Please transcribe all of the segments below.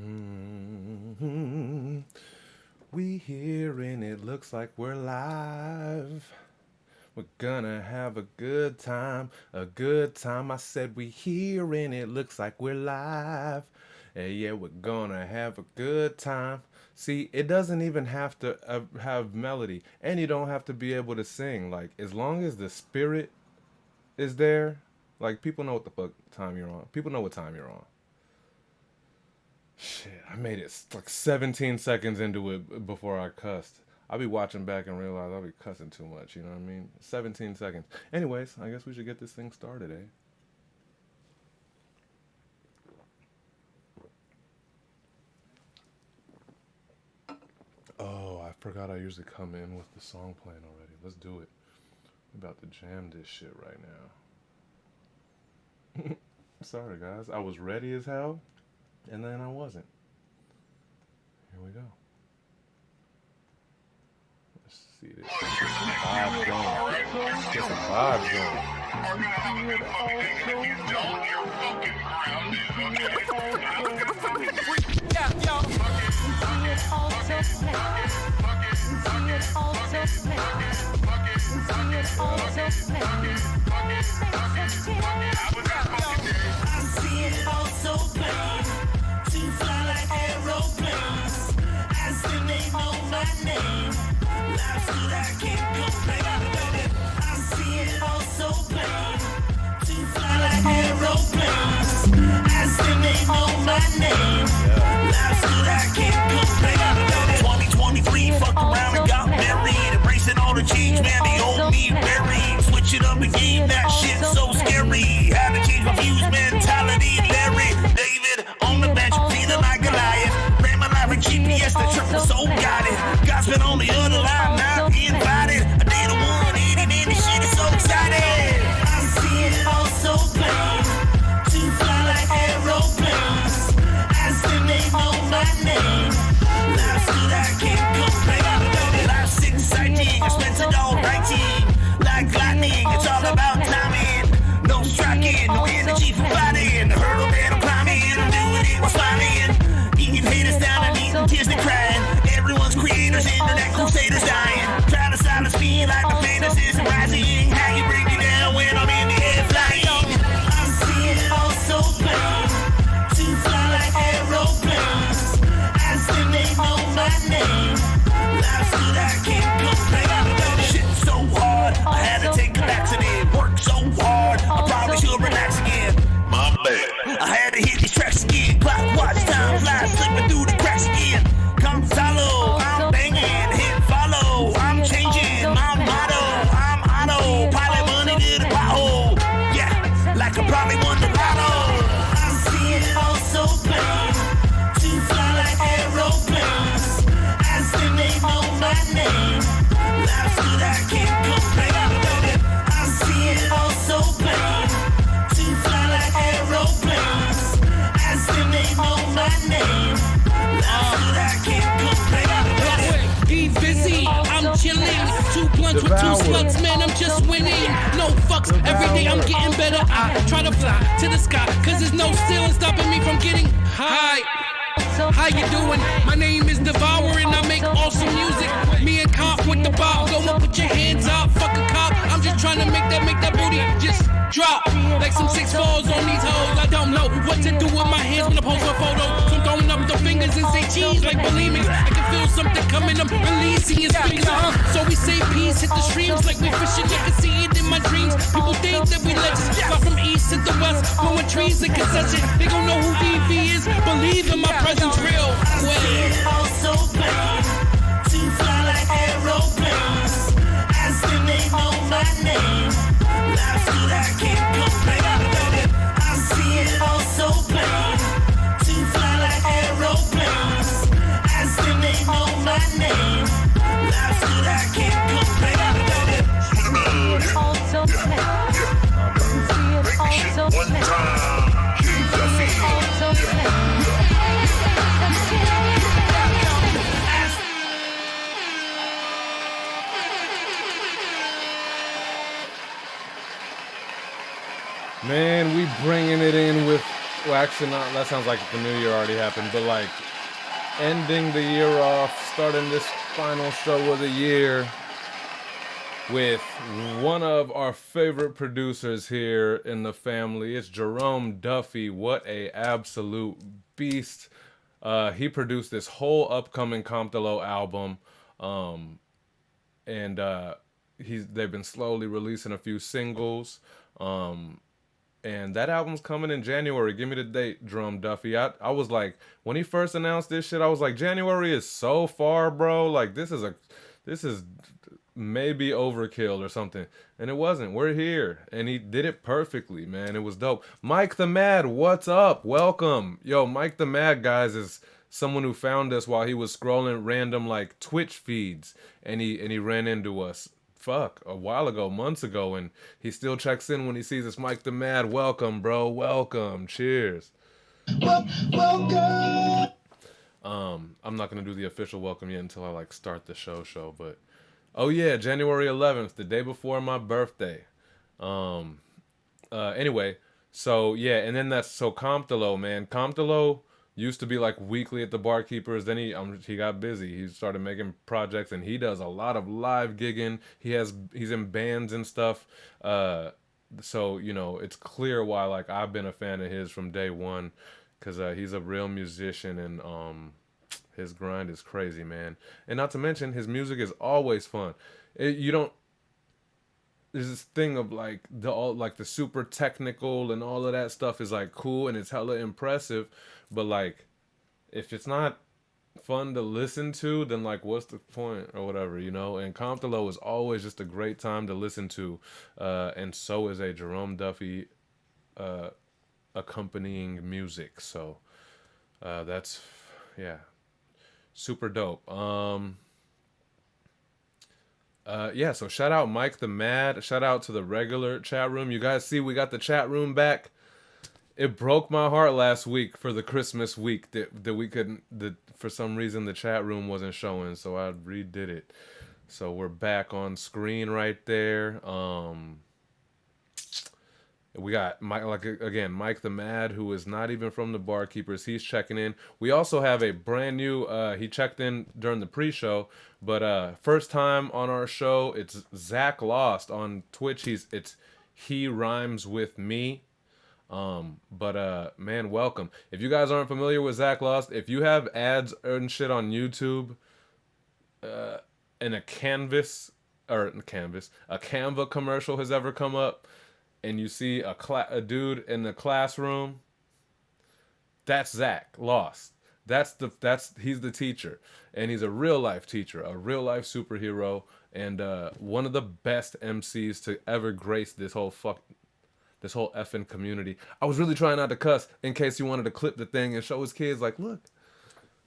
Mhm. We here and it looks like we're live. We're gonna have a good time, a good time. I said we here and it looks like we're live. And yeah, we're gonna have a good time. See, it doesn't even have to have melody, and you don't have to be able to sing. Like, as long as the spirit is there, like, people know what the fuck time you're on. People know what time you're on. Shit, I made it like 17 seconds into it before I cussed. I'll be watching back and realize I'll be cussing too much, you know what I mean? 17 seconds. Anyways, I guess we should get this thing started, eh? Oh, I forgot I usually come in with the song playing already. Let's do it. I'm about to jam this shit right now. Sorry, guys. I was ready as hell, and then I wasn't. Here we go. Let's see this. Vibe going. Get some vibes Fuck around and got married, embracing all the change, man. The old me buried, switch it up again. That shit so scary. Had to change my views, mentality. Larry David on the bench, feeling like Goliath. Ran my life with GPS, the triple soul got it. God's been on the other line, now invited. I did a 180, man. This shit is so exciting. I see it all so plain. To fly like aeroplanes. As the name on my name. Life's good, I can't complain. Life's exciting, I spent it all writing. Like lightning, it's all about timing. No striking, no energy for fighting. The hurdle that I'm climbing, I'm doing it while smiling. Eating haters down and eating tears and crying. Everyone's creators, internet crusaders dying. Trying to silence me like the fantasies rising. How you bring me down when I'm in the air flying? I see it all so plain. To fly like aeroplanes. As the name on my name. Life's good, I can't complain. Shit so hard, I had to take an accident. Work so hard, I probably should relax again. My bad. I had to hit these tracks again. Clock, watch, time flies, slipping through the cracks again. Come follow, I'm banging, hit follow. I'm changing my motto. I'm auto, pilot money to the pothole. Yeah, like I probably won the lotto. I see it all so plain. To fly like aeroplanes. As the name on my name. Life's good, I can't complain. I see it all so plain. To fly like aeroplanes. As the name on my name. Life's good, I can't complain. Be busy, I'm chilling. 2 blunts with 2 slugs, man, I'm just winning. No fucks, every day I'm getting better. I try to fly to the sky, cause there's no ceiling stopping me from getting high. How you doing? My name is Devour and I make awesome music. Me and Cop with the bob, go and put your hands up, fuck a cop. I'm just trying to make that booty just drop. Like some 6-4s on these hoes. I don't know what to do with my hands when I post a photo. So I'm throwing up the fingers and say cheese like bulimics. I can feel something coming up, releasing his fingers. So we say peace, hit the streams like we fishing. You can see it in my dreams. People think that we legends. Fly from east to the west, blowing trees in concession. They gon' know who DV is. Believe in my presence, real. I see it all so plain. To fly like aeroplanes. As the name on my name. Life's good, I can't complain. I see it all so plain. To fly like aeroplanes. As the name on my name. Life's good, I can't complain. See it all so plain. See it all so plain. See it all so plain. Man, we bringing it in with Well, actually, not. That sounds like the new year already happened, but like ending the year off, starting this final show of the year with one of our favorite producers here in the family. It's Jerome Duffy. What a absolute beast! He produced this whole upcoming Comptolo album, um, and they've been slowly releasing a few singles. Um, and that album's coming in January. Give me the date, Drum Duffy. I was like, when he first announced this shit, I was like, January is so far, bro. Like this is maybe overkill or something. And it wasn't. We're here. And he did it perfectly, man. It was dope. Mike the Mad, what's up? Welcome. Yo, Mike the Mad, guys, is someone who found us while he was scrolling random like Twitch feeds, and he ran into us a while ago, months ago, and he still checks in when he sees us. Mike the Mad, welcome, bro. Welcome. Cheers. Welcome. I'm not gonna do the official welcome yet until I like start the show, but oh yeah, January 11th, the day before my birthday. Um, anyway, so yeah, and then that's so Comptolo, man. Comptolo used to be like weekly at the Barkeepers. Then he got busy. He started making projects, and he does a lot of live gigging. He's in bands and stuff. So you know it's clear why like I've been a fan of his from day one, because he's a real musician, and his grind is crazy, man. And not to mention his music is always fun. You don't there's this thing of like the super technical and all of that stuff is like cool and it's hella impressive, but like if it's not fun to listen to, then like what's the point or whatever, you know? And Comptolo is always just a great time to listen to, and so is a Jerome Duffy uh, accompanying music. So that's yeah, super dope. Yeah, so shout out Mike the Mad. Shout out to the regular chat room. You guys see we got the chat room back. It broke my heart last week for the Christmas week that we couldn't that for some reason the chat room wasn't showing, so I redid it. So we're back on screen right there. We got Mike, like again, Mike the Mad, who is not even from the Barkeepers. He's checking in. We also have a brand new. He checked in during the pre-show, but first time on our show, it's Zach Lost on Twitch. It's he rhymes with me. But man, welcome. If you guys aren't familiar with Zach Lost, if you have ads and shit on YouTube, and a Canva commercial has ever come up, and you see a dude in the classroom, that's Zach Lost. That's he's the teacher, and he's a real life teacher, a real life superhero, and one of the best MCs to ever grace this whole effing community. I was really trying not to cuss in case you wanted to clip the thing and show his kids like, look.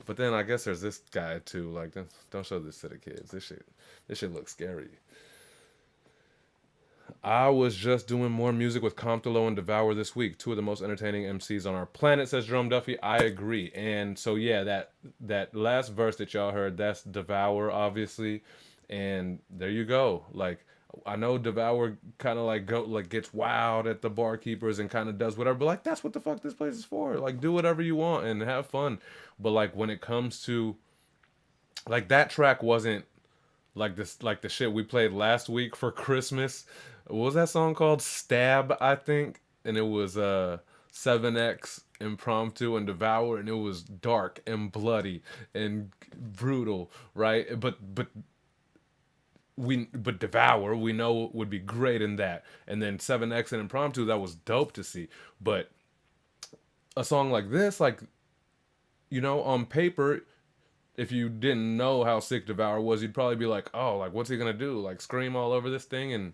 But then I guess there's this guy too. Like, don't show this to the kids. This shit looks scary. I was just doing more music with Comptolo and Devour this week. Two of the most entertaining MCs on our planet, says Jerome Duffy. I agree. And so yeah, that last verse that y'all heard, that's Devour, obviously. And there you go. Like I know Devour kind of like gets wild at the Barkeepers and kind of does whatever, but like that's what the fuck this place is for. Like do whatever you want and have fun. But like when it comes to like that track wasn't like the shit we played last week for Christmas. What was that song called? Stab, I think. And it was 7X Impromptu and Devour, and it was dark and bloody and brutal, right? But Devour we know would be great in that. And then 7X and Impromptu, that was dope to see. But a song like this, like you know, on paper, if you didn't know how sick Devour was, you'd probably be like, oh, like, what's he gonna do? Like, scream all over this thing and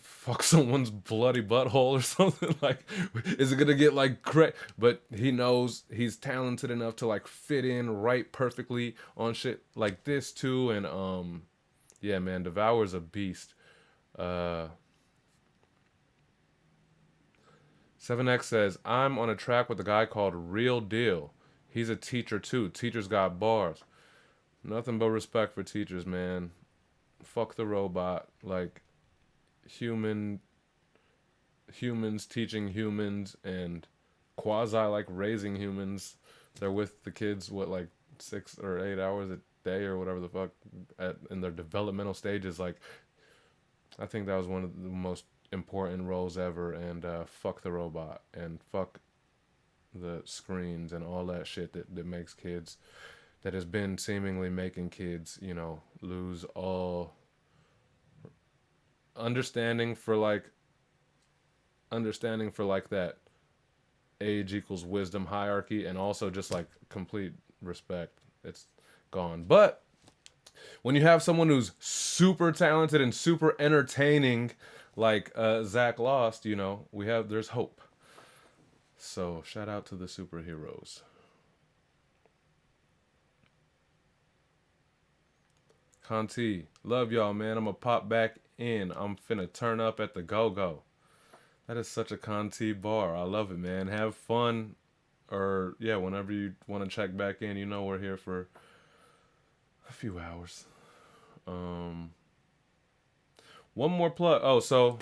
fuck someone's bloody butthole or something? Like, is it gonna get, like, But he knows he's talented enough to, like, fit in right perfectly on shit like this, too. And, yeah, man, Devour's a beast. Uh, 7X says, I'm on a track with a guy called Real Deal. He's a teacher, too. Teachers got bars. Nothing but respect for teachers, man. Fuck the robot. Like humans teaching humans, and quasi like raising humans. They're with the kids what like 6 or 8 hours a day or whatever the fuck in their developmental stages. Like I think that was one of the most important roles ever. And fuck the robot and fuck the screens and all that shit that makes kids that has been seemingly making kids, you know, lose all understanding for like that age equals wisdom hierarchy and also just like complete respect. It's gone. But when you have someone who's super talented and super entertaining like Zach Lost, you know, there's hope. So shout out to the superheroes. Conti, love y'all, man. I'm gonna pop back in. I'm finna turn up at the go-go. That is such a Conti bar. I love it, man. Have fun. Or, yeah, whenever you want to check back in, you know we're here for a few hours. One more plug. Oh, so,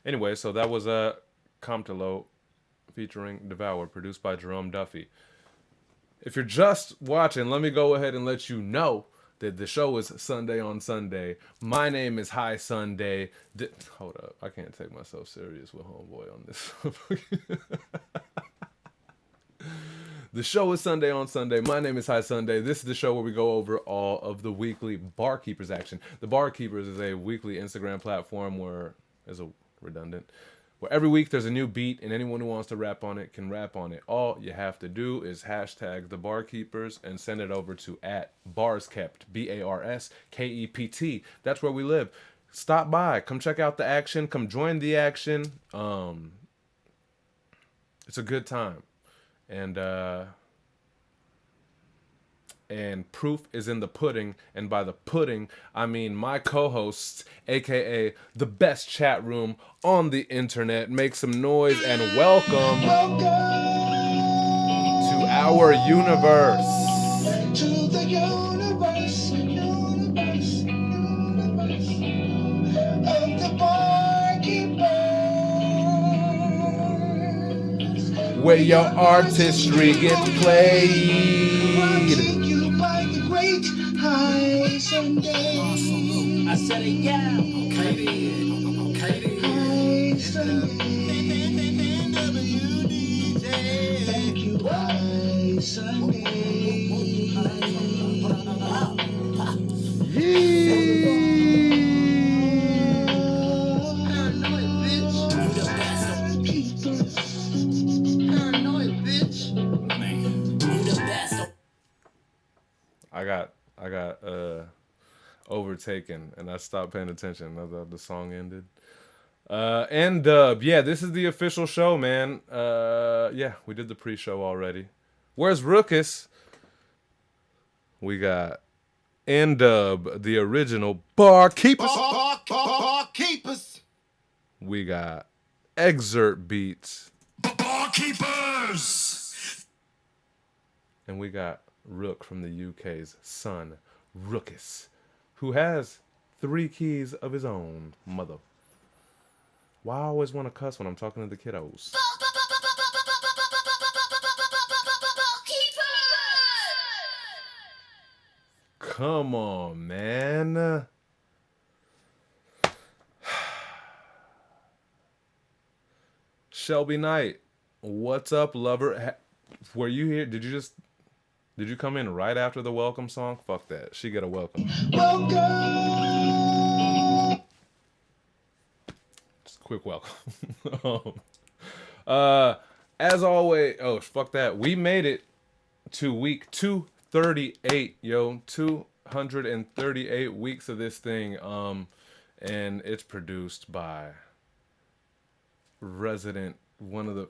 anyway, so that was Comptolo featuring Devour, produced by Jerome Duffy. If you're just watching, let me go ahead and let you know that the show is Sunday on Sunday. My name is High Sunday. Hold up, I can't take myself serious with Homeboy on this. The show is Sunday on Sunday. My name is High Sunday. This is the show where we go over all of the weekly Barkeepers action. The Barkeepers is a weekly Instagram platform where every week there's a new beat and anyone who wants to rap on it can rap on it. All you have to do is hashtag the Barkeepers and send it over to @barskept, BARSKEPT. That's where we live. Stop by, come check out the action, come join the action. It's a good time. And proof is in the pudding, and by the pudding I mean my co-hosts, aka the best chat room on the internet. Make some noise and welcome to our universe. To the universe of the barkeepers, Where your artistry gets played. brought to you by the great High Sunday. I said it, yeah. Okay then. High Sunday. Thank you, High Sunday. I got overtaken and I stopped paying attention. The song ended. And yeah, this is the official show, man. Yeah, we did the pre-show already. Where's Rookus? We got N-Dub, the original Barkeepers. Barkeepers. We got Excerpt Beats. Barkeepers. And we got Rook from the UK's son, Rookus, who has 3 keys of his own. Mother. Why I always want to cuss when I'm talking to the kiddos? Come on, man. Shelby Knight, what's up, lover? Were you here? Did you come in right after the welcome song? Fuck that. She get a welcome. Just a quick welcome. As always, oh, fuck that. We made it to week 238, yo. 238 weeks of this thing. And it's produced by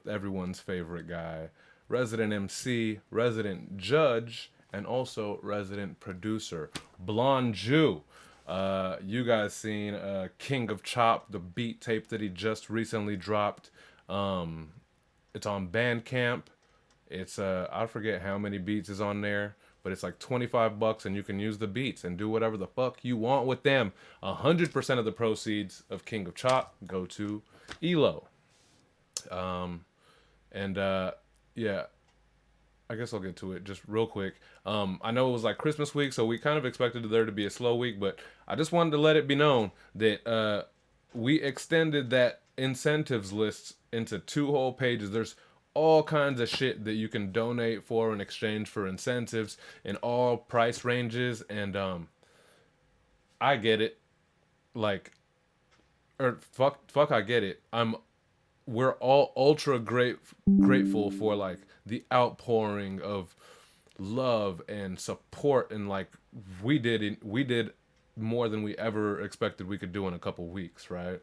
everyone's favorite guy, resident MC, resident judge, and also resident producer, Blonde Jew. You guys seen King of Chop, the beat tape that he just recently dropped. It's on Bandcamp. It's I forget how many beats is on there, but it's like $25 and you can use the beats and do whatever the fuck you want with them. 100% of the proceeds of King of Chop go to ELO. Um, and yeah, I guess I'll get to it just real quick. I know it was like Christmas week, so we kind of expected there to be a slow week, but I just wanted to let it be known that we extended that incentives list into 2 whole pages. There's all kinds of shit that you can donate for in exchange for incentives in all price ranges, and I get it. Like, or fuck, I get it. We're all grateful for like the outpouring of love and support, and like we did more than we ever expected we could do in a couple weeks, right?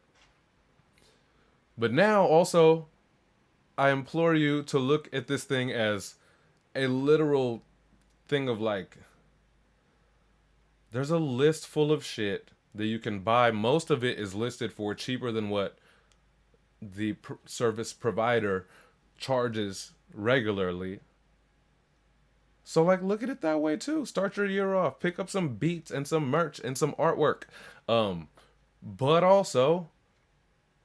But now also I implore you to look at this thing as a literal thing of like, there's a list full of shit that you can buy. Most of it is listed for cheaper than what the service provider charges regularly. So like look at it that way too. Start your year off. Pick up some beats and some merch and some artwork. Um but also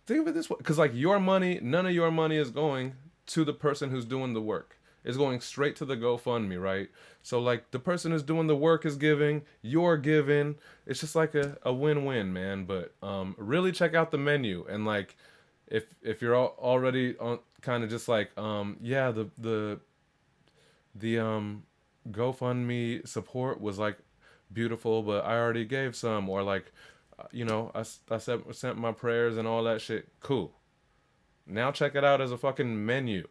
think of it this way, cuz like your money, none of your money is going to the person who's doing the work. It's going straight to the GoFundMe, right? So like the person who's doing the work is giving, you're giving. It's just like a win-win, man. But really check out the menu, and like if you're already on kind of just like yeah, the GoFundMe support was like beautiful, but I already gave some, or like, I sent my prayers and all that shit. Cool. Now check it out as a fucking menu.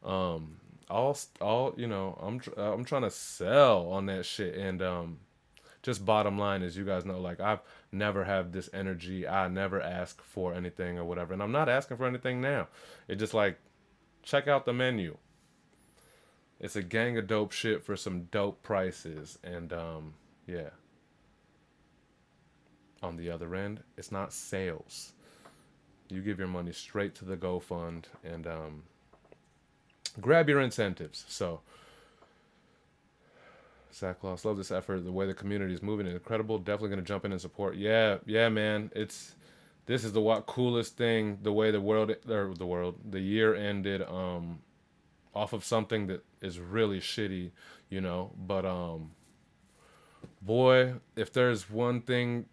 Um, all I'm trying to sell on that shit, and just bottom line is, you guys know, like I've never have this energy. I never ask for anything or whatever, and I'm not asking for anything now. It just like check out the menu. It's a gang of dope shit for some dope prices. And yeah. On the other end, it's not sales. You give your money straight to the GoFund, and grab your incentives. So, Sackloss, love this effort. The way the community is moving is incredible. Definitely gonna jump in and support. Yeah, yeah, man. This is the coolest thing. The way the year ended. Off of something that is really shitty, But boy, if there's one thing,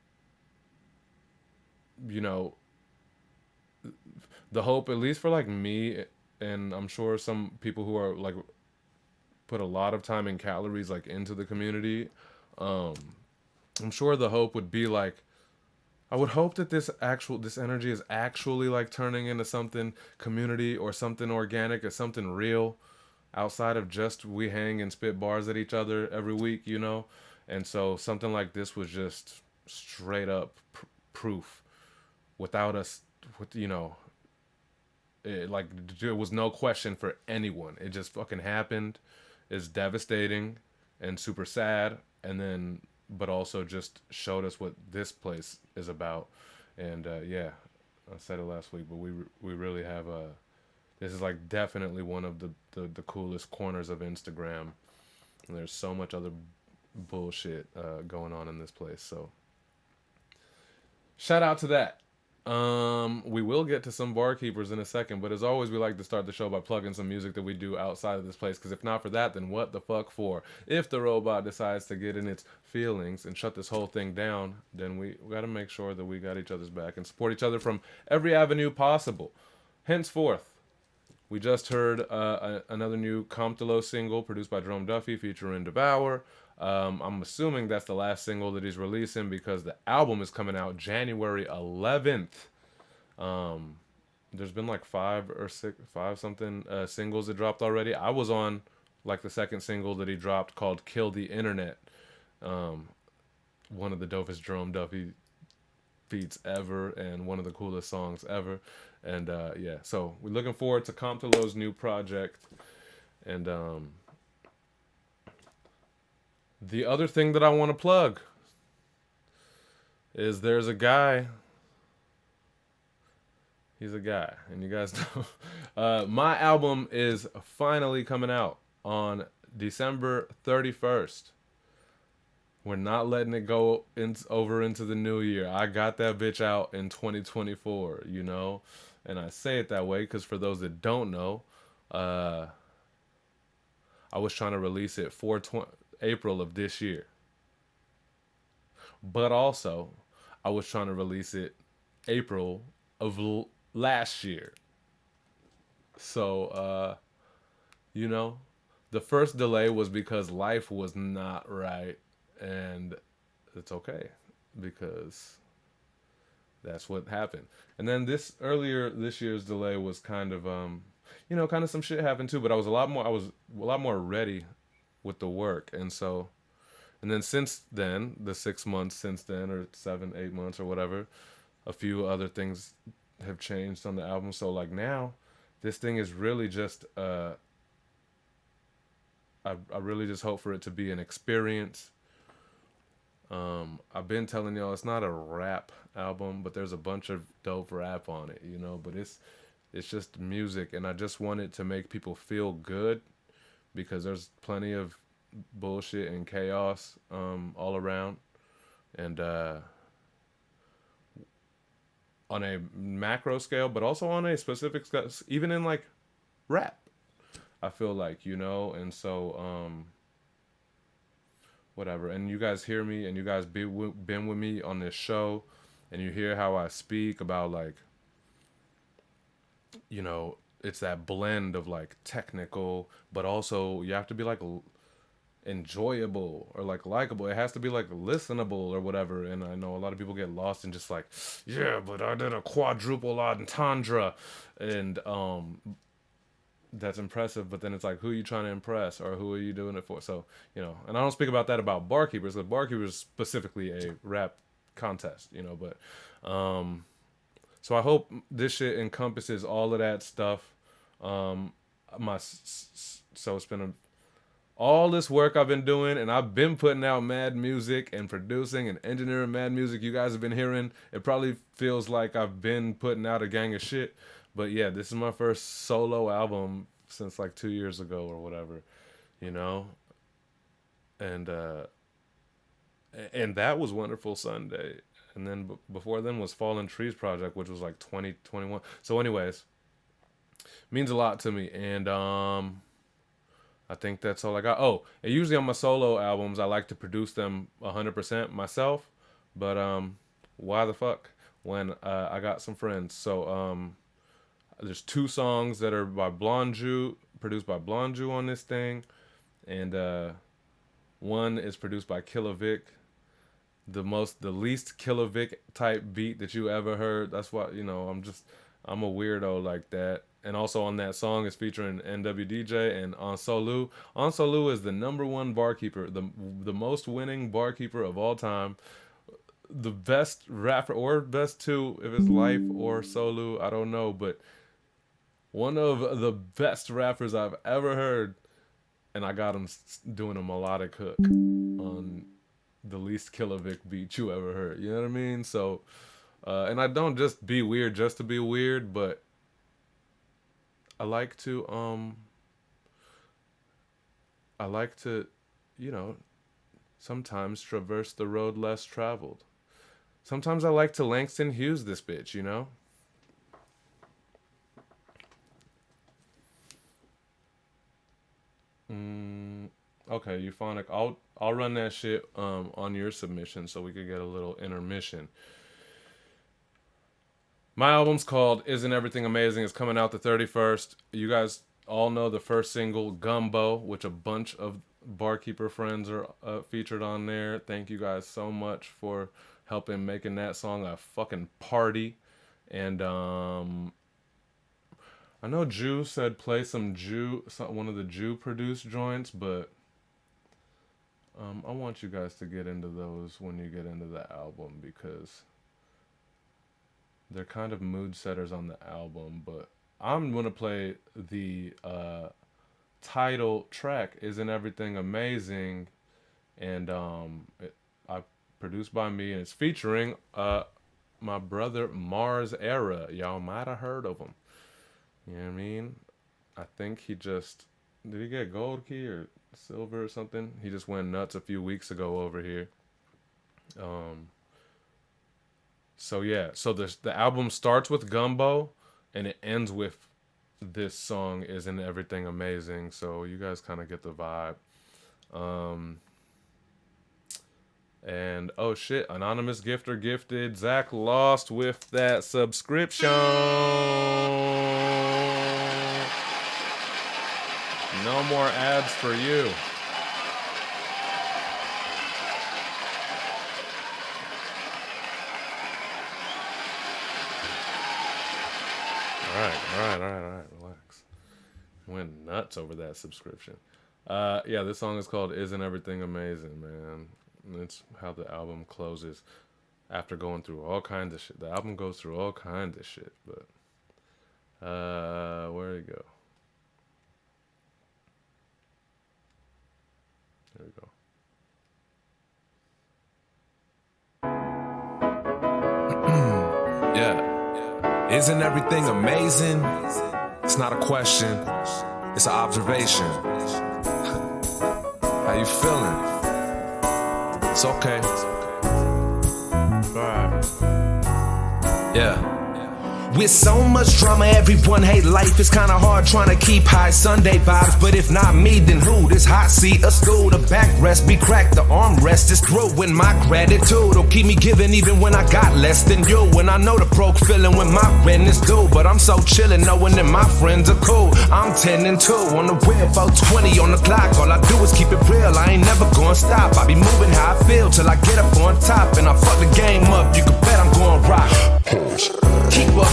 you know, the hope, at least for like me, and I'm sure some people who are like put a lot of time and calories like into the community, um, I'm sure the hope would be like, I would hope that this energy is actually like turning into something community or something organic or something real, outside of just we hang and spit bars at each other every week. And so something like this was just straight up proof, without us, with like there was no question for anyone. It just fucking happened. It's devastating and super sad, and then but also just showed us what this place is about. And yeah, I said it last week, but we really have a. This is like definitely one of the coolest corners of Instagram. And there's so much other bullshit going on in this place. So shout out to that. We will get to some barkeepers in a second, but as always, we like to start the show by plugging some music that we do outside of this place. Because if not for that, then what the fuck for? If the robot decides to get in its feelings and shut this whole thing down, then we got to make sure that we got each other's back and support each other from every avenue possible. Henceforth, we just heard another new Comptolo single produced by Jerome Duffy featuring Devour. I'm assuming that's the last single that he's releasing, because the album is coming out January 11th. There's been like five something singles that dropped already. I was on like the second single that he dropped, called Kill the Internet. One of the dopest Jerome Duffy feats ever, and one of the coolest songs ever. And yeah, so we're looking forward to Comptolo's new project. And the other thing that I want to plug is there's a guy. He's a guy, and you guys know. My album is finally coming out on December 31st. We're not letting it go over into the new year. I got that bitch out in 2024, And I say it that way because for those that don't know, uh, I was trying to release it for April of this year, but also I was trying to release it April of last year. So, you know, the first delay was because life was not right, and it's okay because that's what happened. And then this earlier this year's delay was kind of kind of some shit happened too, but I was a lot more ready with the work. And so and then since then, the 6 months since then or 7, 8 months or whatever, a few other things have changed on the album. So like now, this thing is really just I really just hope for it to be an experience. I've been telling y'all it's not a rap album, but there's a bunch of dope rap on it, but it's just music, and I just want it to make people feel good because there's plenty of bullshit and chaos all around, and on a macro scale, but also on a specific scale, even in like rap, I feel like and so whatever. And you guys hear me, and you guys been with me on this show, and you hear how I speak about like, it's that blend of like technical, but also you have to be like enjoyable or like likable. It has to be like listenable or whatever. And I know a lot of people get lost in just like, yeah, but I did a quadruple entendre, and that's impressive, but then it's like, who are you trying to impress, or who are you doing it for? So, and I don't speak about that about Barkeepers, because Barkeepers is specifically a rap contest, but so I hope this shit encompasses all of that stuff. So it's been all this work I've been doing, and I've been putting out mad music and producing and engineering mad music. You guys have been hearing. It probably feels like I've been putting out a gang of shit, but yeah, this is my first solo album since like 2 years ago or whatever, you know, and that was Wonderful Sunday, and then before then was Fallen Trees Project, which was like 2021. So, anyways, means a lot to me, and I think that's all I got. Oh, and usually on my solo albums, I like to produce them 100% myself, but why the fuck when I got some friends? So there's two songs that are by Blonde Jew, produced by Blonde Jew on this thing, and one is produced by Killer Vic, the least Killer Vic type beat that you ever heard. That's why I'm a weirdo like that. And also on that song is featuring NWDJ and Ansolu. Ansolu is the number one barkeeper, the most winning barkeeper of all time, the best rapper, or best two if it's Life or Solu, I don't know, but one of the best rappers I've ever heard, and I got him doing a melodic hook on the least Killer Vic beat you ever heard. You know what I mean? So, and I don't just be weird just to be weird, but I like to I like to, you know, sometimes traverse the road less traveled. Sometimes I like to Langston Hughes this bitch. Okay, Euphonic. I'll run that shit on your submission so we could get a little intermission. My album's called Isn't Everything Amazing. It's coming out the 31st. You guys all know the first single, Gumbo, which a bunch of barkeeper friends are featured on there. Thank you guys so much for helping making that song a fucking party. And I know Jew said play one of the Jew produced joints, but I want you guys to get into those when you get into the album because they're kind of mood setters on the album. But I'm gonna play the title track, "Isn't Everything Amazing," and I produced by me, and it's featuring my brother Mars Era. Y'all might have heard of him. You know what I mean? I think did he get gold key or silver or something? He just went nuts a few weeks ago over here. So yeah, so the album starts with Gumbo, and it ends with this song, Isn't Everything Amazing? So you guys kind of get the vibe. And oh shit, anonymous gifter gifted. Zach lost with that subscription. No more ads for you. All right. Relax. Went nuts over that subscription. Yeah, this song is called "Isn't Everything Amazing," man. And it's how the album closes after going through all kinds of shit. The album goes through all kinds of shit, but where we go? There we go. Yeah. Isn't everything amazing? It's not a question, it's an observation. How you feeling? It's okay. Yeah. With so much drama, everyone hate life. It's kinda hard trying to keep high Sunday vibes. But if not me, then who? This hot seat, a stool, the backrest be cracked, the armrest is through. And my gratitude will keep me giving even when I got less than you. And I know the broke feeling when my rent is due. But I'm so chillin' knowing that my friends are cool. I'm 10 and 2 on the wheel, 420 on the clock. All I do is keep it real, I ain't never gonna stop. I be moving how I feel till I get up on top. And I fuck the game up, you can bet I'm gonna rock.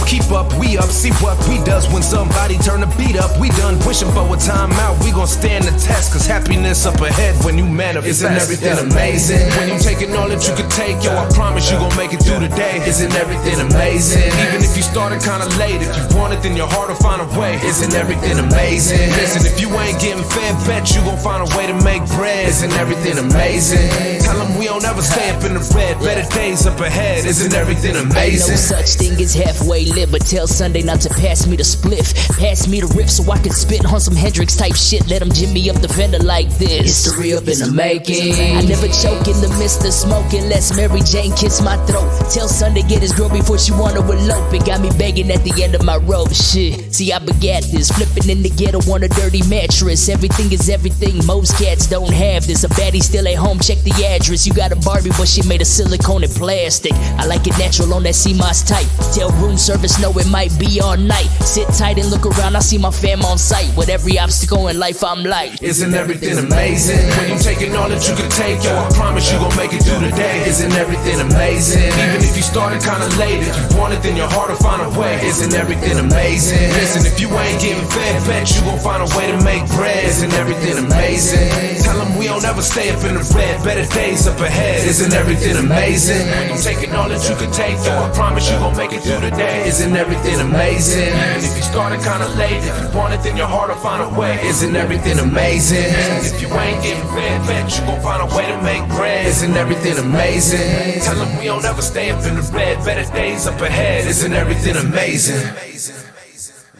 Keep up, we up, see what we does when somebody turn the beat up. We done wishing for a timeout, we gon' stand the test. Cause happiness up ahead when you manifest. Isn't everything amazing? When you taking all that you could take, yo, I promise you gon' make it through the day. Isn't everything amazing? Even if you started kinda late, if you want it, then your heart will find a way. Isn't everything amazing? Listen, if you ain't getting fed, bet you gon' find a way to make bread. Isn't everything amazing? Tell them we don't ever stay up in the red. Better days up ahead. Isn't everything amazing? Ain't no such thing as halfway lit, but tell Sunday not to pass me the spliff. Pass me the riff so I can spit on some Hendrix type shit. Let him jimmy up the fender like this. History up in the making. I never choke in the midst of smoking. Lest Mary Jane kiss my throat. Tell Sunday get his girl before she wanna elope. It got me begging at the end of my rope. Shit, see I begat this. Flipping in the ghetto on a dirty mattress. Everything is everything, most cats don't have this. A baddie still at home, check the address. You got a Barbie but she made of silicone and plastic. I like it natural on that CMOS type. Tell room service no it might be all night. Sit tight and look around, I see my fam on sight. With every obstacle in life I'm like, isn't everything amazing? When you taking all that you can take, yo, I promise you gon' make it through the day. Isn't everything amazing? Even if you started kinda late, if you want it then your heart will find a way. Isn't everything amazing? Listen, if you ain't getting fed, bet you gon' find a way to make bread. Isn't everything amazing? Tell them we don't ever stay up in the red. Better days up ahead. Isn't everything amazing? When you taking all that you can take, yo, I promise you gon' make it through the day. Isn't everything amazing? And if you started kinda late, if you want it then your heart will find a way. Isn't everything amazing? If you ain't getting fed, bet you gon' find a way to make bread. Isn't everything amazing? Tell them we don't ever stay up in the red. Better days up ahead. Isn't everything amazing?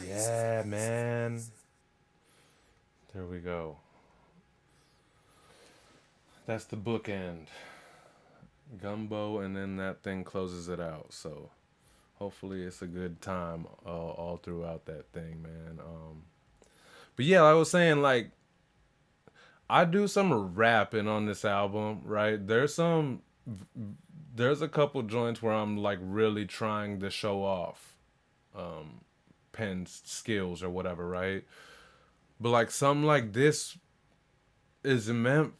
Yeah, man. There we go. That's the bookend. Gumbo, and then that thing closes it out. So hopefully it's a good time all throughout that thing, man. But yeah, I was saying, like, I do some rapping on this album, right? There's a couple joints where I'm like really trying to show off pen skills or whatever, right? But like something like this is meant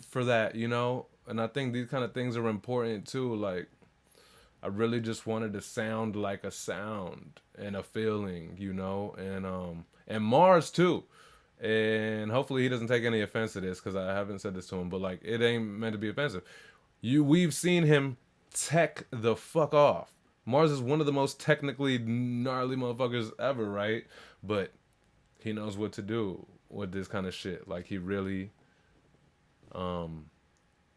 for that, you know? And I think these kind of things are important too. Like, I really just wanted to sound like a sound and a feeling, you know? And Mars too. And hopefully he doesn't take any offense to this, because I haven't said this to him, but like, it ain't meant to be offensive. We've seen him tech the fuck off. Mars is one of the most technically gnarly motherfuckers ever, right? But he knows what to do with this kind of shit. Like, he really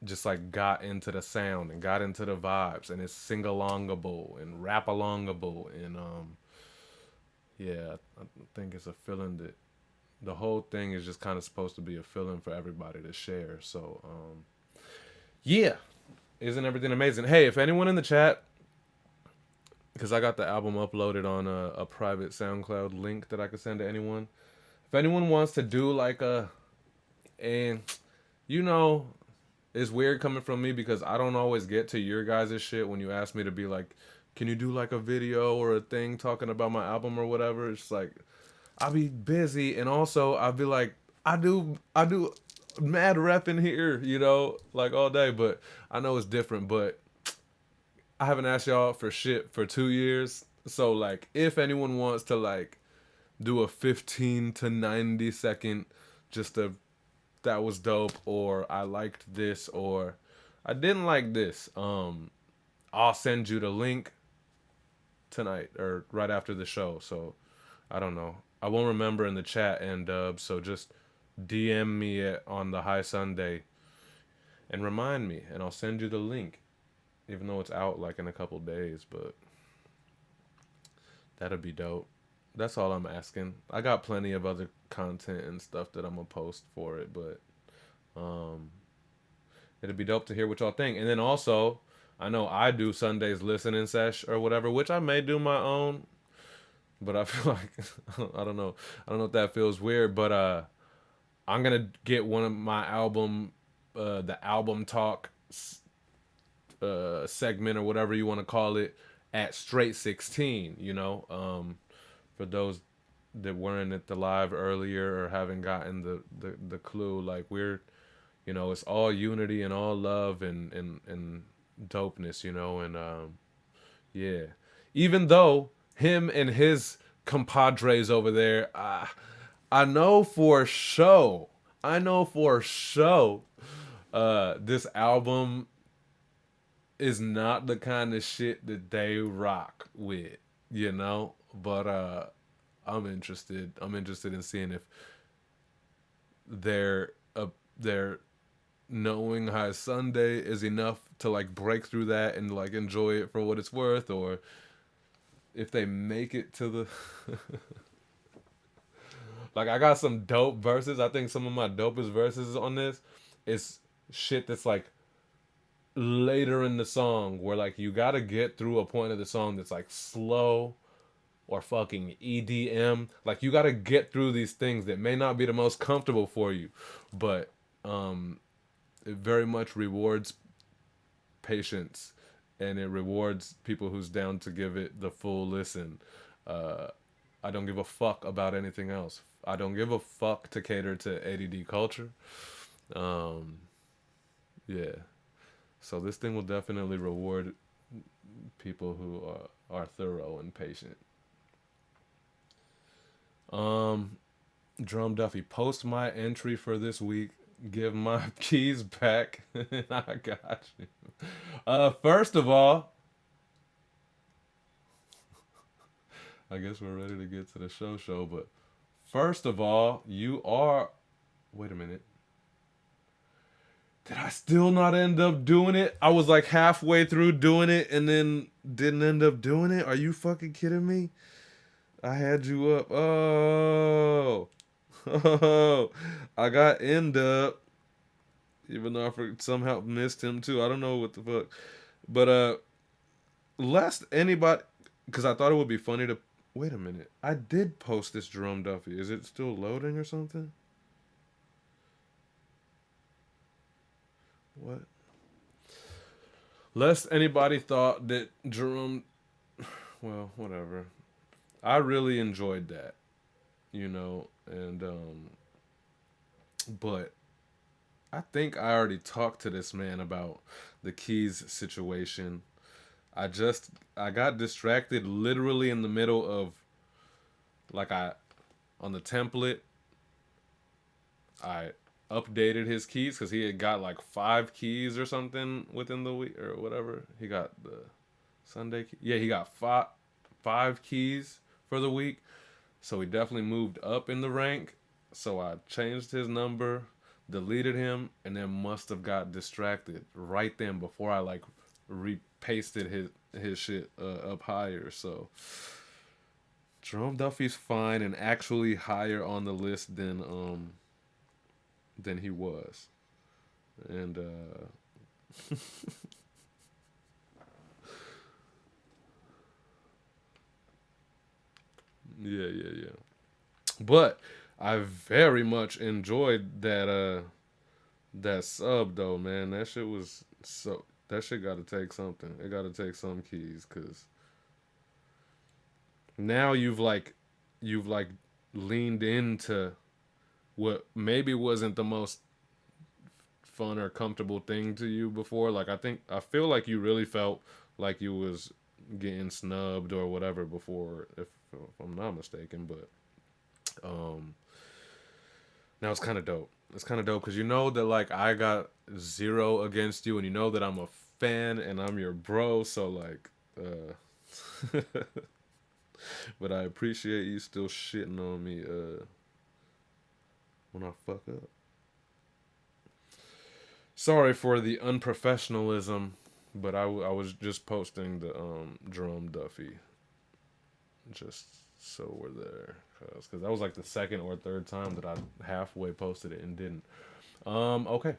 just like got into the sound and got into the vibes, and it's sing-alongable and rap-alongable, and yeah, I think it's a feeling that the whole thing is just kind of supposed to be a feeling for everybody to share. So yeah, isn't everything amazing? Hey, if anyone in the chat because I got the album uploaded on a private SoundCloud link that I could send to anyone. If anyone wants to do like and you know, it's weird coming from me because I don't always get to your guys' shit when you ask me to be like, can you do like a video or a thing talking about my album or whatever? It's like I'll be busy, and also I'll be like, I do mad rep in here, like all day, but I know it's different, but I haven't asked y'all for shit for 2 years. So like if anyone wants to like do a 15 to 90 second just a that was dope, or I liked this, or I didn't like this, I'll send you the link tonight or right after the show. So I don't know. I won't remember in the chat and so just DM me on the High Sunday and remind me, and I'll send you the link, even though it's out like in a couple days. But that'd be dope. That's all I'm asking. I got plenty of other content and stuff that I'm gonna post for it, but um, it'd be dope to hear what y'all think. And then also, I know I do Sundays listening sesh or whatever, which I may do my own, but I feel like I don't know. I don't know if that feels weird, but I'm gonna get one of my the album talk segment or whatever you want to call it at Straight 16. For those that weren't at the live earlier or haven't gotten the clue, like it's all unity and all love and dopeness, and yeah. Even though him and his compadres over there, I know for sure. I know for sure. This album is not the kind of shit that they rock with. But I'm interested. I'm interested in seeing if their knowing how Sunday is enough to like break through that and like enjoy it for what it's worth, or if they make it to the like I got some dope verses. I think some of my dopest verses on this is shit that's like later in the song where like you gotta get through a point of the song that's like slow or fucking EDM. Like you gotta get through these things that may not be the most comfortable for you, but it very much rewards patience, and it rewards people who's down to give it the full listen. Uh, I don't give a fuck about anything else. I don't give a fuck to cater to ADD culture. Um, yeah. So this thing will definitely reward people who are thorough and patient. Um, Drum Duffy, post my entry for this week. Give my keys back. I got you. First of all, I guess we're ready to get to the show. But first of all, you are. Wait a minute. Did I still not end up doing it? I was like halfway through doing it and then didn't end up doing it. Are you fucking kidding me? I had you up. Oh. Oh. I got end up. Even though I somehow missed him too. I don't know what the fuck. But lest anybody, because I thought it would be funny to. Wait a minute. I did post this Jerome Duffy. Is it still loading or something? What? Lest anybody thought that Jerome. Well, whatever. I really enjoyed that, and but I think I already talked to this man about the keys situation. I got distracted literally in the middle of like on the template I updated his keys because he had got like 5 keys or something within the week or whatever. He got the Sunday key. Yeah, he got five keys for the week. So he definitely moved up in the rank. So I changed his number, deleted him, and then must have got distracted right then before I like repasted his shit up higher. So Jerome Duffy's fine and actually higher on the list than he was. And Yeah, yeah, yeah. But I very much enjoyed that sub though, man. That shit was so. That shit got to take something. It got to take some keys, cause now you've like leaned into what maybe wasn't the most fun or comfortable thing to you before. Like I feel like you really felt like you was getting snubbed or whatever before, if I'm not mistaken. But um, now it's kind of dope. It's kind of dope because you know that like I got zero against you, and you know that I'm a fan and I'm your bro. So like, but I appreciate you still shitting on me when I fuck up. Sorry for the unprofessionalism, but I was just posting the Jerome Duffy just so we're there, cause that was like the second or third time that I halfway posted it and didn't. Okay,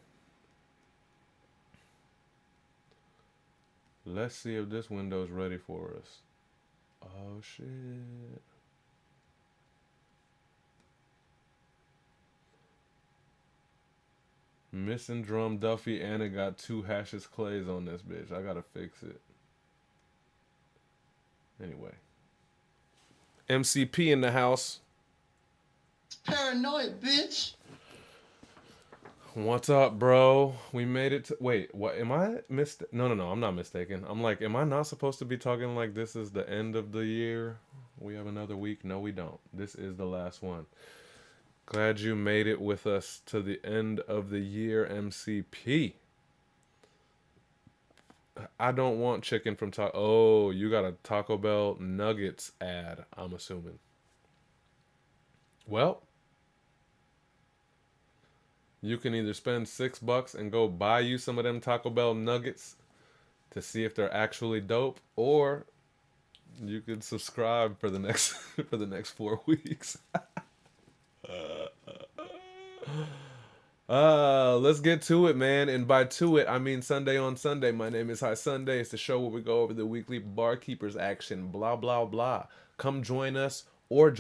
let's see if this window's ready for us. Oh shit. Missing Drum Duffy and it got two hashes clays on this bitch. I gotta fix it. Anyway. MCP in the house. Paranoid, bitch. What's up, bro? We made it to. Wait, what? Am I No, no, no. I'm not mistaken. I'm like, am I not supposed to be talking like this is the end of the year? We have another week. No, we don't. This is the last one. Glad you made it with us to the end of the year, MCP. I don't want chicken from Taco. Oh, you got a Taco Bell Nuggets ad, I'm assuming. Well, you can either spend $6 and go buy you some of them Taco Bell Nuggets to see if they're actually dope, or you could subscribe for the next for the next 4 weeks. Let's get to it, man. And by to it, I mean Sunday on Sunday. My name is High Sunday. It's the show where we go over the weekly barkeepers action. Blah blah blah. Come join us or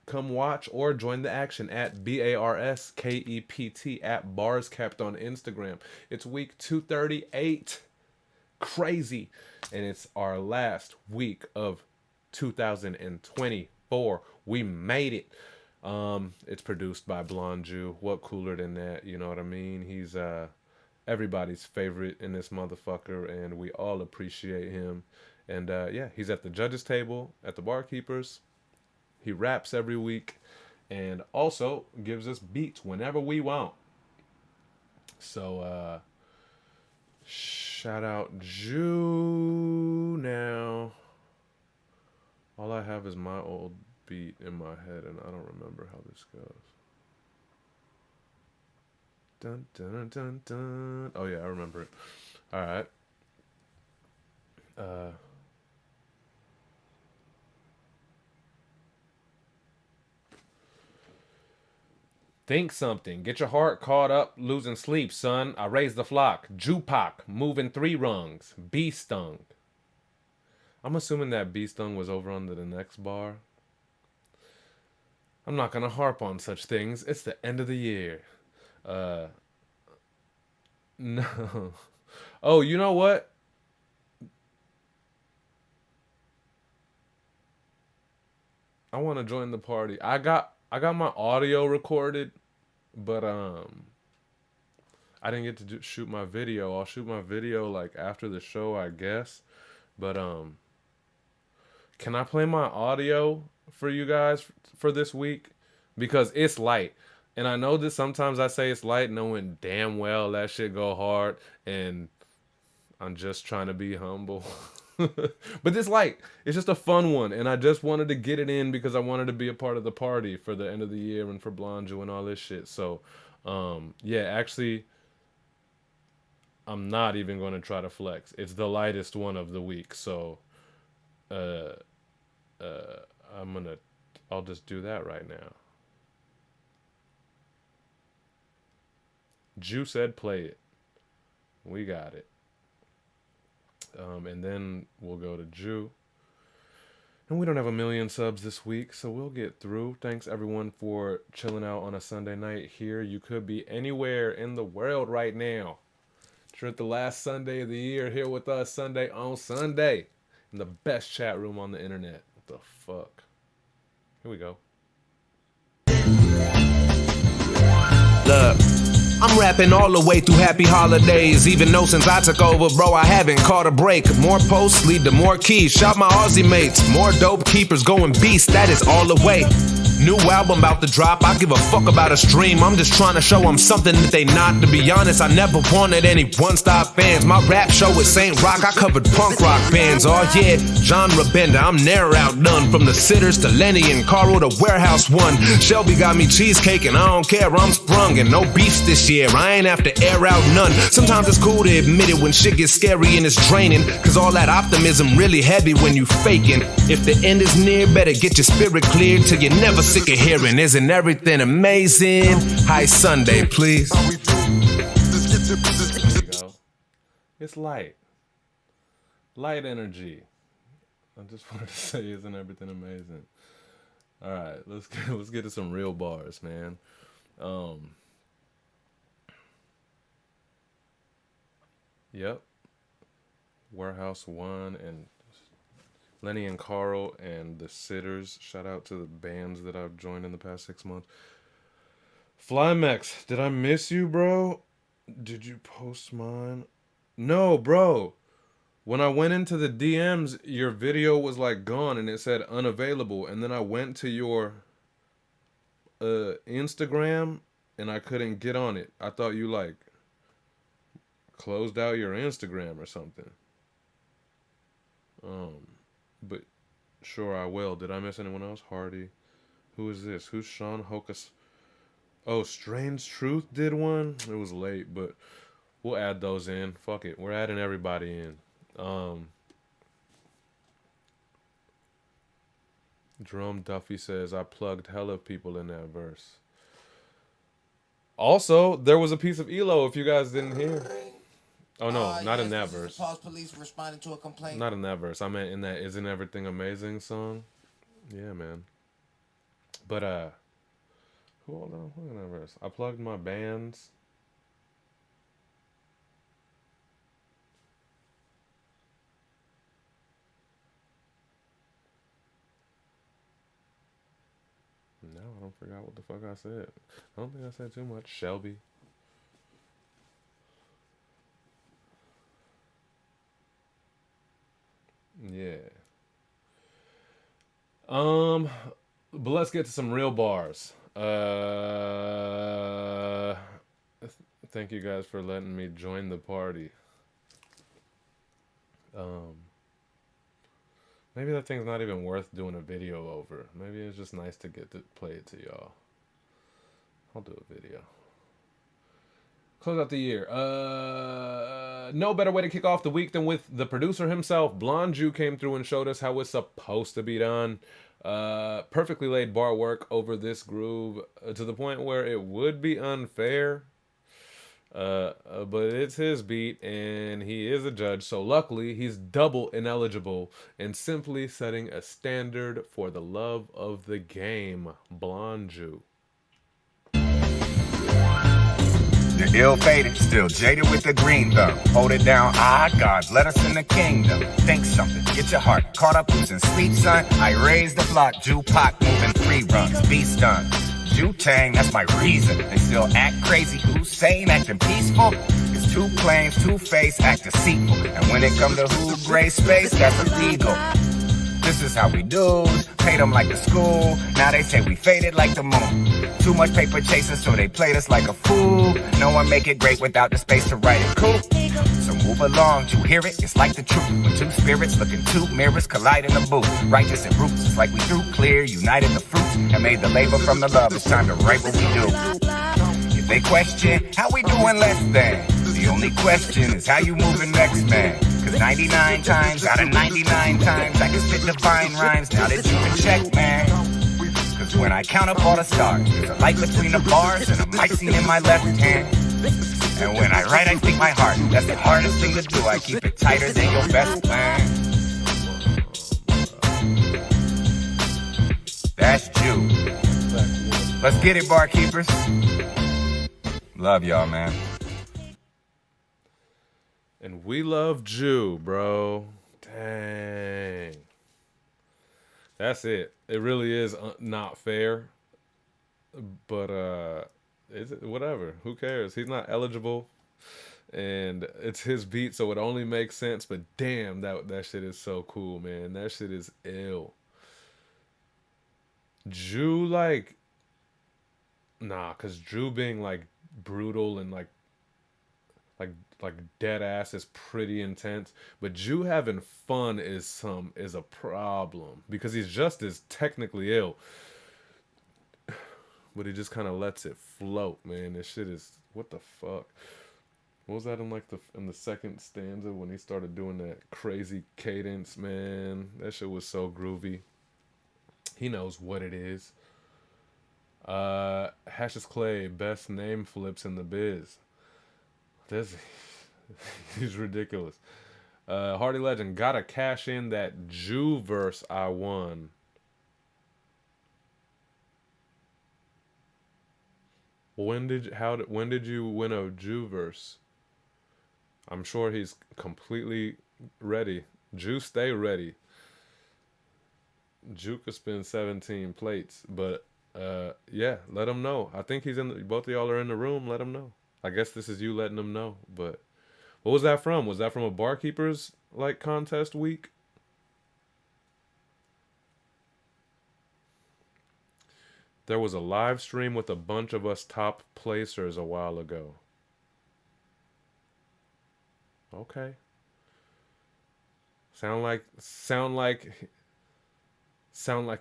come watch or join the action at BARSKEPT at Bars Kept on Instagram. It's week 238. Crazy. And it's our last week of 2024. We made it. It's produced by Blonde Jew. What cooler than that? You know what I mean? He's everybody's favorite in this motherfucker, and we all appreciate him. And yeah, he's at the judges table at the barkeepers. He raps every week, and also gives us beats whenever we want. So shout out Jew now. All I have is my old beat in my head, and I don't remember how this goes. Dun dun dun dun. Oh yeah, I remember it. All right. Uh. Think something. Get your heart caught up, losing sleep, son. I raised the flock. Jupac, moving 3 rungs. Bee stung. I'm assuming that bee stung was over under the next bar. I'm not gonna harp on such things. It's the end of the year. Uh, no. Oh, you know what? I want to join the party. I got my audio recorded, but I didn't get to shoot my video. I'll shoot my video like after the show, I guess. But can I play my audio for you guys for this week? Because it's light. And I know that sometimes I say it's light knowing damn well that shit go hard, and I'm just trying to be humble. But this light, it's just a fun one, and I just wanted to get it in because I wanted to be a part of the party for the end of the year and for Blonjo and all this shit. So, yeah, actually, I'm not even going to try to flex. It's the lightest one of the week, so uh, I'm gonna, I'll just do that right now. Jew said play it. We got it. And then we'll go to Jew. And we don't have a million subs this week, so we'll get through. Thanks everyone for chilling out on a Sunday night here. You could be anywhere in the world right now. You're at the last Sunday of the year here with us, Sunday on Sunday, in the best chat room on the internet. What the fuck? Here we go. Look, I'm rapping all the way through happy holidays. Even though since I took over, bro, I haven't caught a break. More posts lead to more keys. Shout my Aussie mates. More dope keepers going beast. That is all the way. New album about to drop. I give a fuck about a stream. I'm just trying to show them something that they not. To be honest, I never wanted any one-stop fans. My rap show is Saint Rock. I covered punk rock bands. Oh yeah, genre bender. I'm ne'er outdone. From the Sitters to Lenny and Carl to Warehouse One. Shelby got me cheesecake and I don't care. I'm sprung and no beefs this year. I ain't have to air out none. Sometimes it's cool to admit it when shit gets scary and it's draining. Cause all that optimism really heavy when you faking. If the end is near, better get your spirit cleared till you're never sick of hearing. Isn't everything amazing? Hi Sunday, please. There you go. It's light. Light energy. I just wanted to say, isn't everything amazing? All right, let's get to some real bars, man. Yep. Warehouse One and Lenny and Carl and the Sitters. Shout out to the bands that I've joined in the past 6 months. Flymex, did I miss you, bro? Did you post mine? No, bro. When I went into the DMs, your video was like gone and it said unavailable. And then I went to your Instagram and I couldn't get on it. I thought you like closed out your Instagram or something. But sure I will. Did I miss anyone else? Hardy. Who is this? Who's Sean Hocus? Oh, Strange Truth did one? It was late, but we'll add those in. Fuck it. We're adding everybody in. Jerome Duffy says, I plugged hella people in that verse. Also, there was a piece of ELO if you guys didn't hear. Oh no, not in that verse. Police responding to a complaint. Not in that verse. I meant in that Isn't Everything Amazing song. Yeah, man. But hold on, look at that verse. I plugged my bands. No, I don't forgot what the fuck I said. I don't think I said too much. Shelby. Yeah. But let's get to some real bars. Thank you guys for letting me join the party. Maybe that thing's not even worth doing a video over. Maybe it's just nice to get to play it to y'all. I'll do a video. Close out the year. No better way to kick off the week than with the producer himself. Blonde Jew came through and showed us how it's supposed to be done. Perfectly laid bar work over this groove to the point where it would be unfair. But it's his beat and he is a judge, so luckily he's double ineligible and simply setting a standard for the love of the game. Blonde Jew. You're ill-fated, still jaded with the green thumb. Hold it down, God, let us in the kingdom. Think something, get your heart caught up losing sleep, son. I raise the flock, Jew Pac moving free runs, beast done. Jew Tang, that's my reason. They still act crazy, Hussein acting peaceful. It's two claims, two-face, act deceitful. And when it come to who gray space, that's illegal. This is how we do. Paid them like the school. Now they say we faded like the moon. Too much paper chasing, so they played us like a fool. No one make it great without the space to write it cool. So move along, you hear it? It's like the truth. When two spirits looking two mirrors collide in the booth. Righteous and roots, it's like we threw clear, united the fruits, and made the labor from the love. It's time to write what we do. If they question how we doing less than, the only question is how you moving next, man. Cause 99 times out of 99 times I can spit divine rhymes now that you can check, man. Cause when I count up all the stars, there's a light between the bars and a mic scene in my left hand. And when I write, I speak my heart. That's the hardest thing to do. I keep it tighter than your best plan. That's Jew. Let's get it, barkeepers. Love y'all, man. And we love Jew, bro. Dang. That's it. It really is not fair. But it's whatever. Who cares? He's not eligible, and it's his beat, so it only makes sense. But damn, that shit is so cool, man. That shit is ill. Drew like nah, cause Drew being like brutal and like like dead ass is pretty intense. But Drew having fun is a problem because he's just as technically ill, but he just kind of lets it float, man. This shit is what the fuck. What was that in like the second stanza when he started doing that crazy cadence, man? That shit was so groovy. He knows what it is. Hashes Clay, best name flips in the biz. This he's ridiculous. Hardy Legend, gotta cash in that Jew verse I won. When did you win a Jew verse? I'm sure he's completely ready. Jew, stay ready. Jew could spin 17 plates, but yeah, let him know. I think he's in. Both of y'all are in the room. Let him know. I guess this is you letting him know. But what was that from? Was that from a barkeepers like contest week? There was a live stream with a bunch of us top placers a while ago. Okay. Sound like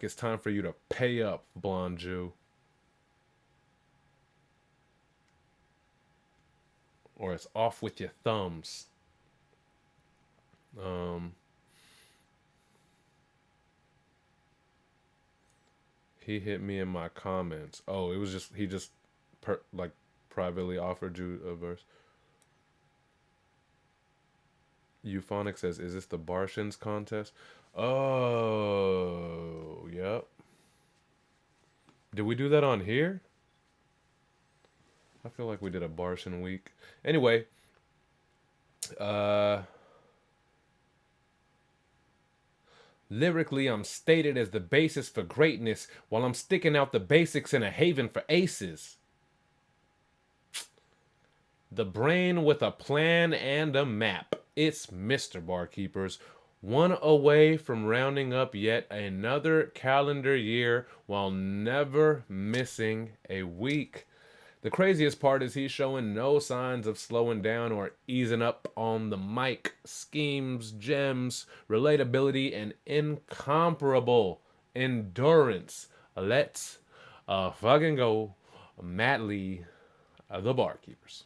it's time for you to pay up, blonde Jew. Or it's off with your thumbs. He hit me in my comments. Oh, it was just he just like privately offered you a verse. Euphonic says, "Is this the Barshins contest?" Oh, yep. Did we do that on here? I feel like we did a Barshin week. Anyway, lyrically, I'm stated as the basis for greatness while I'm sticking out the basics in a haven for aces. The brain with a plan and a map. It's Mr. Barkeepers. One away from rounding up yet another calendar year while never missing a week. The craziest part is he's showing no signs of slowing down or easing up on the mic. Schemes, gems, relatability, and incomparable endurance. Let's fucking go. Matt Lee, the Barkeepers.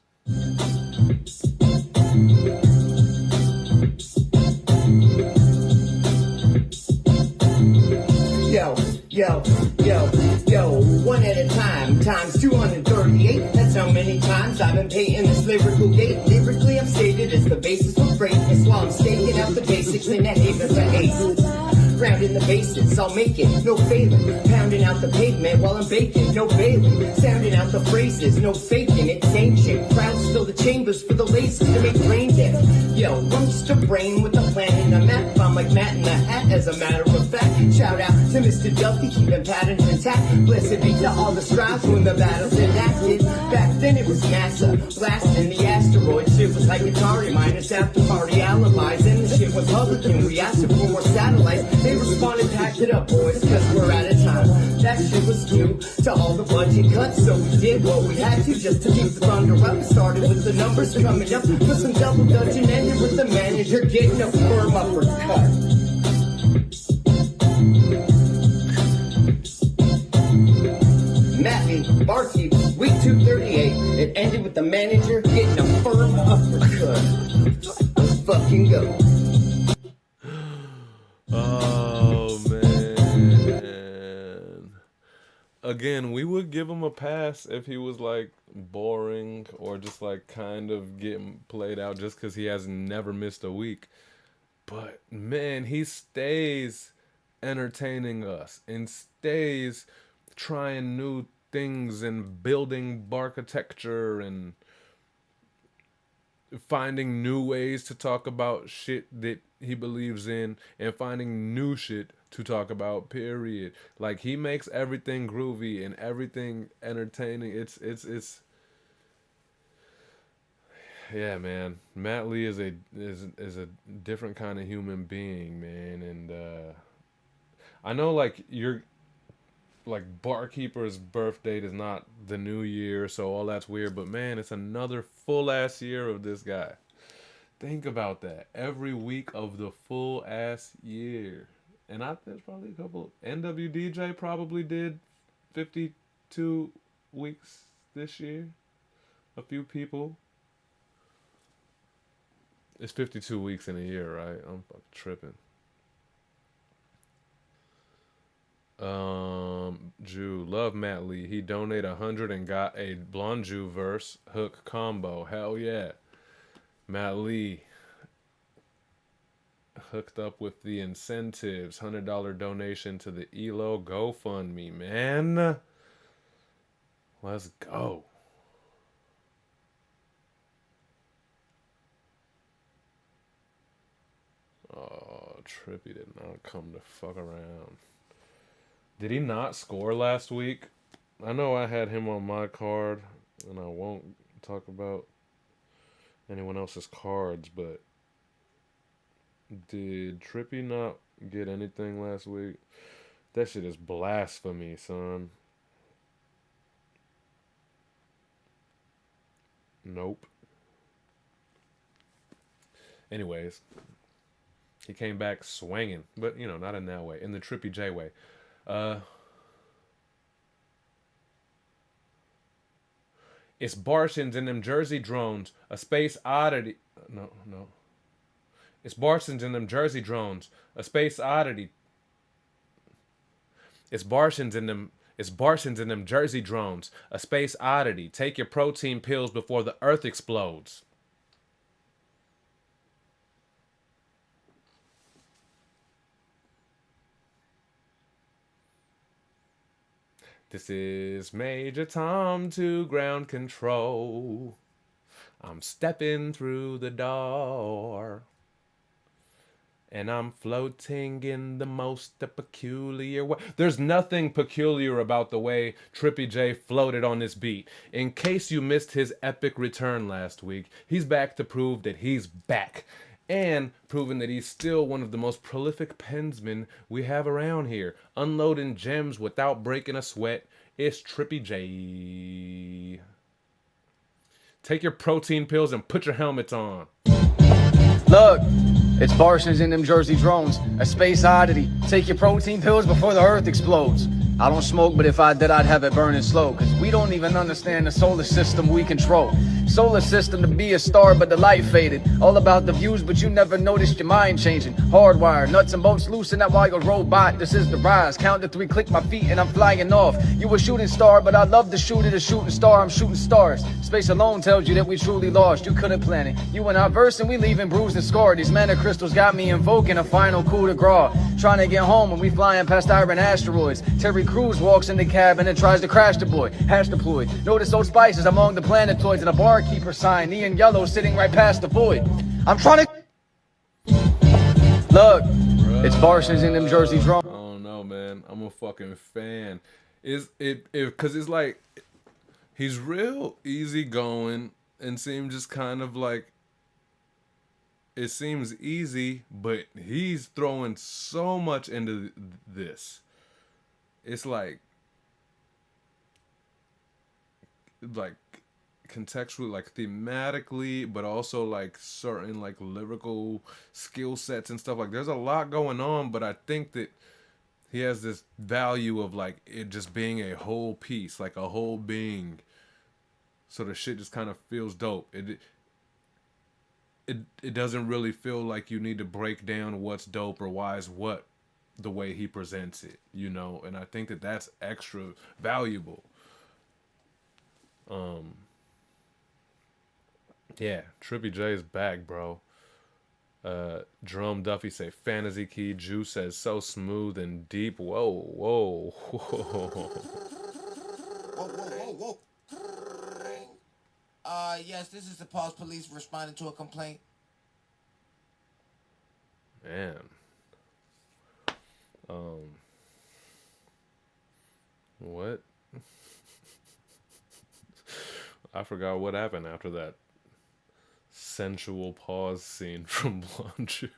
Yo, yo, yo, yo, one at a time, times 238. That's how many times I've been painting this lyrical gate. Lyrically, I'm stated as the basis for greatness while I'm staking out the basics in that haven for aces. Rounding the bases, I'll make it, no failing. Pounding out the pavement while I'm baking, no bailing. Sounding out the phrases, no faking, it's ancient. Crowds fill the chambers for the laces to make brain dead. Yo, I'm just a brain with a plan and a map. I'm like Matt in the Hat, as a matter of fact. Shout out to Mr. Duffy, keeping patterns intact. Blessed be to all the scribes when the battle's enacted. Back then it was NASA, blasting the asteroid. Shit was like Atari minus after party alibis. And the shit was Republican, we asked for more satellites. They responded, pack it up, boys, cause we're out of time. That shit was due to all the budget cuts, so we did what we had to just to keep the thunder up. Started with the numbers coming up, put some double dutch and ended with the manager getting a firm uppercut. Matty, barkeep, week 238. It ended with the manager getting a firm uppercut. Let's fucking go. Oh man. Again, we would give him a pass if he was like boring or just like kind of getting played out just because he has never missed a week. But man, he stays entertaining us and stays trying new things and building architecture and finding new ways to talk about shit that he believes in and finding new shit to talk about, period. Like he makes everything groovy and everything entertaining. It's yeah, man. Matt Lee is a different kind of human being, man. And I know like you're like Barkeeper's birth date is not the new year, so all that's weird, but man, it's another full ass year of this guy. Think about that. Every week of the full ass year. And there's probably a couple. NWDJ probably did 52 weeks this year. A few people. It's 52 weeks in a year, right? I'm fucking tripping. Jew, love Matt Lee. He donated 100 and got a Blonde Jew verse hook combo. Hell yeah. Matt Lee hooked up with the incentives. $100 donation to the ELO GoFundMe, man. Let's go. Oh, Trippy did not come to fuck around. Did he not score last week? I know I had him on my card, and I won't talk about anyone else's cards, but did Trippy not get anything last week? That shit is blasphemy, son. Nope. Anyways, he came back swinging, but you know, not in that way, in the Trippy J way. It's Barshins and them Jersey drones, a space oddity. No, no. It's Barshins and them Jersey drones, a space oddity. It's Barshins and them. It's Barshins and them Jersey drones, a space oddity. Take your protein pills before the Earth explodes. This is Major Tom to ground control. I'm stepping through the door. And I'm floating in the most peculiar way. There's nothing peculiar about the way Trippy J floated on this beat. In case you missed his epic return last week, he's back to prove that he's back. And proving that he's still one of the most prolific pensmen we have around here. Unloading gems without breaking a sweat. It's Trippy J. Take your protein pills and put your helmets on. Look, it's Barshins and them Jersey drones, a space oddity. Take your protein pills before the Earth explodes. I don't smoke, but if I did, I'd have it burning slow. Cause we don't even understand the solar system we control. Solar system to be a star, but the light faded. All about the views, but you never noticed your mind changing. Hardwire, nuts and bolts loose, and that why you're robot. This is the rise. Count to 3, click my feet, and I'm flying off. You a shooting star, but I love to shoot at a shooting star. I'm shooting stars. Space alone tells you that we truly lost. You couldn't plan it. You and I verse, and we leaving bruised and scarred. These mana crystals got me invoking a final coup de grace. Trying to get home when we flying past iron asteroids. Terry Crews walks in the cabin and tries to crash the boy. Hash deployed. Notice those spices among the planetoids and a barkeeper sign. Neon yellow sitting right past the void. I'm trying to... Look, it's Barshins in them Jersey drones. I don't know, man. I'm a fucking fan. Cause it's like he's real easygoing and seems just kind of like it seems easy, but he's throwing so much into this. It's like contextually, like thematically, but also like certain like lyrical skill sets and stuff. Like there's a lot going on, but I think that he has this value of like it just being a whole piece, like a whole being. So the shit just kind of feels dope. It doesn't really feel like you need to break down what's dope or why is what the way he presents it, you know? And I think that that's extra valuable. Yeah, Trippy J is back, bro. Jerome Duffy say fantasy key. Juice says so smooth and deep. Whoa, whoa, whoa. Whoa, whoa, whoa, whoa. Yes, this is the Pulse Police responding to a complaint. Man. What? I forgot what happened after that sensual pause scene from Blonde Jew.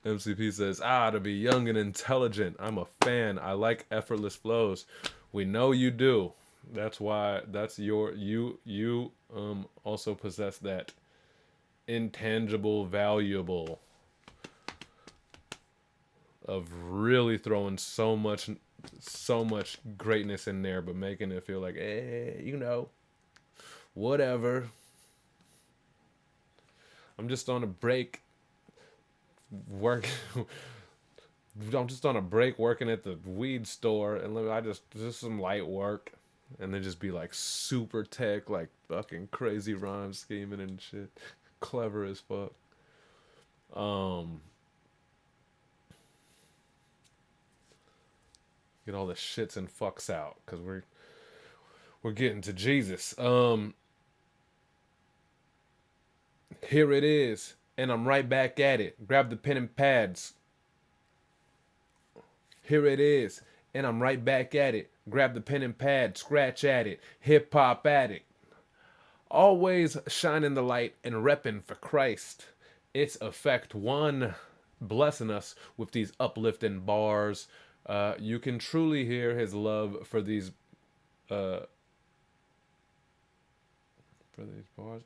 MCP says, to be young and intelligent. I'm a fan. I like effortless flows. We know you do. That's why you also possess that intangible valuable of really throwing so much greatness in there, but making it feel like, whatever. I'm just on a break I'm just on a break working at the weed store, and I just some light work, and then just be like super tech, like fucking crazy rhyme scheming and shit, clever as fuck. Get all the shits and fucks out, cause we're getting to Jesus. Here it is, and I'm right back at it. Grab the pen and pads. Here it is, and I'm right back at it. Grab the pen and pad, scratch at it. Hip hop addict. Always shining the light and repping for Christ. It's Effect One, blessing us with these uplifting bars. You can truly hear his love for these bars.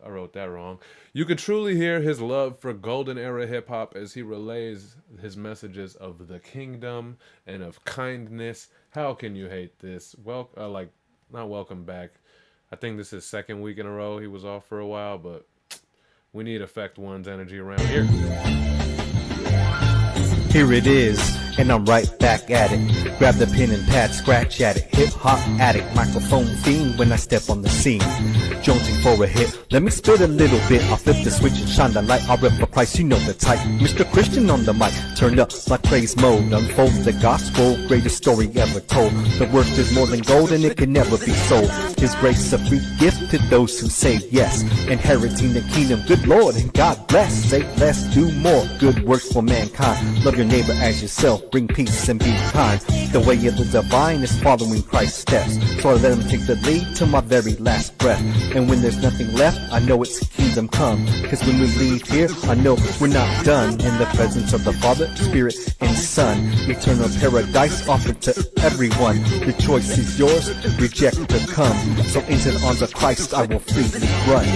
I wrote that wrong. You could truly hear his love for golden era hip hop as he relays his messages of the kingdom and of kindness. How can you hate this? Well, not welcome back. I think this is second week in a row he was off for a while, but we need Effect One's energy around here. Here it is, and I'm right back at it. Grab the pen and pad, scratch at it. Hip hop addict, microphone fiend when I step on the scene. Jonesing for a hit, let me spit a little bit. I'll flip the switch and shine the light. I'll rep for Christ, you know the type. Mr. Christian on the mic, turn up my praise mode. Unfold the gospel, greatest story ever told. The worth is more than gold and it can never be sold. His grace a free gift to those who say yes. Inheriting the kingdom, good Lord, and God bless. Say less, do more, good works for mankind. Love your neighbor as yourself, bring peace and be kind. The way of the divine is following Christ's steps. So I let him take the lead till my very last breath. And when there's nothing left, I know it's kingdom come. Cause when we leave here, I know we're not done. In the presence of the Father, Spirit, and Son. Eternal paradise offered to everyone. The choice is yours, reject or come. So into the arms of Christ I will freely run.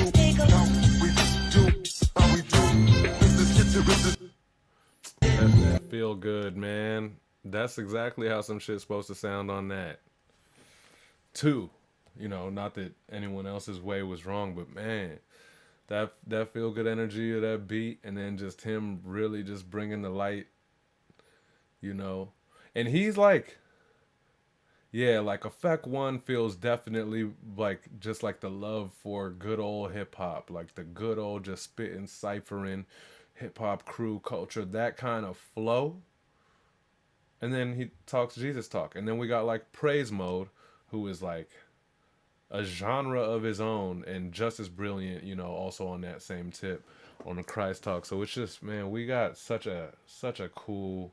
That feel good, man. That's exactly how some shit's supposed to sound on that. Two. Not that anyone else's way was wrong, but man, that feel good energy of that beat, and then just him really just bringing the light, and he's like, yeah, like Effect One feels definitely like just like the love for good old hip hop, like the good old just spitting, ciphering, hip hop crew culture, that kind of flow. And then he talks Jesus talk, and then we got like Praise Mode, who is like a genre of his own and just as brilliant, also on that same tip on the Christ talk. So it's just, man, we got such a cool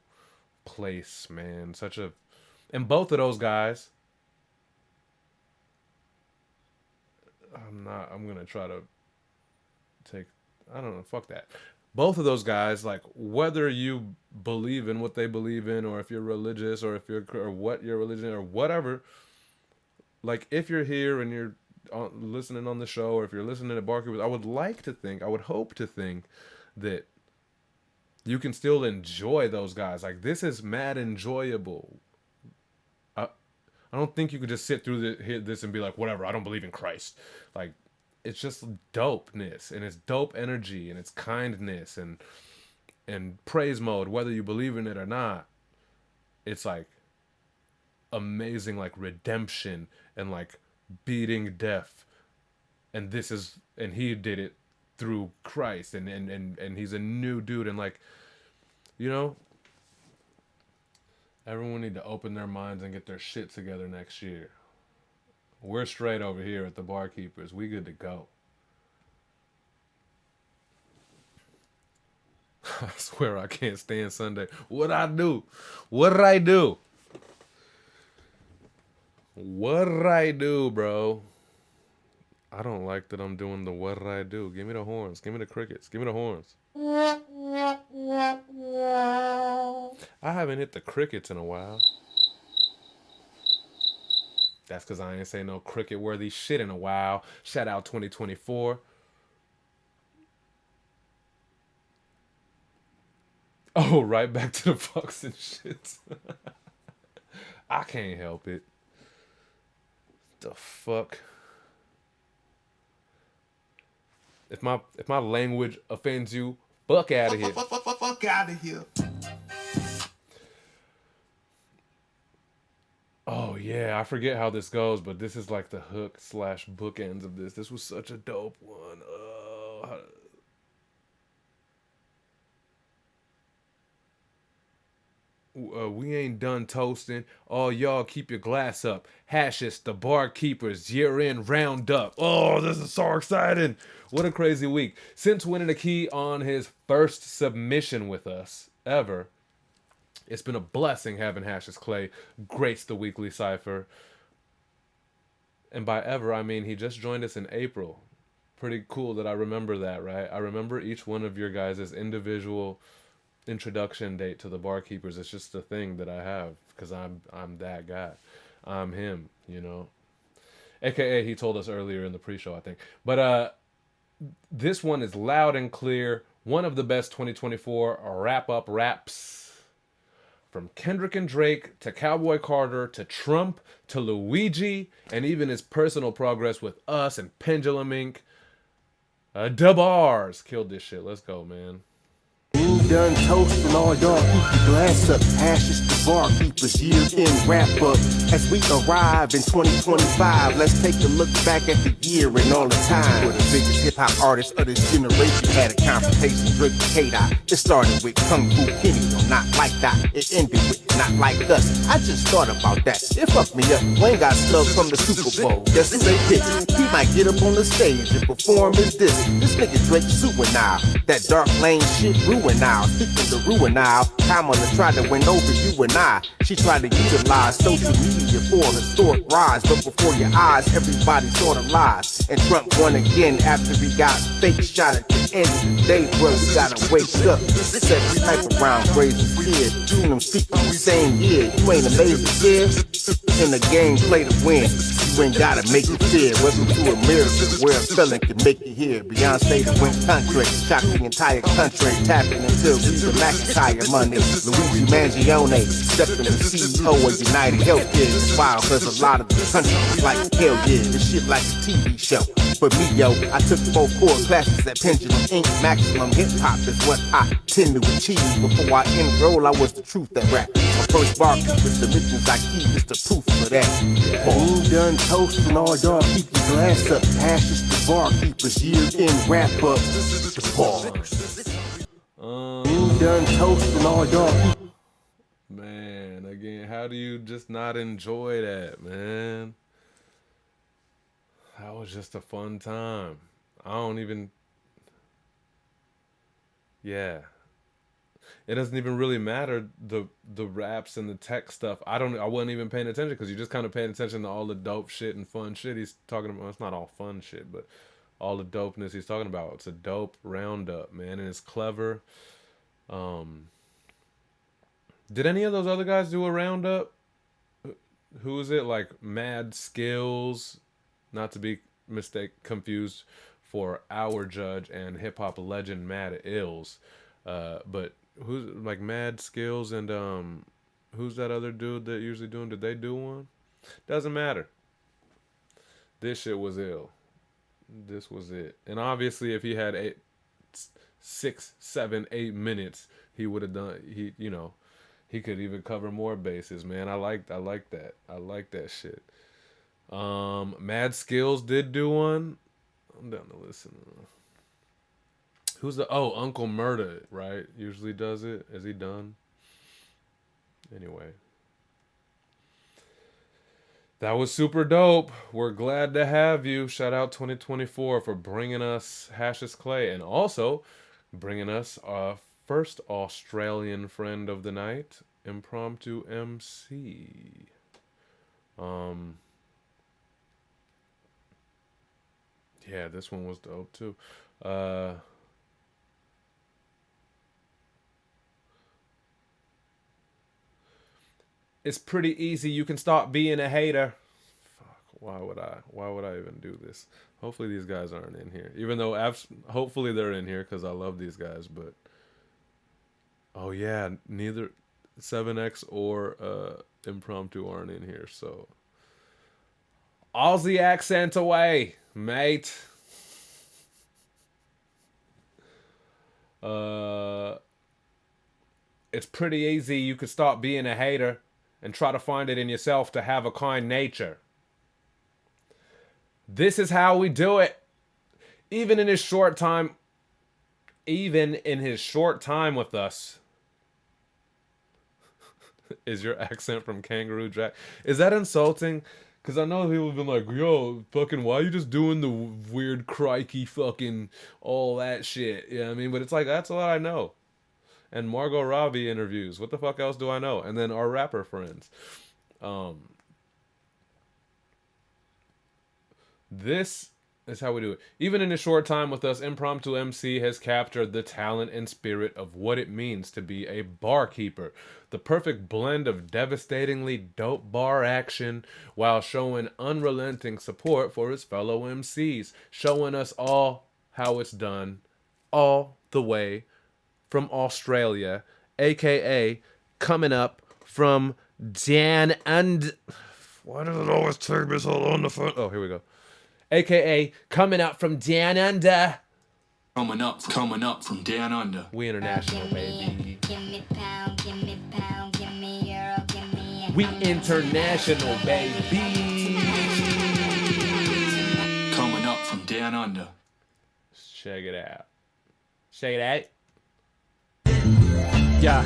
place, man. And both of those guys, I'm gonna try to I don't know, fuck that. Both of those guys, like, whether you believe in what they believe in, or if you're religious, or or what your religion, or whatever, like, if you're here and you're listening on the show, or if you're listening to Barker, I would hope to think that you can still enjoy those guys. Like, this is mad enjoyable. I don't think you could just sit through this and be like, whatever, I don't believe in Christ. Like, it's just dopeness, and it's dope energy, and it's kindness, and praise mode, whether you believe in it or not. It's like amazing, like redemption and like beating death. And he did it through Christ, and he's a new dude, and like, you know, everyone need to open their minds and get their shit together next year. We're straight over here at the Barkeepers. We good to go. I swear I can't stand Sunday. What I do? What did I do? What did I do, bro? I don't like that I'm doing the what did I do. Give me the horns. Give me the crickets. Give me the horns. I haven't hit the crickets in a while. That's because I ain't say no cricket worthy shit in a while. Shout out 2024. Oh, right back to the fucks and shits. I can't help it. The fuck? If my language offends you, fuck out of here. Fuck out of here. Oh yeah, I forget how this goes, but this is like the hook slash bookends of this. This was such a dope one. We ain't done toasting. Oh, y'all keep your glass up. Hashes, the barkeepers, year-end roundup. Oh, this is so exciting. What a crazy week. Since winning a key on his first submission with us ever, it's been a blessing having Hashes Clay grace the weekly cipher. And by ever, I mean he just joined us in April. Pretty cool that I remember that, right? I remember each one of your guys' individual introduction date to the Barkeepers. It's just a thing that I have because I'm that guy. I'm him, you know. AKA he told us earlier in the pre-show, I think. But this one is loud and clear. One of the best 2024 wrap-up raps. From Kendrick and Drake to Cowboy Carter to Trump to Luigi and even his personal progress with us and Pendulum Inc. DeBars killed this shit. Let's go, man. Done toasting all y'all, keep your glass up. Ashes to barkeepers, year in wrap up. As we arrive in 2025, let's take a look back at the year and all the time. Where the biggest hip hop artists of this generation had a confrontation, Drake and K-Dot. It started with Kung Fu Kenny, or Not Like That. It ended with Not Like Us. I just thought about that. It fucked me up. Wayne got slugs from the Super Bowl. Guess who they picked? He might get up on the stage and perform his diss. This nigga Drake suing now. That dark lane shit ruin now. Speaking the ruin now, Kamala tried to win over you and I. She tried to utilize social media for a historic rise, but before your eyes, everybody saw the lies. And Trump won again after he got fake shot at the end of the day, bro. We gotta wake up. Set the type of round crazy kid. Doing them speaking the same year. You ain't amazing, kid. In the game, play to win. You ain't gotta make it fair. Welcome to America, where a felon can make it here. Beyonce that went country, shocked the entire country, tapping into Reba McEntire money. Luigi Mangione, stepping the CEO of United Healthcare. It's wild, cause a lot of the country is like, hell yeah, this shit like a TV show. For me, yo, I took 4 core classes at Pendulum Inc. Maximum hip hop is what I tend to achieve. Before I enroll, I was the truth at rap. My first barkeeper submissions I keep is the proof for that. Who done toasting all y'all, keep your glass up. Ashes to barkeepers, year in wrap up. The bars. Who done toasting all y'all? Man, again, how do you just not enjoy that, man? That was just a fun time. I don't even. Yeah. It doesn't even really matter the raps and the tech stuff. I wasn't even paying attention because you're just kind of paying attention to all the dope shit and fun shit he's talking about. It's not all fun shit, but all the dopeness he's talking about. It's a dope roundup, man, and it's clever. Did any of those other guys do a roundup? Who was it? Like Mad Skills, not to be confused for our judge and hip hop legend Mad Ills, but who's like Mad Skills and who's that other dude that usually doing? Did they do one? Doesn't matter. This shit was ill. This was it. And obviously, if he had 6, 7, 8 minutes, he would have done. He could even cover more bases, man. I like that. I like that shit. Mad Skills did do one. I'm down to listen. Who's the Uncle Murda, right? Usually does it. Is he done? Anyway. That was super dope. We're glad to have you. Shout out 2024 for bringing us Hashes Clay and also bringing us our first Australian friend of the night, Impromptu MC. Um, yeah, this one was dope too. Uh, it's pretty easy. You can stop being a hater. Fuck, why would I? Why would I even do this? Hopefully these guys aren't in here. Even though hopefully they're in here because I love these guys. But oh yeah, neither 7X or Impromptu aren't in here. So Aussie accent away, mate. It's pretty easy. You could stop being a hater and try to find it in yourself to have a kind nature. This is how we do it. Even in his short time with us. Is your accent from Kangaroo Jack? Is that insulting? Because I know people have been like, yo, fucking, why are you just doing the weird, crikey, fucking, all that shit? You know what I mean? But it's like, that's all I know. And Margot Robbie interviews. What the fuck else do I know? And then our rapper friends. This is how we do it. Even in a short time with us, Impromptu MC has captured the talent and spirit of what it means to be a barkeeper. The perfect blend of devastatingly dope bar action while showing unrelenting support for his fellow MCs. Showing us all how it's done all the way from Australia, aka coming up from Dan and why does it always take me so long to find? Oh, here we go. AKA coming up from down under. Coming up from down under. We international, baby. We international, baby. Coming up from down under. Check it out. Check it out. Yeah.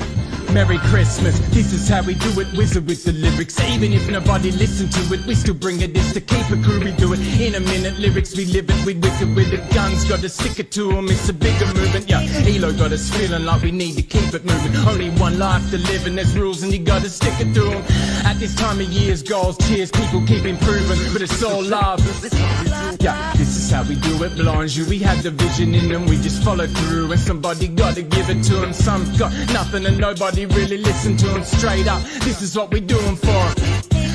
Merry Christmas, this is how we do it. Wizard with the lyrics, even if nobody listened to it, we still bring it. It's to keep it crew, we do it in a minute. Lyrics, we live it, we wicked with the guns. Got to stick it to them, it's a bigger movement. Yeah, Elo got us feeling like we need to keep it moving. Only one life to live and there's rules and you gotta stick it to them. At this time of year's goals, cheers, people keep improving, but it's all love. Yeah, this is how we do it, blinds you. We have the vision in them, we just follow through. And somebody gotta give it to them. Some got nothing and nobody really listen to them straight up. This is what we do them for.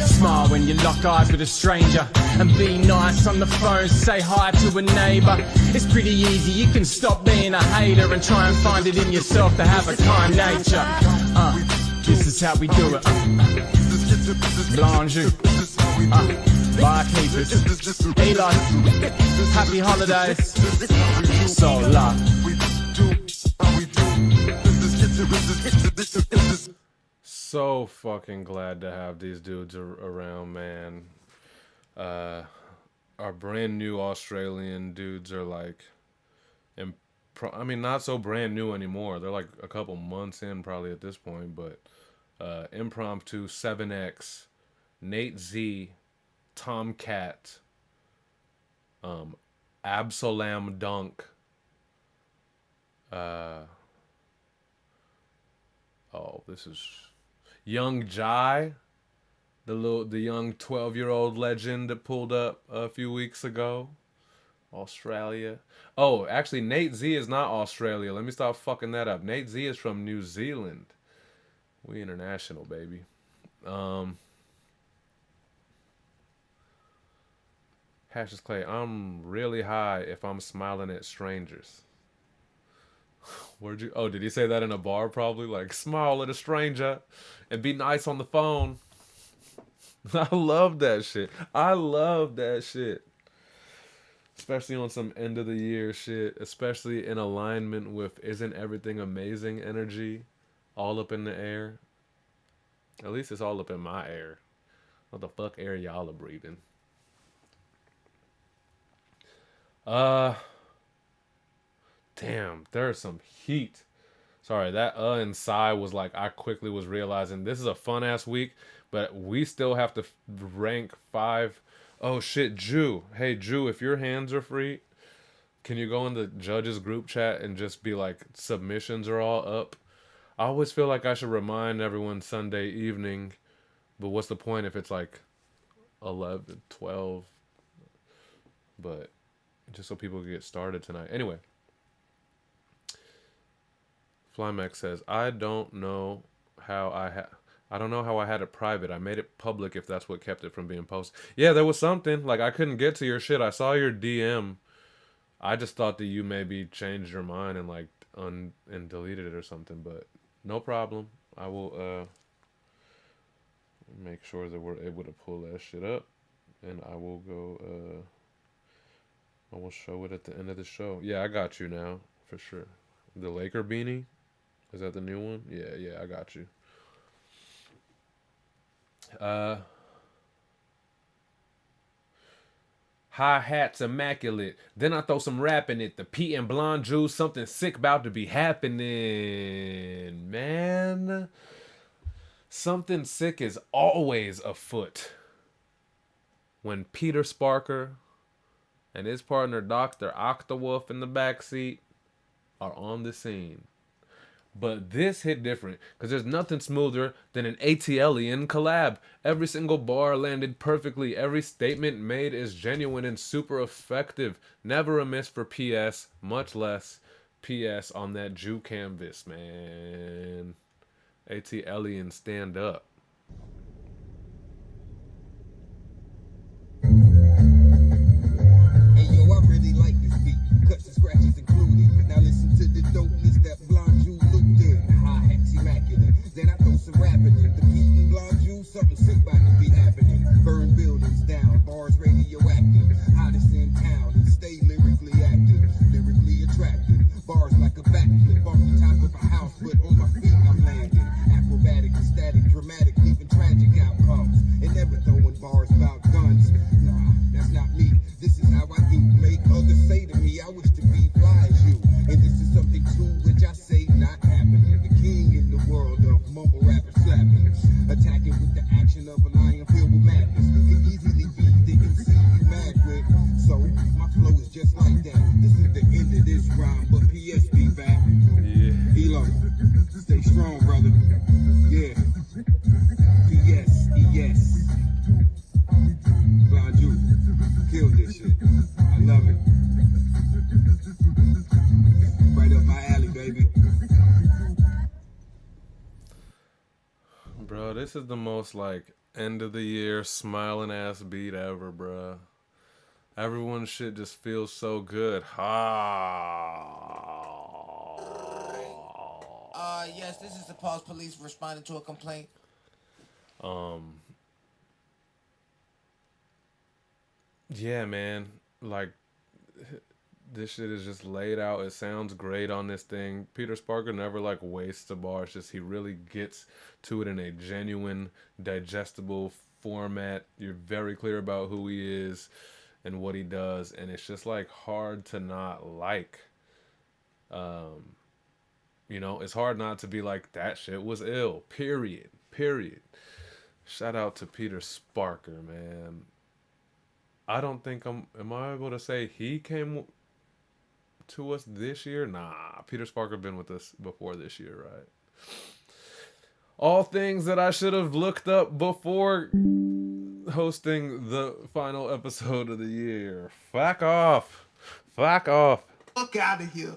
Smile when you lock eyes with a stranger and be nice on the phone, say hi to a neighbor. It's pretty easy, you can stop being a hater and try and find it in yourself to have a kind nature. This is how we do it. Blanche, barkeepers, Eli, happy holidays, so love. So fucking glad to have these dudes around, man. Our brand new Australian dudes are like, I mean, not so brand new anymore. They're like a couple months in probably at this point, but Impromptu, 7X, Nate Z, Tomcat, Absolam Dunk, this is Young Jai, the young 12-year-old legend that pulled up a few weeks ago. Australia. Oh, actually, Nate Z is not Australia. Let me stop fucking that up. Nate Z is from New Zealand. We international, baby. Hashes Clay. I'm really high if I'm smiling at strangers. Oh, did he say that in a bar probably? Like, smile at a stranger and be nice on the phone. I love that shit. I love that shit. Especially on some end of the year shit. Especially in alignment with isn't everything amazing energy all up in the air. At least it's all up in my air. What the fuck air y'all are breathing? Damn, there's some heat. Sorry, that and sigh was like I quickly was realizing this is a fun ass week, but we still have to rank 5. Oh shit, Jew. Hey Jew, if your hands are free, can you go in the judges group chat and just be like submissions are all up? I always feel like I should remind everyone Sunday evening, but what's the point if it's like 11, 12? But just so people can get started tonight. Anyway, Flymax says, I don't know how I don't know how I had it private. I made it public if that's what kept it from being posted. Yeah, there was something. Like, I couldn't get to your shit. I saw your DM. I just thought that you maybe changed your mind and, like, and deleted it or something. But no problem. I will make sure that we're able to pull that shit up. And I will go, I will show it at the end of the show. Yeah, I got you now, for sure. The Laker beanie? Is that the new one? Yeah, I got you. Hi-hats immaculate. Then I throw some rap in it. The Pete and Blonde juice, something sick about to be happening. Man. Something sick is always afoot. When Peter Sparker and his partner Dr. Octawolf in the backseat are on the scene. But this hit different because there's nothing smoother than an ATLian collab. Every single bar landed perfectly. Every statement made is genuine and super effective. Never a miss for PS, much less PS on that Jew canvas, man. ATLian, stand up. Hey yo, I really like this beat. Cuts and scratches included. Now listen to the dopeness that Blonde Jew looked in. Hi-hats immaculate. Then I throw some rapping in. The Pete and Blonde Jew, something sick about to be happening. Burn buildings down, bars radioactive. Hottest in town and stay lyrically active. Lyrically attractive. Bars like a backflip off the top of a house, but on my feet I'm landing. Acrobatic, static, dramatic, leaving tragic outcomes. And never throwing bars about guns. Nah, that's not me. This is how I do. Make others say to me, I wish to be fly as you. And this is something too which I say not happening. The king in the world of mumble rapper slapping. Attacking with the action of a lion filled with madness. Can easily be the MC you mad with. So my flow is just like that. This is the end of this rhyme, but PS be back. Yeah. Elo, stay strong, brother. Yeah. PS, ES. Blonde Jew, kill this shit. I love it. Right up my alley, baby. Bro, this is the most, like, end of the year smiling ass beat ever, bro. Everyone's shit just feels so good. Yes, this is the Pulse Police responding to a complaint. Yeah, man. Like, this shit is just laid out. It sounds great on this thing. Peter Sparker never, like, wastes a bar. It's just he really gets to it in a genuine, digestible format. You're very clear about who he is and what he does, and it's just, like, hard to not like. You know, it's hard not to be like, that shit was ill. Period. Shout out to Peter Sparker, man. I don't think am I able to say he came to us this year? Nah, Peter Sparker been with us before this year, right? All things that I should have looked up before hosting the final episode of the year. Fuck off. Fuck off. Fuck out of here.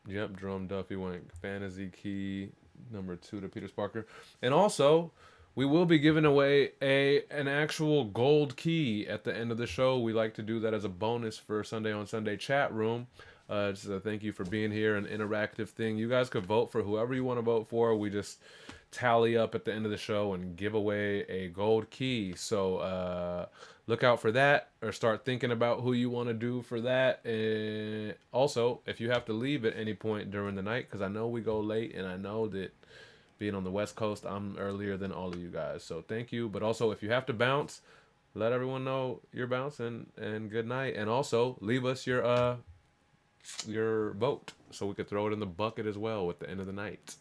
Yep, Drum Duffy went Fantasy Key number 2 to Peter Sparker. And also, we will be giving away an actual gold key at the end of the show. We like to do that as a bonus for Sunday on Sunday chat room. Just a thank you for being here, an interactive thing. You guys could vote for whoever you want to vote for. We just tally up at the end of the show and give away a gold key. So look out for that, or start thinking about who you want to do for that. And also, if you have to leave at any point during the night, because I know we go late, and I know that being on the West Coast, I'm earlier than all of you guys. So thank you. But also, if you have to bounce, let everyone know you're bouncing and good night. And also, leave us your vote so we could throw it in the bucket as well at the end of the night.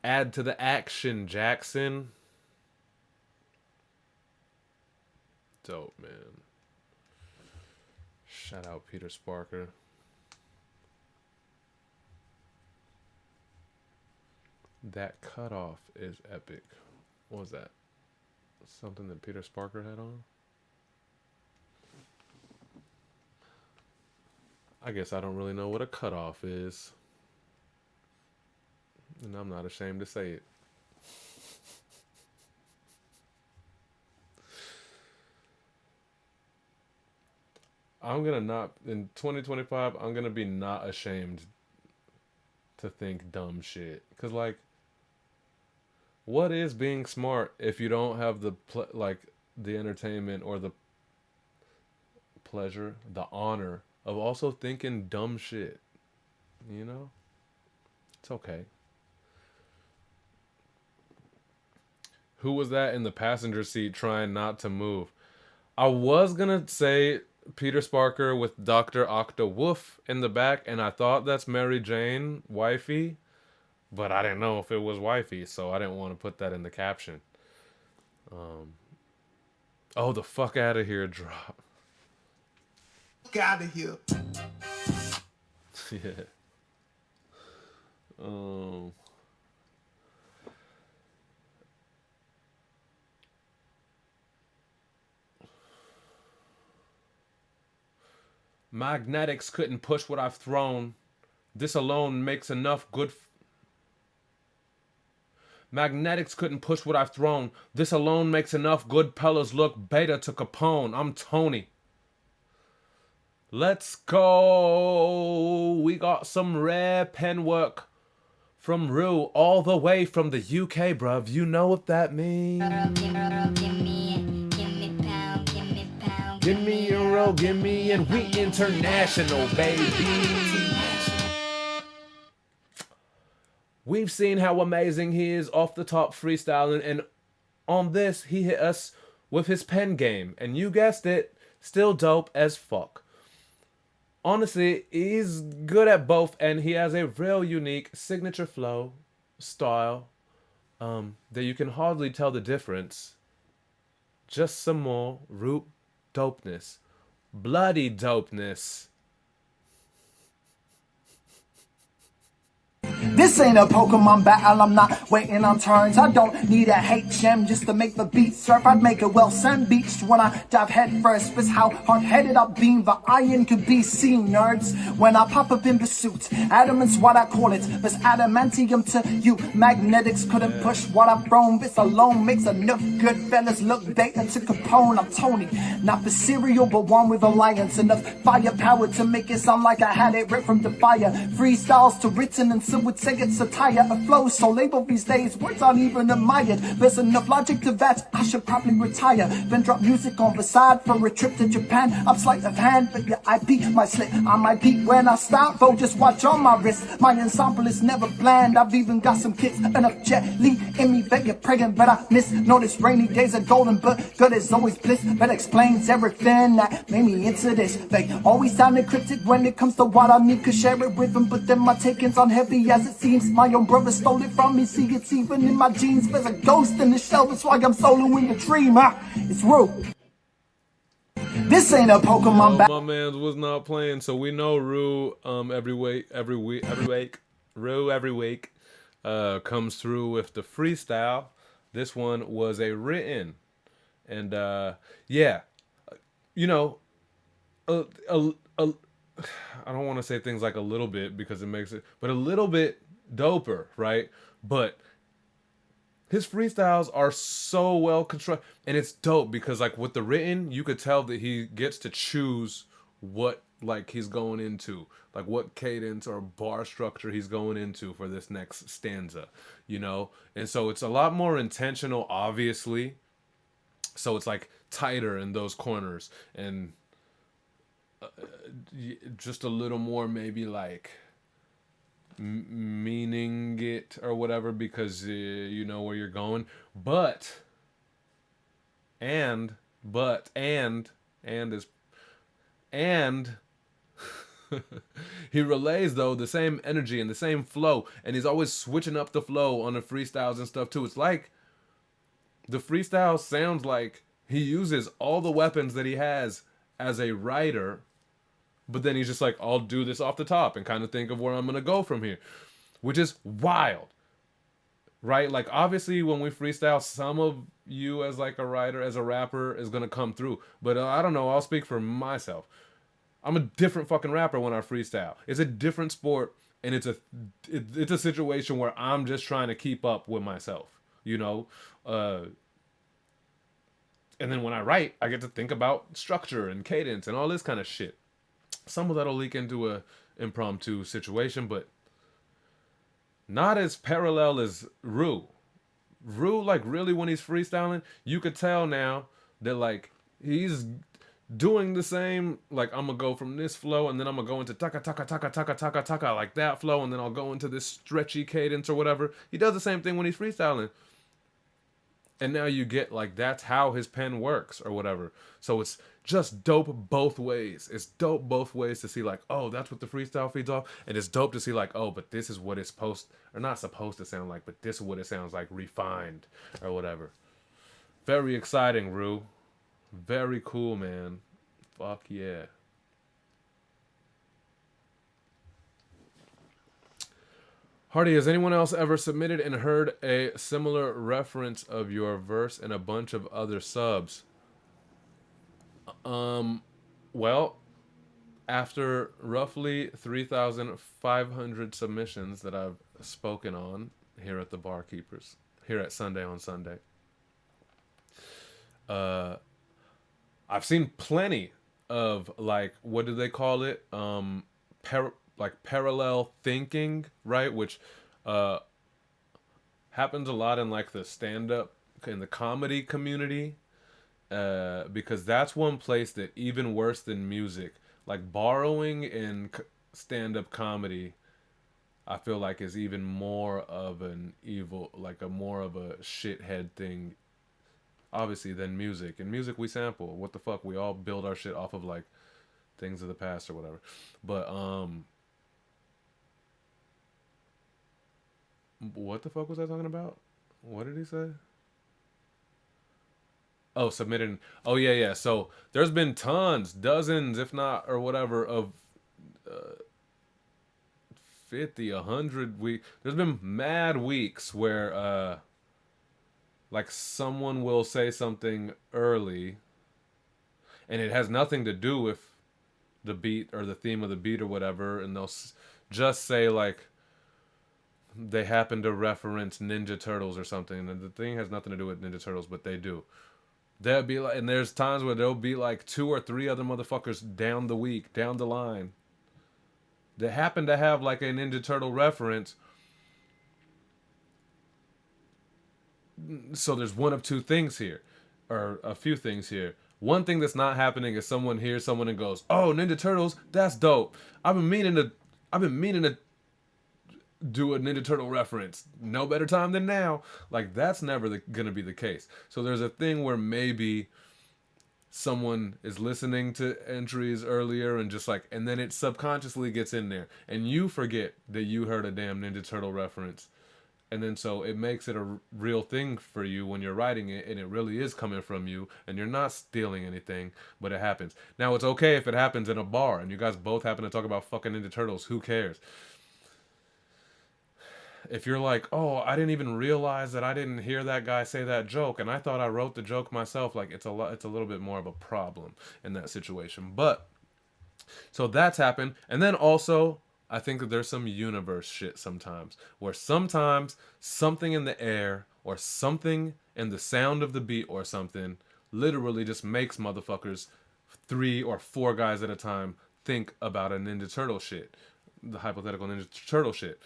Add to the action, Jackson. Dope, man. Shout out Peter Sparker. That cutoff is epic. What was that? Something that Peter Sparker had on? I guess I don't really know what a cutoff is. And I'm not ashamed to say it. I'm gonna not, in 2025, I'm gonna be not ashamed to think dumb shit. Cause like, what is being smart if you don't have the the entertainment or the pleasure, the honor of also thinking dumb shit? You know, it's okay. Who was that in the passenger seat trying not to move? I was gonna say Peter Sparker with Dr. Octa Woof in the back, and I thought that's Mary Jane, wifey, but I didn't know if it was wifey, so I didn't want to put that in the caption. Oh, the fuck out of here drop. Fuck out of here. Yeah. Magnetics couldn't push what I've thrown. This alone makes enough good. Magnetics couldn't push what I've thrown. This alone makes enough good fellas look beta to Capone. I'm Tony. Let's go. We got some rare pen work from Rue all the way from the UK, bruv. You know what that means. Give me a roll, give me, and we international, baby. We've seen how amazing he is off the top freestyling, and on this, he hit us with his pen game. And you guessed it, still dope as fuck. Honestly, he's good at both, and he has a real unique signature flow, style, that you can hardly tell the difference. Just some more root dopeness. Bloody dopeness. This ain't a Pokemon battle, I'm not waiting on turns. I don't need a HM just to make the beat surf. I'd make it well sand-beached when I dive head first. With how hard-headed I've been, the iron could be seen, nerds. When I pop up in pursuit, adamant's what I call it. But adamantium to you, magnetics couldn't push what I've thrown. This alone makes enough good fellas look beta to Capone. I'm Tony, not for cereal, but one with alliance. Enough firepower to make it sound like I had it ripped from the fire. Freestyles to written and some would say it's satire, a flow so label these days, words aren't even admired. There's enough logic to that, I should probably retire. Then drop music on the side for a trip to Japan. I'm sleight of hand, but your IP might slip. I might peak when I start, though, just watch on my wrist. My ensemble is never bland, I've even got some kicks. Enough Jet Li in me that you're pregnant, but I miss. Notice rainy days are golden, but good is always bliss. That explains everything that made me into this. They always sounded cryptic when it comes to what I need, could share it with them, but then my takings on heavy as it seems. My own brother stole it from me, see it's even in my jeans. There's a ghost in the shell, that's why I'm soloing the dream. It's Rue. This ain't a Pokemon battle. My man was not playing, so we know Rue every week Rue every week comes through with the freestyle. This one was a written, and yeah, you know, I don't want to say things like a little bit because it makes it, but a little bit doper, right? But his freestyles are so well constructed, and it's dope because like with the written, you could tell that he gets to choose what like he's going into, like what cadence or bar structure he's going into for this next stanza, you know? And so it's a lot more intentional, obviously. So it's like tighter in those corners and just a little more maybe like meaning it or whatever because you know where you're going. But and but and is and he relays though the same energy and the same flow, and he's always switching up the flow on the freestyles and stuff too. It's like the freestyle sounds like he uses all the weapons that he has as a writer, but then he's just like, I'll do this off the top and kind of think of where I'm gonna go from here, which is wild, right? Like obviously when we freestyle, some of you as like a writer, as a rapper, is gonna come through, but I don't know. I'll speak for myself. I'm a different fucking rapper when I freestyle. It's a different sport, and it's a situation where I'm just trying to keep up with myself, you know. And then when I write, I get to think about structure and cadence and all this kind of shit. Some of that'll leak into a impromptu situation, but not as parallel as Rue. Rue, like really when he's freestyling, you could tell now that like he's doing the same, like I'm gonna go from this flow and then I'm gonna go into taka taka taka taka taka taka like that flow, and then I'll go into this stretchy cadence or whatever. He does the same thing when he's freestyling. And now you get like that's how his pen works or whatever. So it's just dope both ways. It's dope both ways to see like, oh, that's what the freestyle feeds off, and it's dope to see like, oh, but this is what it's supposed or not supposed to sound like, but this is what it sounds like refined or whatever. Very exciting, Rue. Very cool, man. Fuck yeah. Hardy, has anyone else ever submitted and heard a similar reference of your verse in a bunch of other subs? Well, after roughly 3,500 submissions that I've spoken on here at the Barkeepers, here at Sunday on Sunday, I've seen plenty of like, what do they call it? Like parallel thinking, right? Which happens a lot in like the stand-up, in the comedy community, because that's one place that even worse than music, like borrowing in stand-up comedy, I feel like is even more of an evil, like a more of a shithead thing, obviously, than music. In music we sample. What the fuck? We all build our shit off of like things of the past or whatever. But what the fuck was I talking about? What did he say? Oh, submitting. Oh, yeah, yeah. So there's been tons, dozens, if not, or whatever, of 50, 100 weeks. There's been mad weeks where, like, someone will say something early, and it has nothing to do with the beat or the theme of the beat or whatever, and they'll just say, like, they happen to reference Ninja Turtles or something, and the thing has nothing to do with Ninja Turtles, but they do. There'll be like, and there's times where there'll be like 2 or 3 other motherfuckers down the week, down the line, that happen to have like a Ninja Turtle reference. So there's one of two things here, or a few things here. One thing that's not happening is someone hears someone and goes, "Oh, Ninja Turtles, that's dope. I've been meaning to do a Ninja Turtle reference. No better time than now." Like that's never gonna be the case. So there's a thing where maybe someone is listening to entries earlier and just like, and then it subconsciously gets in there, and you forget that you heard a damn Ninja Turtle reference, and then so it makes it a real thing for you when you're writing it, and it really is coming from you, and you're not stealing anything, but it happens. Now it's okay if it happens in a bar and you guys both happen to talk about fucking Ninja Turtles. Who cares? If you're like, oh, I didn't even realize that I didn't hear that guy say that joke, and I thought I wrote the joke myself, like it's a little bit more of a problem in that situation. But so that's happened, and then also I think that there's some universe shit sometimes, where sometimes something in the air or something in the sound of the beat or something literally just makes motherfuckers 3 or 4 guys at a time think about a Ninja Turtle shit, the hypothetical Ninja Turtle shit.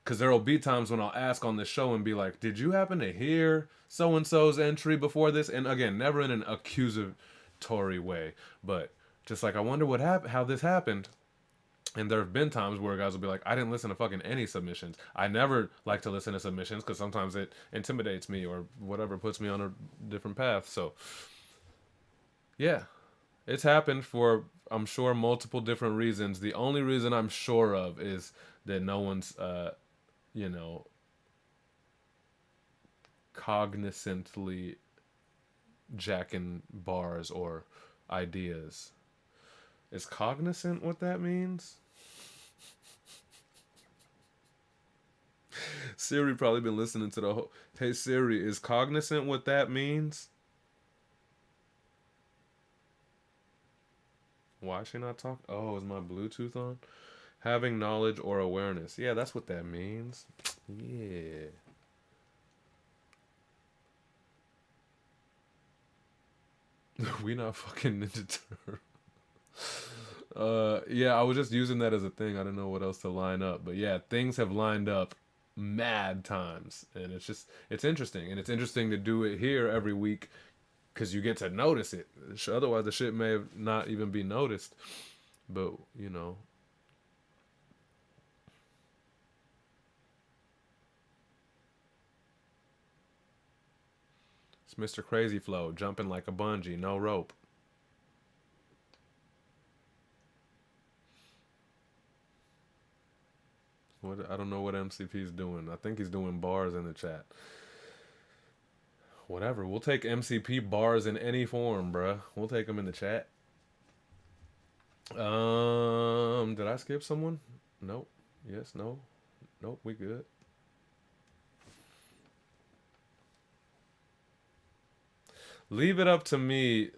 Because there will be times when I'll ask on this show and be like, did you happen to hear so-and-so's entry before this? And again, never in an accusatory way, but just like, I wonder what happened, how this happened. And there have been times where guys will be like, I didn't listen to fucking any submissions. I never like to listen to submissions because sometimes it intimidates me or whatever, puts me on a different path. So, yeah, it's happened for, I'm sure, multiple different reasons. The only reason I'm sure of is that no one's, you know, cognizantly jacking bars or ideas. Is cognizant what that means? Siri probably been listening to the whole. Hey Siri, is cognizant what that means? Why is she not talking? Oh, is my Bluetooth on? Having knowledge or awareness. Yeah, that's what that means. Yeah. We not fucking Ninja Turtle. Yeah, I was just using that as a thing. I didn't know what else to line up. But yeah, things have lined up mad times. And it's interesting. And it's interesting to do it here every week because you get to notice it. Otherwise, the shit may have not even be noticed. But, you know. It's Mr. Crazy Flow, jumping like a bungee, no rope. What, I don't know what MCP's doing. I think he's doing bars in the chat. Whatever. We'll take MCP bars in any form, bruh. We'll take them in the chat. Did I skip someone? Nope. Yes, no. Nope, we good. Leave it up to me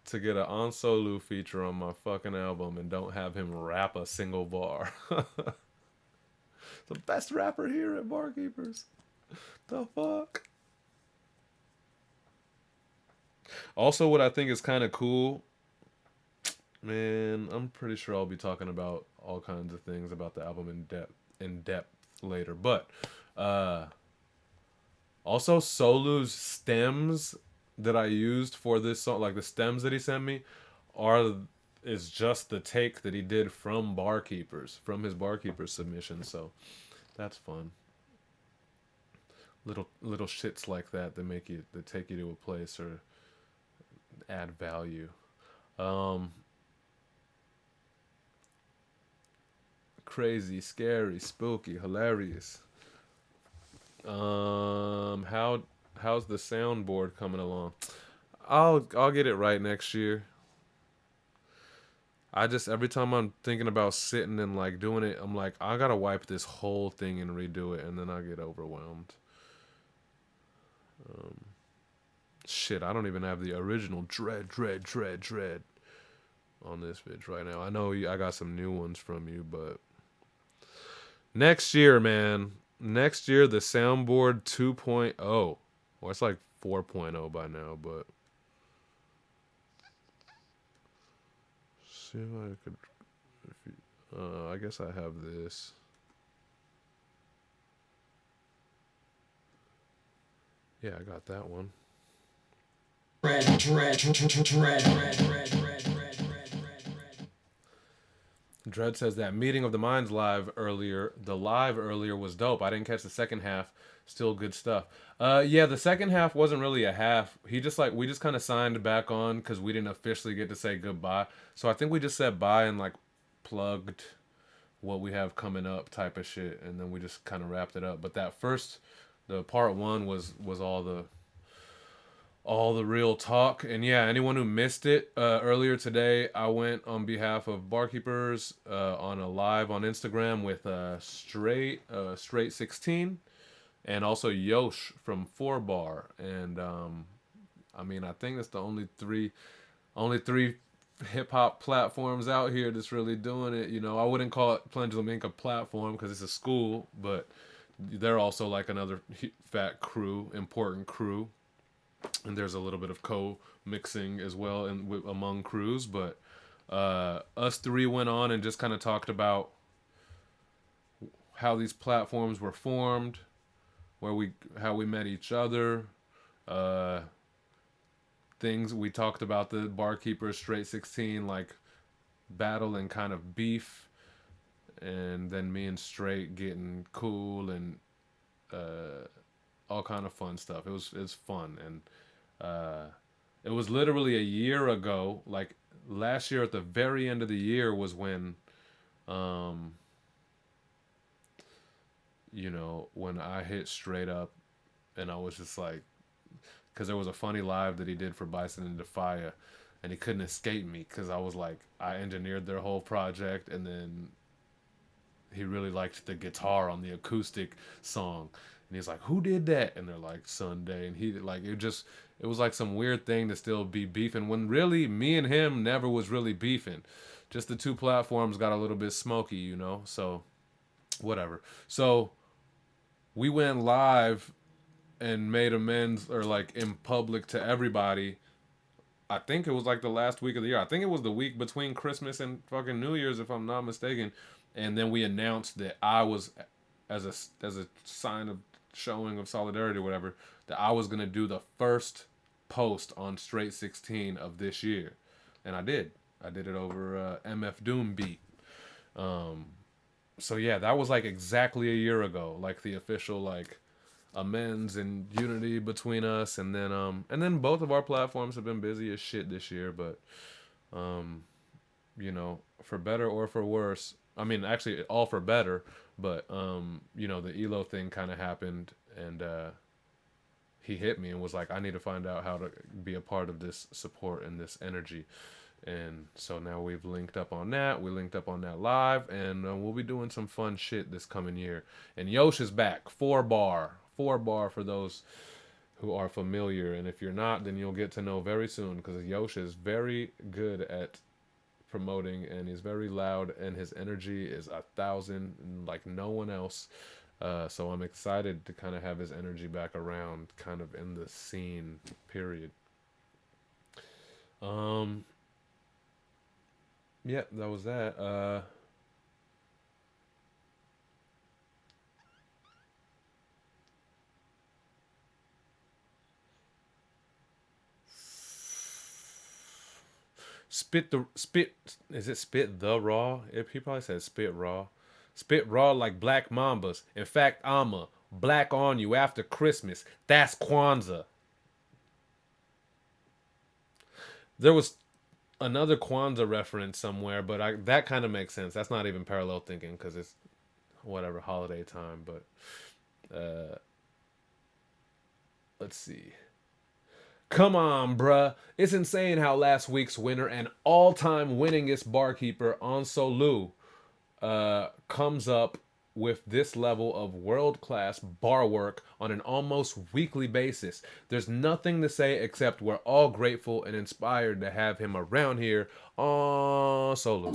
to get an Ansolu feature on my fucking album and don't have him rap a single bar. The best rapper here at Barkeepers. The fuck? Also, what I think is kind of cool, man, I'm pretty sure I'll be talking about all kinds of things about the album in depth later. But also Solu's stems that I used for this song, like the stems that he sent me, is just the take that he did from Barkeepers, from his Barkeepers submission. So that's fun. Little shits like that make you, that take you to a place or add value. Crazy, scary, spooky, hilarious. How's the soundboard coming along? I'll get it right next year. I just, every time I'm thinking about sitting and like doing it, I'm like, I gotta wipe this whole thing and redo it, and then I get overwhelmed. Shit, I don't even have the original dread on this bitch right now. I know I got some new ones from you, but next year, man. Next year, the soundboard 2.0. Well, it's like 4.0 by now, but see if I could. I guess I have this. Yeah, I got that one. Dread says that meeting of the minds live earlier. The live earlier was dope. I didn't catch the second half. Still good stuff. Yeah, the second half wasn't really a half. He just like, we just kind of signed back on because we didn't officially get to say goodbye. So I think we just said bye and like plugged what we have coming up type of shit, and then we just kind of wrapped it up. But that first, the part one was all the real talk. And yeah, anyone who missed it, earlier today, I went on behalf of Barkeepers on a live on Instagram with Straight 16 and also Yosh from 4 Bar. And I mean, I think that's the only three hip hop platforms out here that's really doing it. You know, I wouldn't call it Pendulum Inc. a platform because it's a school, but they're also like another fat crew, important crew. And there's a little bit of co-mixing as well among crews. But us three went on and just kind of talked about how these platforms were formed, how we met each other, things we talked about, the Barkeepers, Straight 16, like battle and kind of beef, and then me and Straight getting cool and all kind of fun stuff. It was fun, and it was literally a year ago. Like last year, at the very end of the year, was when, when I hit Straight Up, and I was just like, because there was a funny live that he did for Bison and Defia, and he couldn't escape me because I was like, I engineered their whole project, and then he really liked the guitar on the acoustic song, and he's like, who did that? And they're like, Sunday. And he like, it was like some weird thing to still be beefing when really me and him never was really beefing. Just the two platforms got a little bit smoky, so whatever. So we went live and made amends, or like in public to everybody. I think it was like the last week of the year. I think it was the week between Christmas and fucking New Year's, if I'm not mistaken. And then we announced that I was, as a sign of showing of solidarity or whatever, that I was gonna do the first post on Straight 16 of this year, and I did. I did it over MF Doom beat. So yeah, that was like exactly a year ago, like the official like amends and unity between us, and then both of our platforms have been busy as shit this year, but for better or for worse. I mean, actually, all for better, but the ELO thing kind of happened, and he hit me and was like, I need to find out how to be a part of this support and this energy. And so now we've linked up on that. We linked up on that live, and we'll be doing some fun shit this coming year. And Yosh is back, 4-bar for those who are familiar. And if you're not, then you'll get to know very soon, because Yosh is very good at promoting, and he's very loud, and his energy is 1,000 like no one else. So I'm excited to kind of have his energy back around, kind of in the scene. Period. Yeah, that was that. Is it spit the raw? He probably said spit raw. Spit raw like black mambas. In fact, I'ma black on you after Christmas. That's Kwanzaa. There was another Kwanzaa reference somewhere, but that kind of makes sense. That's not even parallel thinking, because it's whatever holiday time. But let's see. Come on, bruh. It's insane how last week's winner and all-time winningest barkeeper, Ansolu, comes up with this level of world-class bar work on an almost weekly basis. There's nothing to say except we're all grateful and inspired to have him around here. Ansolu.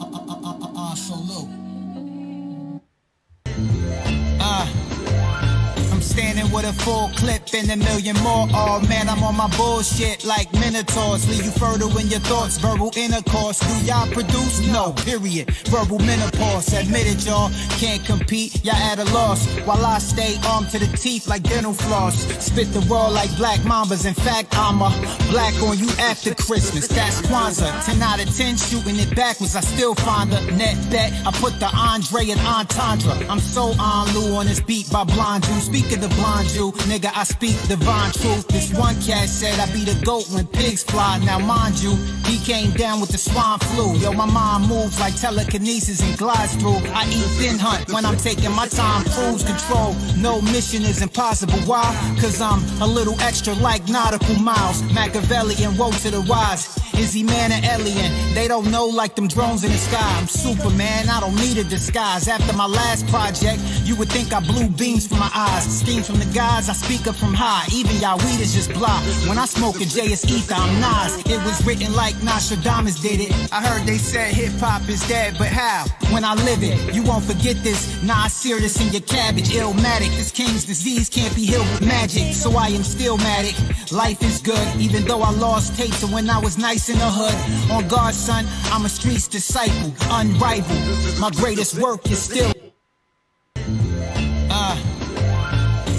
I'm standing with a full clip and a million more. Oh man, I'm on my bullshit like minotaurs. Leave you fertile in your thoughts. Verbal intercourse. Do y'all produce? No, period. Verbal menopause. Admit it, y'all. Can't compete. Y'all at a loss. While I stay armed to the teeth like dental floss. Spit the raw like black mambas. In fact, I'm a black on you after Christmas. That's Kwanzaa. 10 out of 10 shooting it backwards. I still find the net bet. I put the Andre and entendre. I'm so on Lou on this beat by Blind Jew. Speak of the blind Jew, nigga, I speak divine truth. This one cat said I be the goat when pigs fly. Now mind you, he came down with the swine flu. Yo, my mind moves like telekinesis and glides through. I eat thin hunt when I'm taking my time, cruise control. No mission is impossible. Why? Cause I'm a little extra like nautical miles. Machiavellian, woe to the wise. Is he man or alien? They don't know like them drones in the sky. I'm Superman, I don't need a disguise. After my last project, you would think I blew beams from my eyes. Schemes from the guys, I speak up from high. Even y'all weed is just blah. When I smoke a J, it's ether, I'm Nas. It was written like Nostradamus did it. I heard they said hip-hop is dead, but how? When I live it, you won't forget this. Nah, I sear this in your cabbage, illmatic. This king's disease can't be healed with magic. So I am still matic. Life is good, even though I lost tapes of when I was nice in the hood. On guard, son, I'm a street's disciple, unrivaled. My greatest work is still.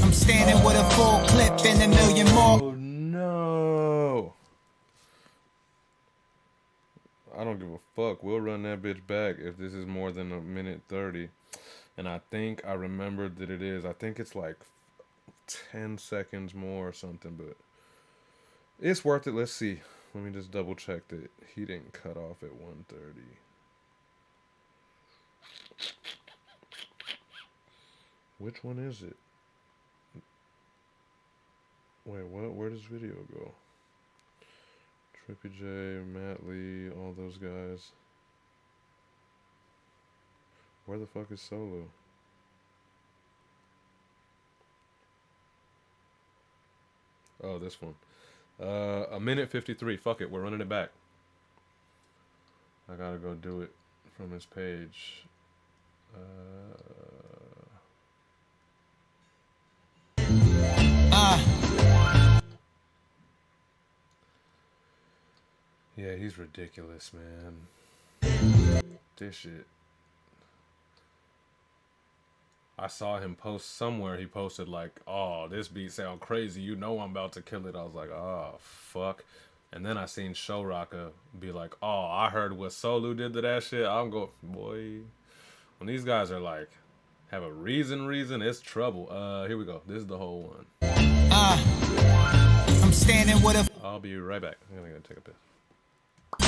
I'm standing with a full clip and a million more. Oh no! I don't give a fuck. We'll run that bitch back if this is more than a minute 30. And I think I remembered that it is. I think it's like 10 seconds more or something, but it's worth it. Let's see. Let me just double check that he didn't cut off at 1:30. Which one is it? Wait, what? Where does video go? Trippy J, Matt Lee, all those guys. Where the fuck is Solo? Oh, this one. A minute 53. Fuck it, we're running it back. I gotta go do it from his page. Yeah, he's ridiculous, man. This shit. I saw him post somewhere. He posted like, "Oh, this beat sound crazy. You know I'm about to kill it." I was like, "Oh, fuck." And then I seen Show Rocka be like, "Oh, I heard what Solu did to that shit." I'm going, boy. When these guys are like, have a reason, it's trouble. Here we go. This is the whole one. I'm standing with a I'll be right back. I'm gonna go take a piss.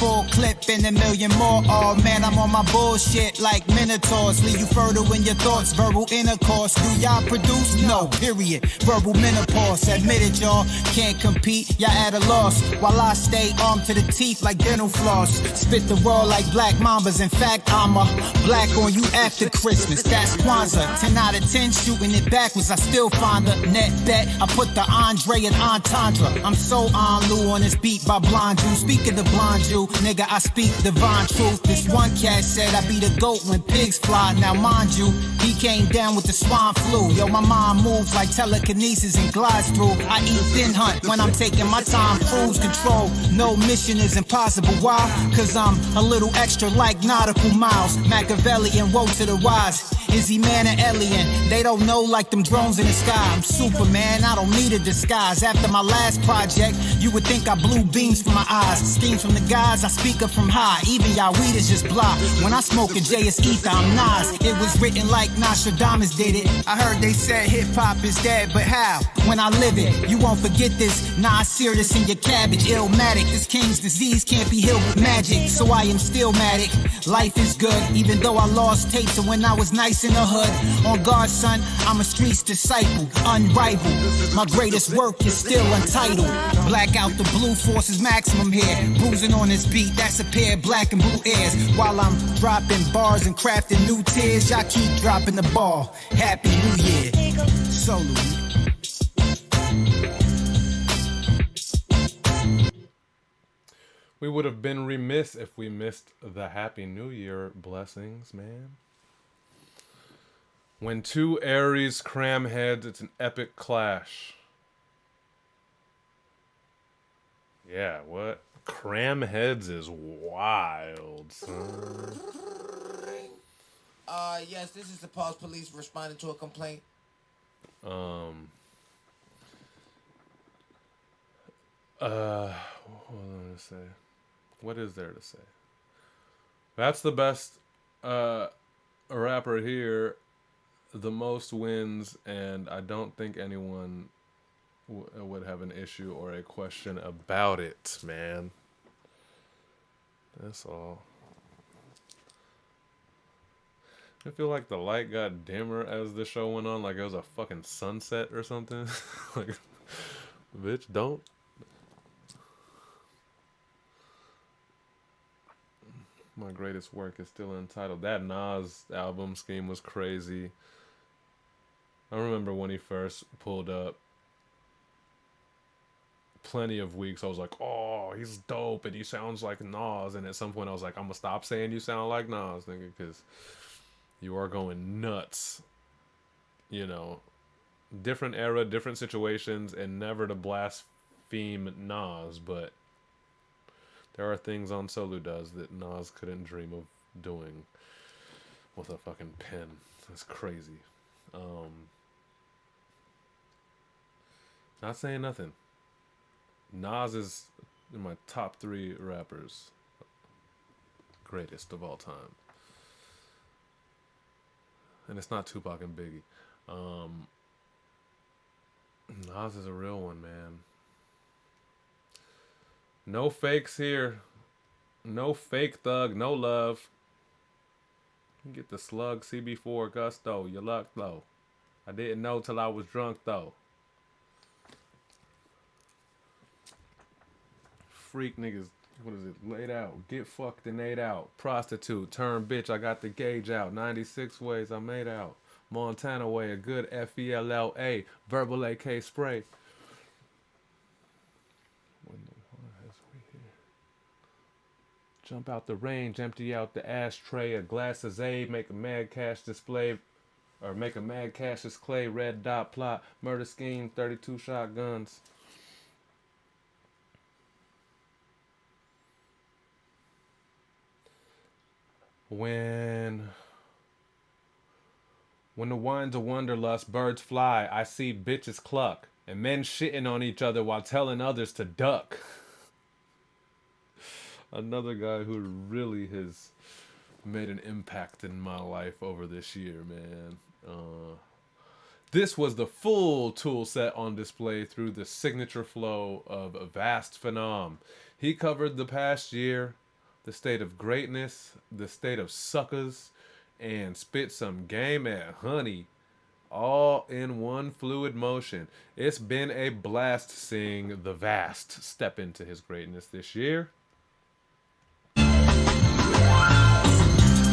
full clip and a million more. Oh man, I'm on my bullshit like minotaurs. Leave you fertile in your thoughts. Verbal intercourse. Do y'all produce? No, period. Verbal menopause. Admit it, y'all. Can't compete. Y'all at a loss. While I stay armed to the teeth like dental floss. Spit the raw like black mambas. In fact, I'm a black on you after Christmas. That's Kwanzaa. 10 out of 10 shooting it backwards. I still find the net bet. I put the Andre and entendre. I'm so on Lou on this beat by Blind Jew. Speaking of Blind Jew, nigga, I speak divine truth. This one cat said I be the goat when pigs fly. Now mind you, he came down with the swine flu. Yo, my mind moves like telekinesis and glides through. I eat thin hunt when I'm taking my time. Cruise control, no mission is impossible. Why? Cause I'm a little extra like nautical miles. Machiavellian, woe to the wise. Is he man or alien? They don't know like them drones in the sky. I'm Superman, I don't need a disguise. After my last project, you would think I blew beams from my eyes. Schemes from the guys, I speak up from high. Even y'all weed is just blah. When I smoke a J, it's ether, I'm Nas. It was written like Nostradamus did it. I heard they said hip-hop is dead, but how? When I live it, you won't forget this. Nas serious in your cabbage, illmatic. This king's disease can't be healed with magic. So I am still matic. Life is good, even though I lost tapes of when I was nice in the hood. On guard, son, I'm a street's disciple, unrivaled. My greatest work is still untitled. Black out the blue forces maximum here. Bruising on this beat, that's a pair of black and blue ears. While I'm dropping bars and crafting new tears, y'all keep dropping the ball. Happy New Year. Solo. We would have been remiss if we missed the Happy New Year blessings, man. When two Aries cram heads, it's an epic clash. Yeah, what? Cram heads is wild, son. Yes, this is the Pause Police responding to a complaint. What am I to say? What is there to say? That's the best rapper here. The most wins, and I don't think anyone would have an issue or a question about it, man. That's all. I feel like the light got dimmer as the show went on, like it was a fucking sunset or something. Like, bitch, don't. My greatest work is still entitled. That Nas album scheme was crazy. I remember when he first pulled up, plenty of weeks I was like, oh, he's dope and he sounds like Nas. And at some point I was like, I'm gonna stop saying you sound like Nas, nigga, because you are going nuts. You know, different era, different situations, and never to blaspheme Nas, but there are things on Solo does that Nas couldn't dream of doing with a fucking pen. That's crazy. Not saying nothing. Nas is in my top 3 rappers. greatest of all time. And it's not Tupac and Biggie. Nas is a real one, man. No fakes here. No fake thug, no love. You get the slug CB4 gusto. You luck though. I didn't know till I was drunk though. Freak niggas, what is it? Laid out. Get fucked and ate out. Prostitute. Turn bitch. I got the gauge out. 96 ways I made out. Montana way. A good FELLA. Verbal AK spray. Jump out the range, empty out the ashtray, a glass of Zabe, make a mad cash display, or make a mad cash display, red dot plot, murder scheme, 32 shotguns. When the wine's a wanderlust, birds fly, I see bitches cluck, and men shitting on each other while telling others to duck. Another guy who really has made an impact in my life over this year, man. This was the full tool set on display through the signature flow of a vast phenom. He covered the past year, the state of greatness, the state of suckers, and spit some game at honey, all in one fluid motion. It's been a blast seeing the vast step into his greatness this year.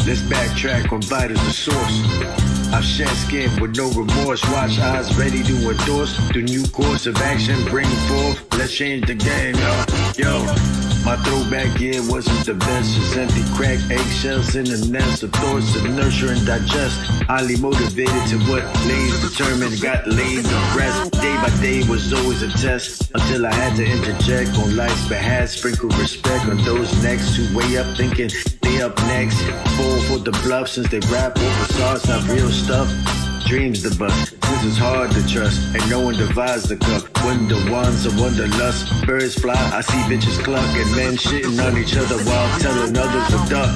Let's backtrack on Bite as the source. I've shed skin with no remorse. Watch eyes ready to endorse the new course of action. Bring forth, let's change the game, yo. My throwback year wasn't the best. Just empty crack eggshells in a nest of thoughts to nurture and digest. Highly motivated to what lays determined. Got laid to rest. Day by day was always a test. Until I had to interject on life's behalf. Sprinkle respect on those next who way up thinking they up next. Fall for the bluff since they rap over facades, not real stuff. Dreams the bust, this is hard to trust, and no one divides the cup. Wonder ones or wonderlust, birds fly, I see bitches cluck, and men shitting on each other while telling others to duck.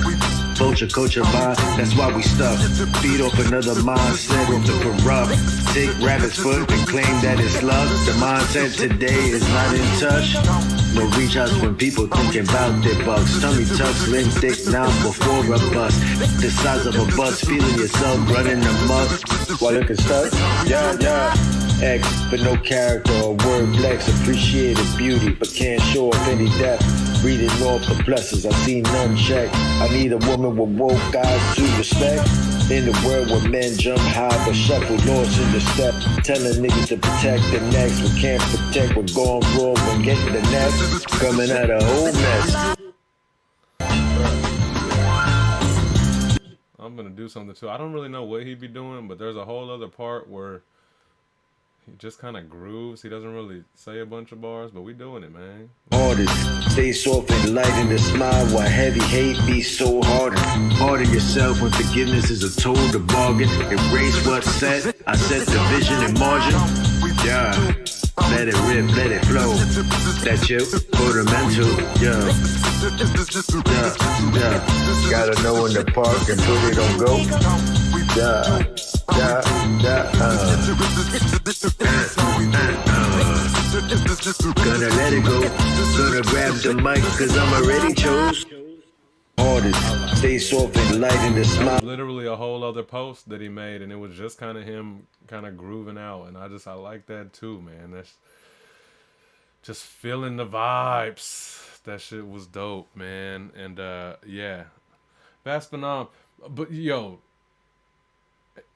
Vulture culture mind, that's why we stuck. Feed off another mindset of the corrupt. Take rabbit's foot and claim that it's love. The mindset today is not in touch. No reach outs when people thinking about their bucks. Tummy tucks, limb thick now before a bust. The size of a bus, feeling yourself running amok while looking stuck. Yeah. X, but no character or word flex. Appreciated beauty, but can't show off any depth. Reading off the pluses, I see none check. I need a woman with woke eyes to respect. In the world where men jump high but shuffle lost in the step. Telling niggas to protect the next. We can't protect, we're going raw when getting the next. Coming out a whole mess. I'm gonna do something too. I don't really know what he'd be doing, but there's a whole other part where he just kind of grooves. He doesn't really say a bunch of bars, but we doing it, man. Artist, stay soft and light in the smile while heavy hate be so hardened. Harden yourself when forgiveness is a tool to bargain. Erase what's said, I set the vision and margin. Yeah, let it rip, let it flow. That's you, fundamental, yeah. Gotta know when to park and put it on go. Gonna let it go. Gonna grab the mic cause I'm already chose. Artist, stay soft and light in the smile. Literally a whole other post that he made, and it was just kind of him kind of grooving out, and I like that too, man. That's just feeling the vibes. That shit was dope, man. And yeah, Vast Phenom. But yo,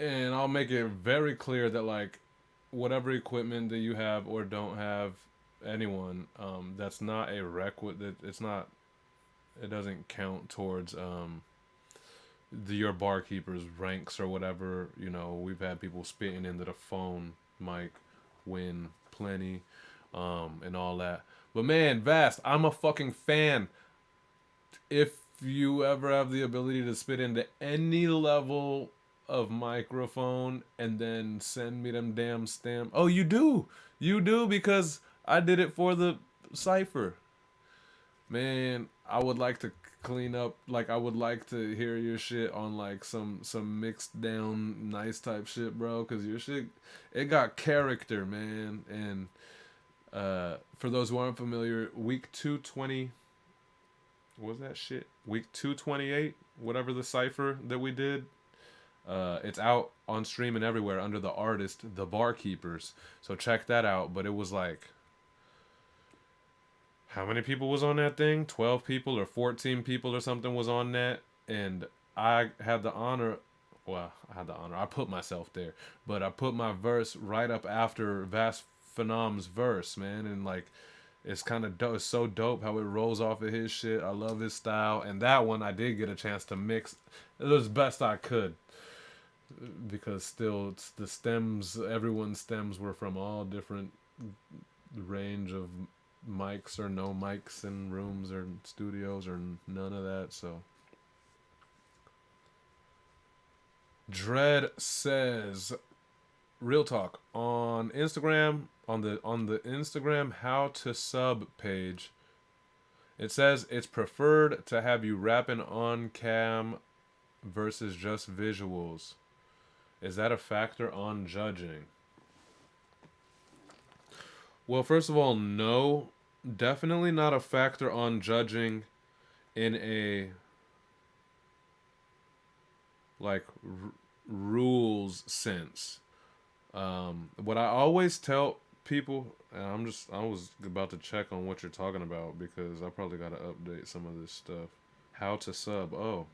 and I'll make it very clear that like whatever equipment that you have or don't have, anyone, that's not a requisite. It's not. It doesn't count towards your barkeeper's ranks or whatever. You know, we've had people spitting into the phone mic, win plenty, and all that. But man, Vast, I'm a fucking fan. If you ever have the ability to spit into any level of microphone and then send me them damn stamp. Oh, you do because I did it for the cipher. Man, I would like to clean up. Like I would like to hear your shit on like some mixed down nice type shit, bro. Cause your shit, it got character, man. And for those who aren't familiar, week 220, what was that shit? Week 228, whatever the cipher that we did. It's out on stream and everywhere under the artist, The Barkeepers. So check that out. But it was like, how many people was on that thing? 12 people or 14 people or something was on that. And I had the honor, well, I had the honor. I put myself there. But I put my verse right up after Vast Phenom's verse, man. And like, it's kind of dope. It's so dope how it rolls off of his shit. I love his style. And that one I did get a chance to mix. It was best I could. Because still, it's the stems, everyone's stems were from all different range of mics or no mics in rooms or studios or none of that. So Dread says, real talk, on Instagram, on the Instagram how to sub page, it says it's preferred to have you rapping on cam versus just visuals. Is that a factor on judging? Well, first of all, no. Definitely not a factor on judging in a like rules sense. What I always tell people, and I was about to check on what you're talking about because I probably got to update some of this stuff. How to sub. Oh,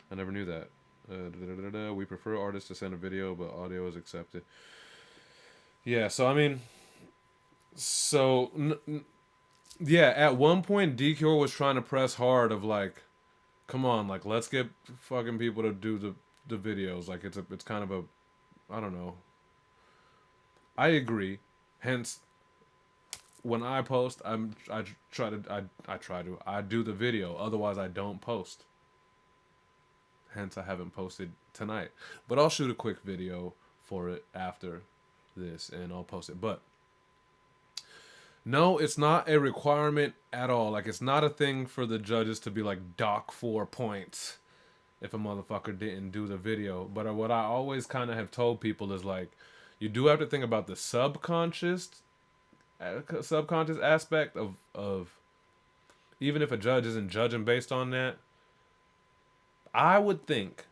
I never knew that. We prefer artists to send a video, but audio is accepted. Yeah, so I mean, yeah, at one point, DCure was trying to press hard of like, come on, like let's get fucking people to do the videos. Like it's kind of a, I don't know. I agree. Hence, when I post, I do the video. Otherwise, I don't post. Hence, I haven't posted tonight. But I'll shoot a quick video for it after this, and I'll post it. But no, it's not a requirement at all. Like, it's not a thing for the judges to be like, dock 4 points if a motherfucker didn't do the video. But what I always kind of have told people is like, you do have to think about the subconscious aspect of even if a judge isn't judging based on that. I would think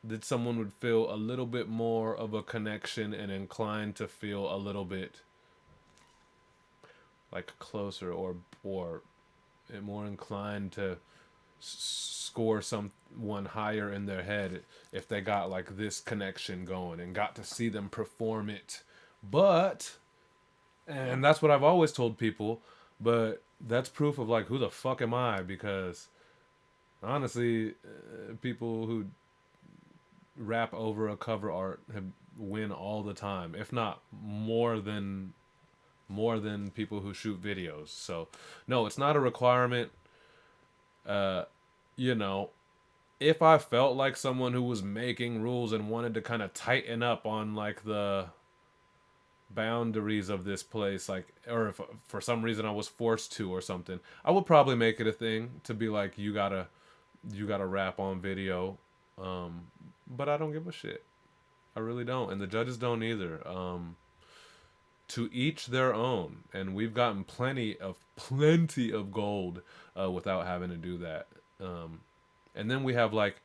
that someone would feel a little bit more of a connection and inclined to feel a little bit like closer or more inclined to score someone higher in their head if they got like this connection going and got to see them perform it. But, and that's what I've always told people, but that's proof of like, who the fuck am I? Because honestly, people who rap over a cover art win all the time, if not more than people who shoot videos. So no, it's not a requirement. You know, if I felt like someone who was making rules and wanted to kind of tighten up on like the boundaries of this place, like, or if for some reason I was forced to or something, I would probably make it a thing to be like, you gotta rap on video. But I don't give a shit. I really don't, and the judges don't either. To each their own, and we've gotten plenty of gold without having to do that. And then we have like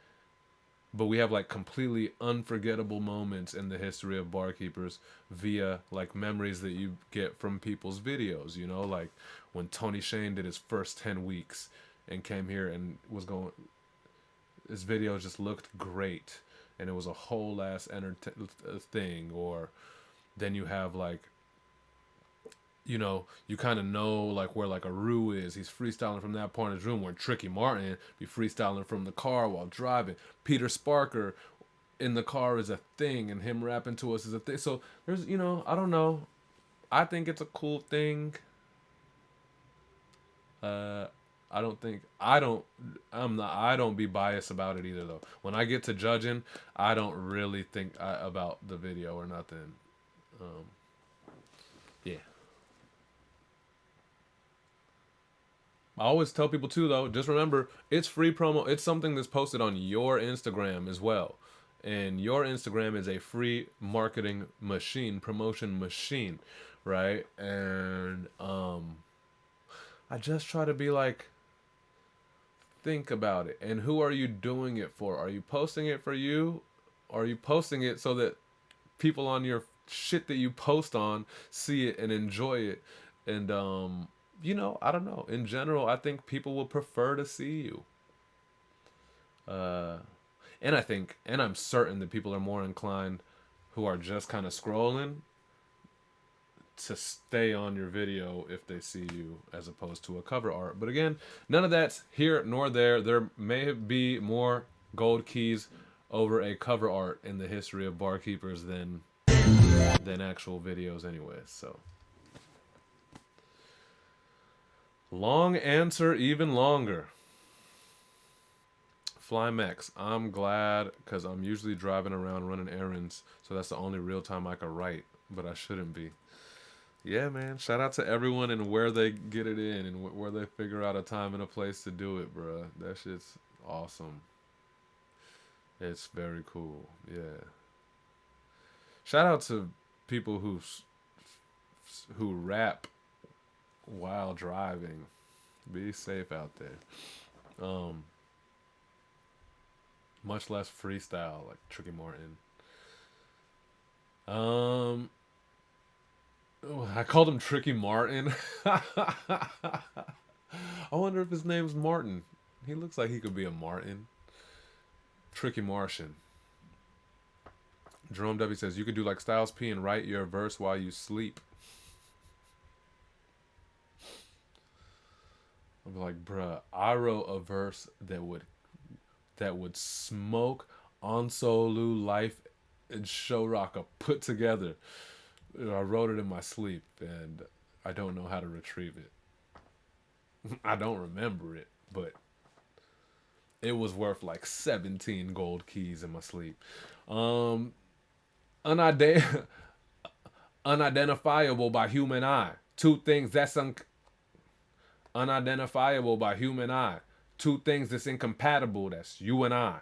completely unforgettable moments in the history of Barkeepers via like memories that you get from people's videos. You know, like when Tony Shane did his first 10 weeks and came here and was going, his video just looked great, and it was a whole ass thing. Or then you have like, you know, you kind of know like where like a Rue is. He's freestyling from that part of his room, where Tricky Martin be freestyling from the car while driving. Peter Sparker in the car is a thing, and him rapping to us is a thing. So there's, you know, I don't know. I think it's a cool thing. I don't be biased about it either though. When I get to judging, I don't really think about the video or nothing. Yeah. I always tell people too, though, just remember it's free promo. It's something that's posted on your Instagram as well. And your Instagram is a free marketing machine, promotion machine, right? And I just try to be like, think about it. And who are you doing it for? Are you posting it for you? Or are you posting it so that people on your shit that you post on see it and enjoy it? And I don't know. In general, I think people will prefer to see you. Uh, and I'm certain that people are more inclined who are just kind of scrolling to stay on your video if they see you as opposed to a cover art. But again, none of that's here nor there. There may be more gold keys over a cover art in the history of barkeepers than actual videos anyway. So long answer, even longer. Flymex, I'm glad because I'm usually driving around running errands, so that's the only real time I can write, but I shouldn't be. Yeah, man. Shout out to everyone and where they get it in and where they figure out a time and a place to do it, bruh. That shit's awesome. It's very cool. Yeah. Shout out to people who rap while driving. Be safe out there. Much less freestyle like Tricky Martin. I called him Tricky Martin. I wonder if his name's Martin. He looks like he could be a Martin. Tricky Martian. Jerome W says you could do like Styles P and write your verse while you sleep. I'm like, bruh, I wrote a verse that would smoke Onsolu, Life, and Show Rocka put together. I wrote it in my sleep, and I don't know how to retrieve it. I don't remember it, but it was worth like 17 gold keys in my sleep. Unidentifiable by human eye. Two things that's unidentifiable by human eye. Two things that's incompatible. That's you and I.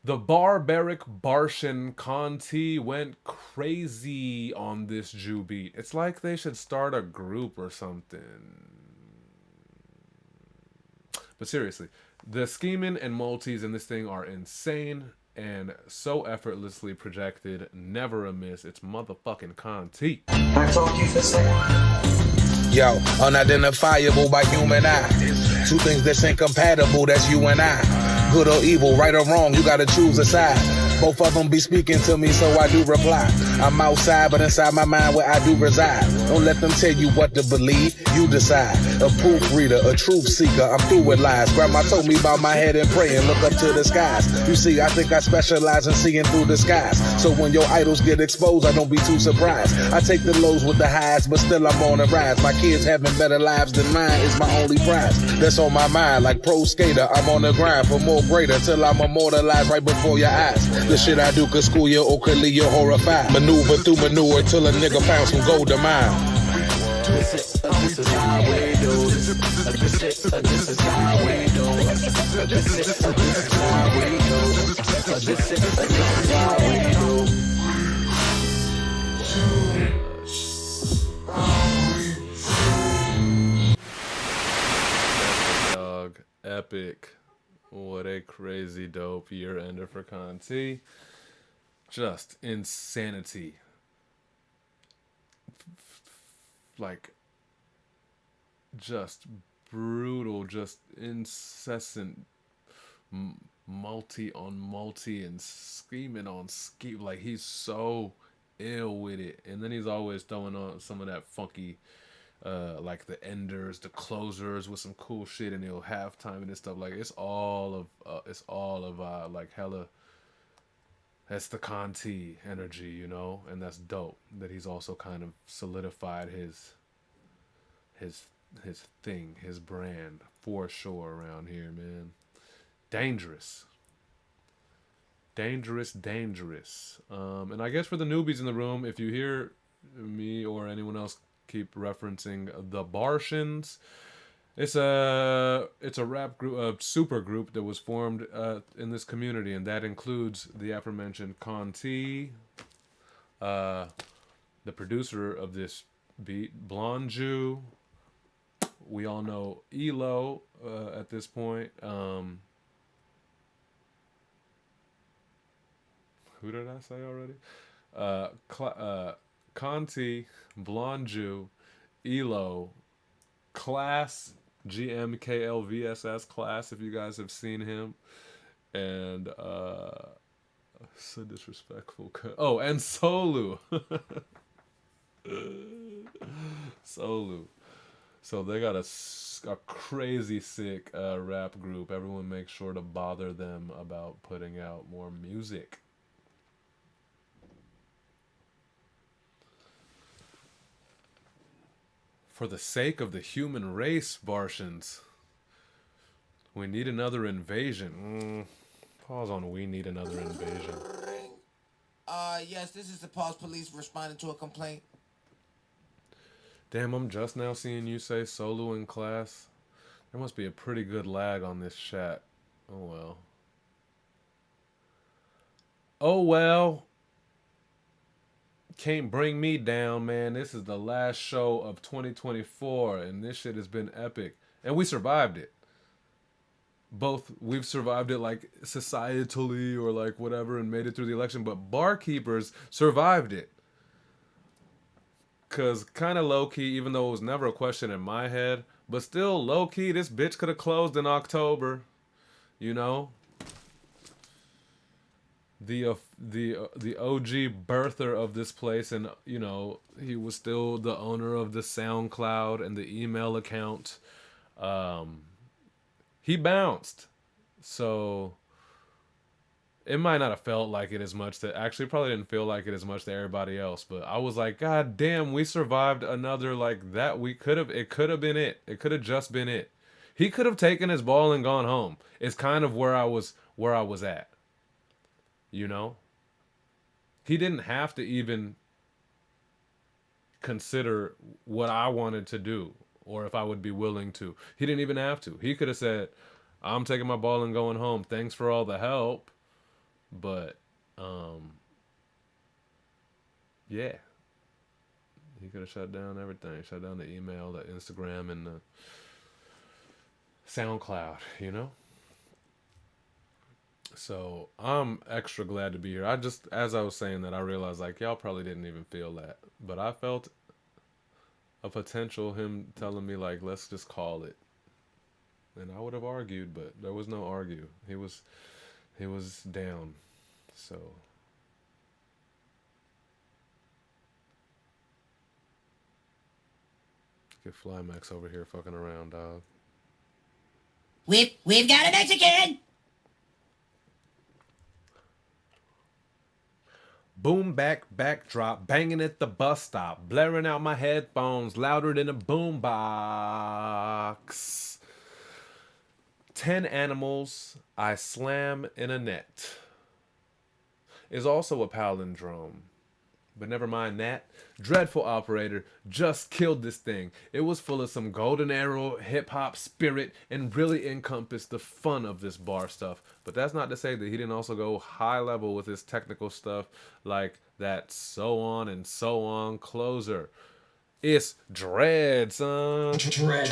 The barbaric Barshan Conti went crazy on this Jew beat. It's like they should start a group or something. But seriously, the scheming and multis in this thing are insane and so effortlessly projected. Never a miss. It's motherfucking Conti. Can I talk to you for a second? Yo, unidentifiable by human eye. Two things that's incompatible, that's you and I. Good or evil, right or wrong, you gotta choose a side. Both of them be speaking to me, so I do reply. I'm outside, but inside my mind where I do reside. Don't let them tell you what to believe, you decide. A proofreader, a truth seeker, I'm through with lies. Grandma told me about my head and pray and look up to the skies. You see, I think I specialize in seeing through the skies. So when your idols get exposed, I don't be too surprised. I take the lows with the highs, but still I'm on the rise. My kids having better lives than mine is my only prize. That's on my mind, like pro skater, I'm on the grind for more greater till I'm immortalized right before your eyes. The shit I do could school you or could leave you horrified. Maneuver through manure till a nigga found some gold to mine. This is how we do. This is how we do. This is how we do. This is how we do. Dog, epic. What a crazy dope year ender for Conti. Just insanity. Like, just brutal, just incessant multi on multi and scheming on scheme. Like, he's so ill with it. And then he's always throwing on some of that funky like the enders, the closers with some cool shit, and he'll halftime and stuff. Like it's all of like hella. That's the Conti energy, you know, and that's dope. That he's also kind of solidified his thing, his brand for sure around here, man. Dangerous. And I guess for the newbies in the room, if you hear me or anyone else keep referencing the Bartians, It's a rap group, a super group that was formed in this community, and that includes the aforementioned Conti, the producer of this beat, Blonde Jew. We all know Elo at this point. Who did I say already? Conti, Blonde Jew, Elo, Class, GMKLVSS Class, if you guys have seen him. And so disrespectful. Oh, and Solu. Solu. So they got a crazy sick rap group. Everyone make sure to bother them about putting out more music. For the sake of the human race, Bartians, we need another invasion. Pause on we need another invasion. Yes, this is the Pause Police responding to a complaint. Damn, I'm just now seeing you say Solo in class. There must be a pretty good lag on this chat. Oh well. Oh well. Can't bring me down, man. This is the last show of 2024, and this shit has been epic. And we survived it. We've survived it like societally or like whatever and made it through the election, but Barkeepers survived it. Cause kind of low-key, even though it was never a question in my head, but still low-key, this bitch could have closed in October, you know? The OG birther of this place, and you know, he was still the owner of the SoundCloud and the email account. He bounced, so it might not have felt like it as much to actually probably didn't feel like it as much to everybody else, but I was like, God damn, we survived another like that. It could have been it. It could have just been it. He could have taken his ball and gone home. It's kind of where I was at. You know? He didn't have to even consider what I wanted to do or if I would be willing to. He didn't even have to. He could have said, I'm taking my ball and going home. Thanks for all the help. But, yeah. He could have shut down everything. Shut down the email, the Instagram, and the SoundCloud, you know? So I'm extra glad to be here. As I was saying that, I realized like y'all probably didn't even feel that, but I felt a potential him telling me like, let's just call it. And I would have argued, but there was no argue. He was down. So get Flymax over here fucking around, dog. We've got a Mexican. Boom backdrop, banging at the bus stop, blaring out my headphones louder than a boombox. 10 animals I slam in a net is also a palindrome. But never mind that. Dreadful operator just killed this thing. It was full of some golden arrow hip-hop spirit and really encompassed the fun of this bar stuff. But that's not to say that he didn't also go high level with his technical stuff like that so on and so on closer. It's Dread, son. Dread.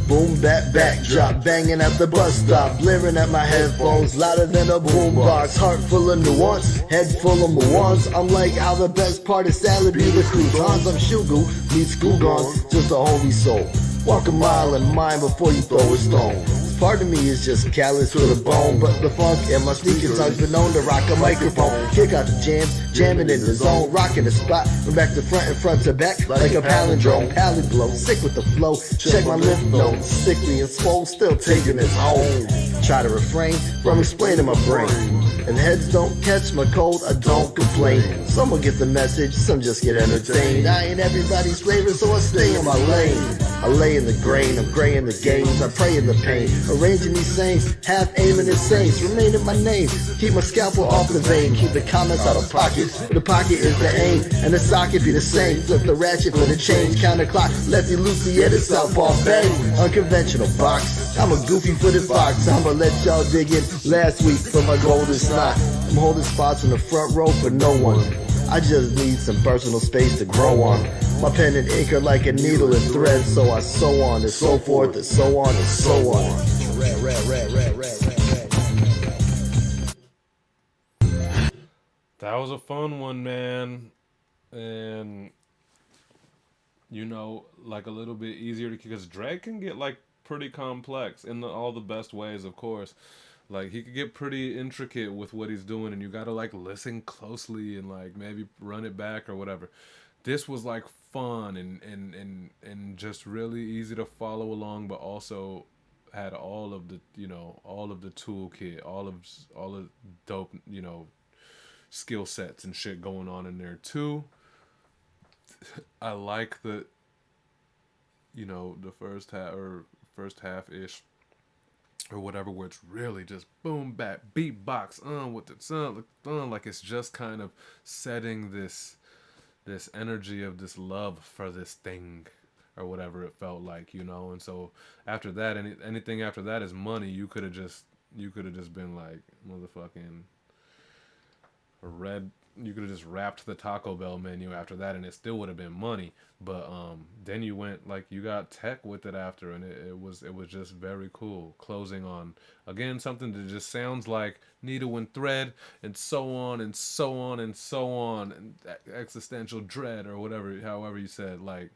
Boom, backdrop, banging at the bus stop, blaring at my headphones, louder than a boombox. Heart full of nuance, head full of nuance. I'm like how the best part of salad be the croutons. I'm Shugu, meets Gugons, just a holy soul. Walk a mile in mine before you throw a stone. Part of me is just callous to the bone, but the funk in my sneakers I've been known to rock a microphone. Kick out the jam, jamming in the zone, rocking the spot from back to front and front to back like a palindrome. Pallid blow, sick with the flow. Check my lymph nodes, sickly and swole, still taking its own. Try to refrain from explaining my brain. If heads don't catch my cold, I don't complain. Some will get the message, some just get entertained. I ain't everybody's flavor, so I stay in my lane. I lay in the grain, I'm gray in the games, I pray in the pain. Arranging these saints, half aiming the saints, remain in my name. Keep my scalpel off the vein, keep the comments out of pocket. The pocket is the aim, and the socket be the same. Flip the ratchet for the change, counter clock, lefty loosey at it, southpaw bang. Unconventional box, I'm a goofy footed fox. I'ma let y'all dig in last week for my golden snot. I'm holding spots in the front row for no one. I just need some personal space to grow on. My pen and ink are like a needle and thread, so I sew on and so forth and so on and so on. That was a fun one, man. And, you know, like a little bit easier to, because Drake can get like pretty complex in all the best ways, of course. Like, he could get pretty intricate with what he's doing, and you gotta like listen closely and like maybe run it back or whatever. This was like fun and just really easy to follow along, but also had all of the, you know, all of the toolkit, all of dope, you know, skill sets and shit going on in there too. I like the, you know, the first half ish or whatever, where it's really just boom bap beatbox with the sound like it's just kind of setting this energy of this love for this thing or whatever it felt like, you know. And so after that, anything after that is money. You could have just been like motherfucking red. You could have just rapped the Taco Bell menu after that, and it still would have been money. But then you went like you got tech with it after, and it was just very cool. Closing on again something that just sounds like needle and thread, and so on and so on and so on, and existential dread or whatever, however you said. Like,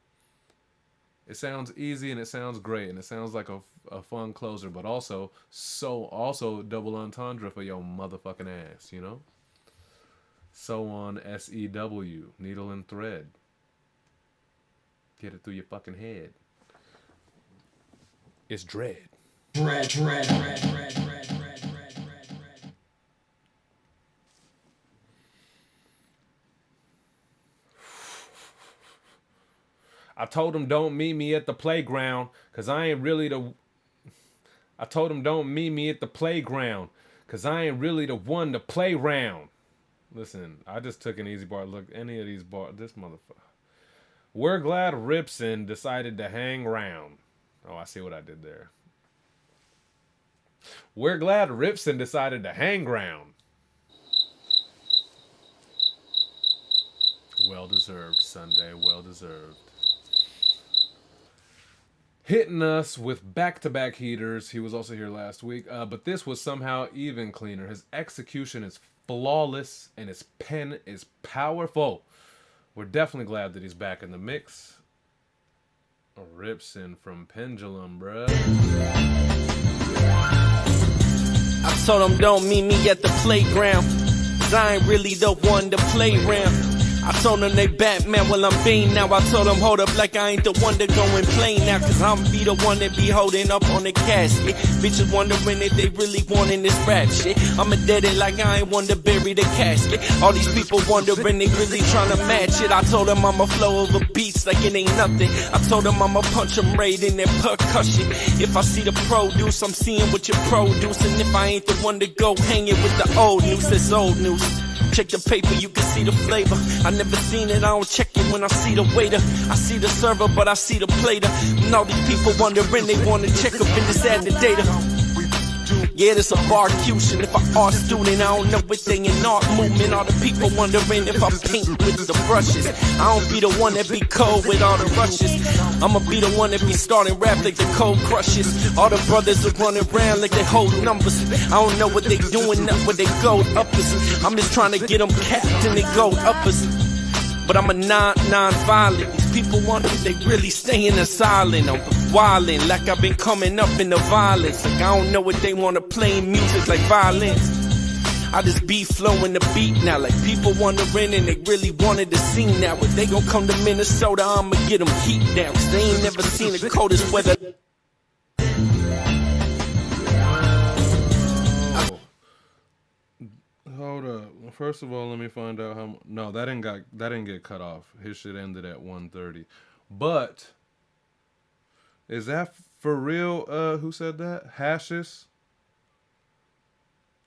it sounds easy and it sounds great and it sounds like a fun closer, but also double entendre for your motherfucking ass, you know. So on SEW, needle and thread. Get it through your fucking head. It's dread. Dread. I told him don't meet me at the playground, cause I ain't really the one to play round. Listen, I just took an easy bar. Look, any of these bars, this motherfucker. We're glad Ripson decided to hang round. Oh, I see what I did there. We're glad Ripson decided to hang round. Well deserved, Sunday. Well deserved. Hitting us with back-to-back heaters. He was also here last week, but this was somehow even cleaner. His execution is flawless, and his pen is powerful. We're definitely glad that he's back in the mix. Ripson from Pendulum, bruh. I told him don't meet me at the playground, cause I ain't really the one to play around. I told them they Batman, well I'm Bane now. I told them hold up like I ain't the one to go and play now, cause I'm be the one that be holding up on the casket. Bitches wondering if they really wantin' this rap shit. I'ma dead it like I ain't one to bury the casket. All these people wondering they really tryna match it. I told them I'ma flow over beats like it ain't nothing. I told them I'ma punch them right in their percussion. If I see the produce, I'm seeing what you're producing. If I ain't the one to go hanging with the old news, it's old news. Check the paper, you can see the flavor. I never seen it, I don't check it when I see the waiter. I see the server, but I see the plater. And all these people wondering, they wanna check up in this add the data. Yeah, this a barcution. If I art student, I don't know what they in art movement. All the people wondering if I paint with the brushes. I don't be the one that be cold with all the rushes. I'ma be the one that be starting rap like the cold crushes. All the brothers are running around like they hold numbers. I don't know what they doing up with they gold uppers. I'm just trying to get them capped in they gold uppers. But I'm a non-violent. These people wonder if they really staying silent. I'm wildin' like I've been coming up in the violence. Like I don't know what they wanna play in music like violence. I just be flowing the beat now. Like people wondering and they really wanted to see now. If they gon' come to Minnesota, I'ma get them heat down. Cause they ain't never seen the coldest weather. Hold up. First of all, let me find out how. No, that didn't get cut off. His shit ended at 1:30. But is that for real? Who said that? Hashes.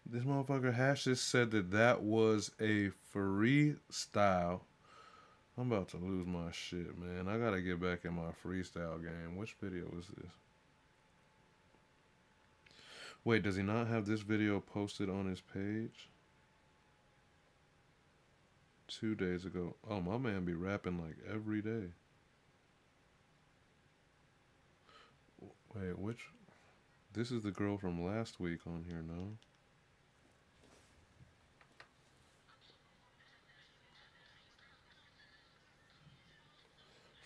This motherfucker Hashes said that was a freestyle. I'm about to lose my shit, man. I gotta get back in my freestyle game. Which video was this? Wait, does he not have this video posted on his page? 2 days ago. Oh, my man be rapping like every day. Wait, which? This is the girl from last week on here, no?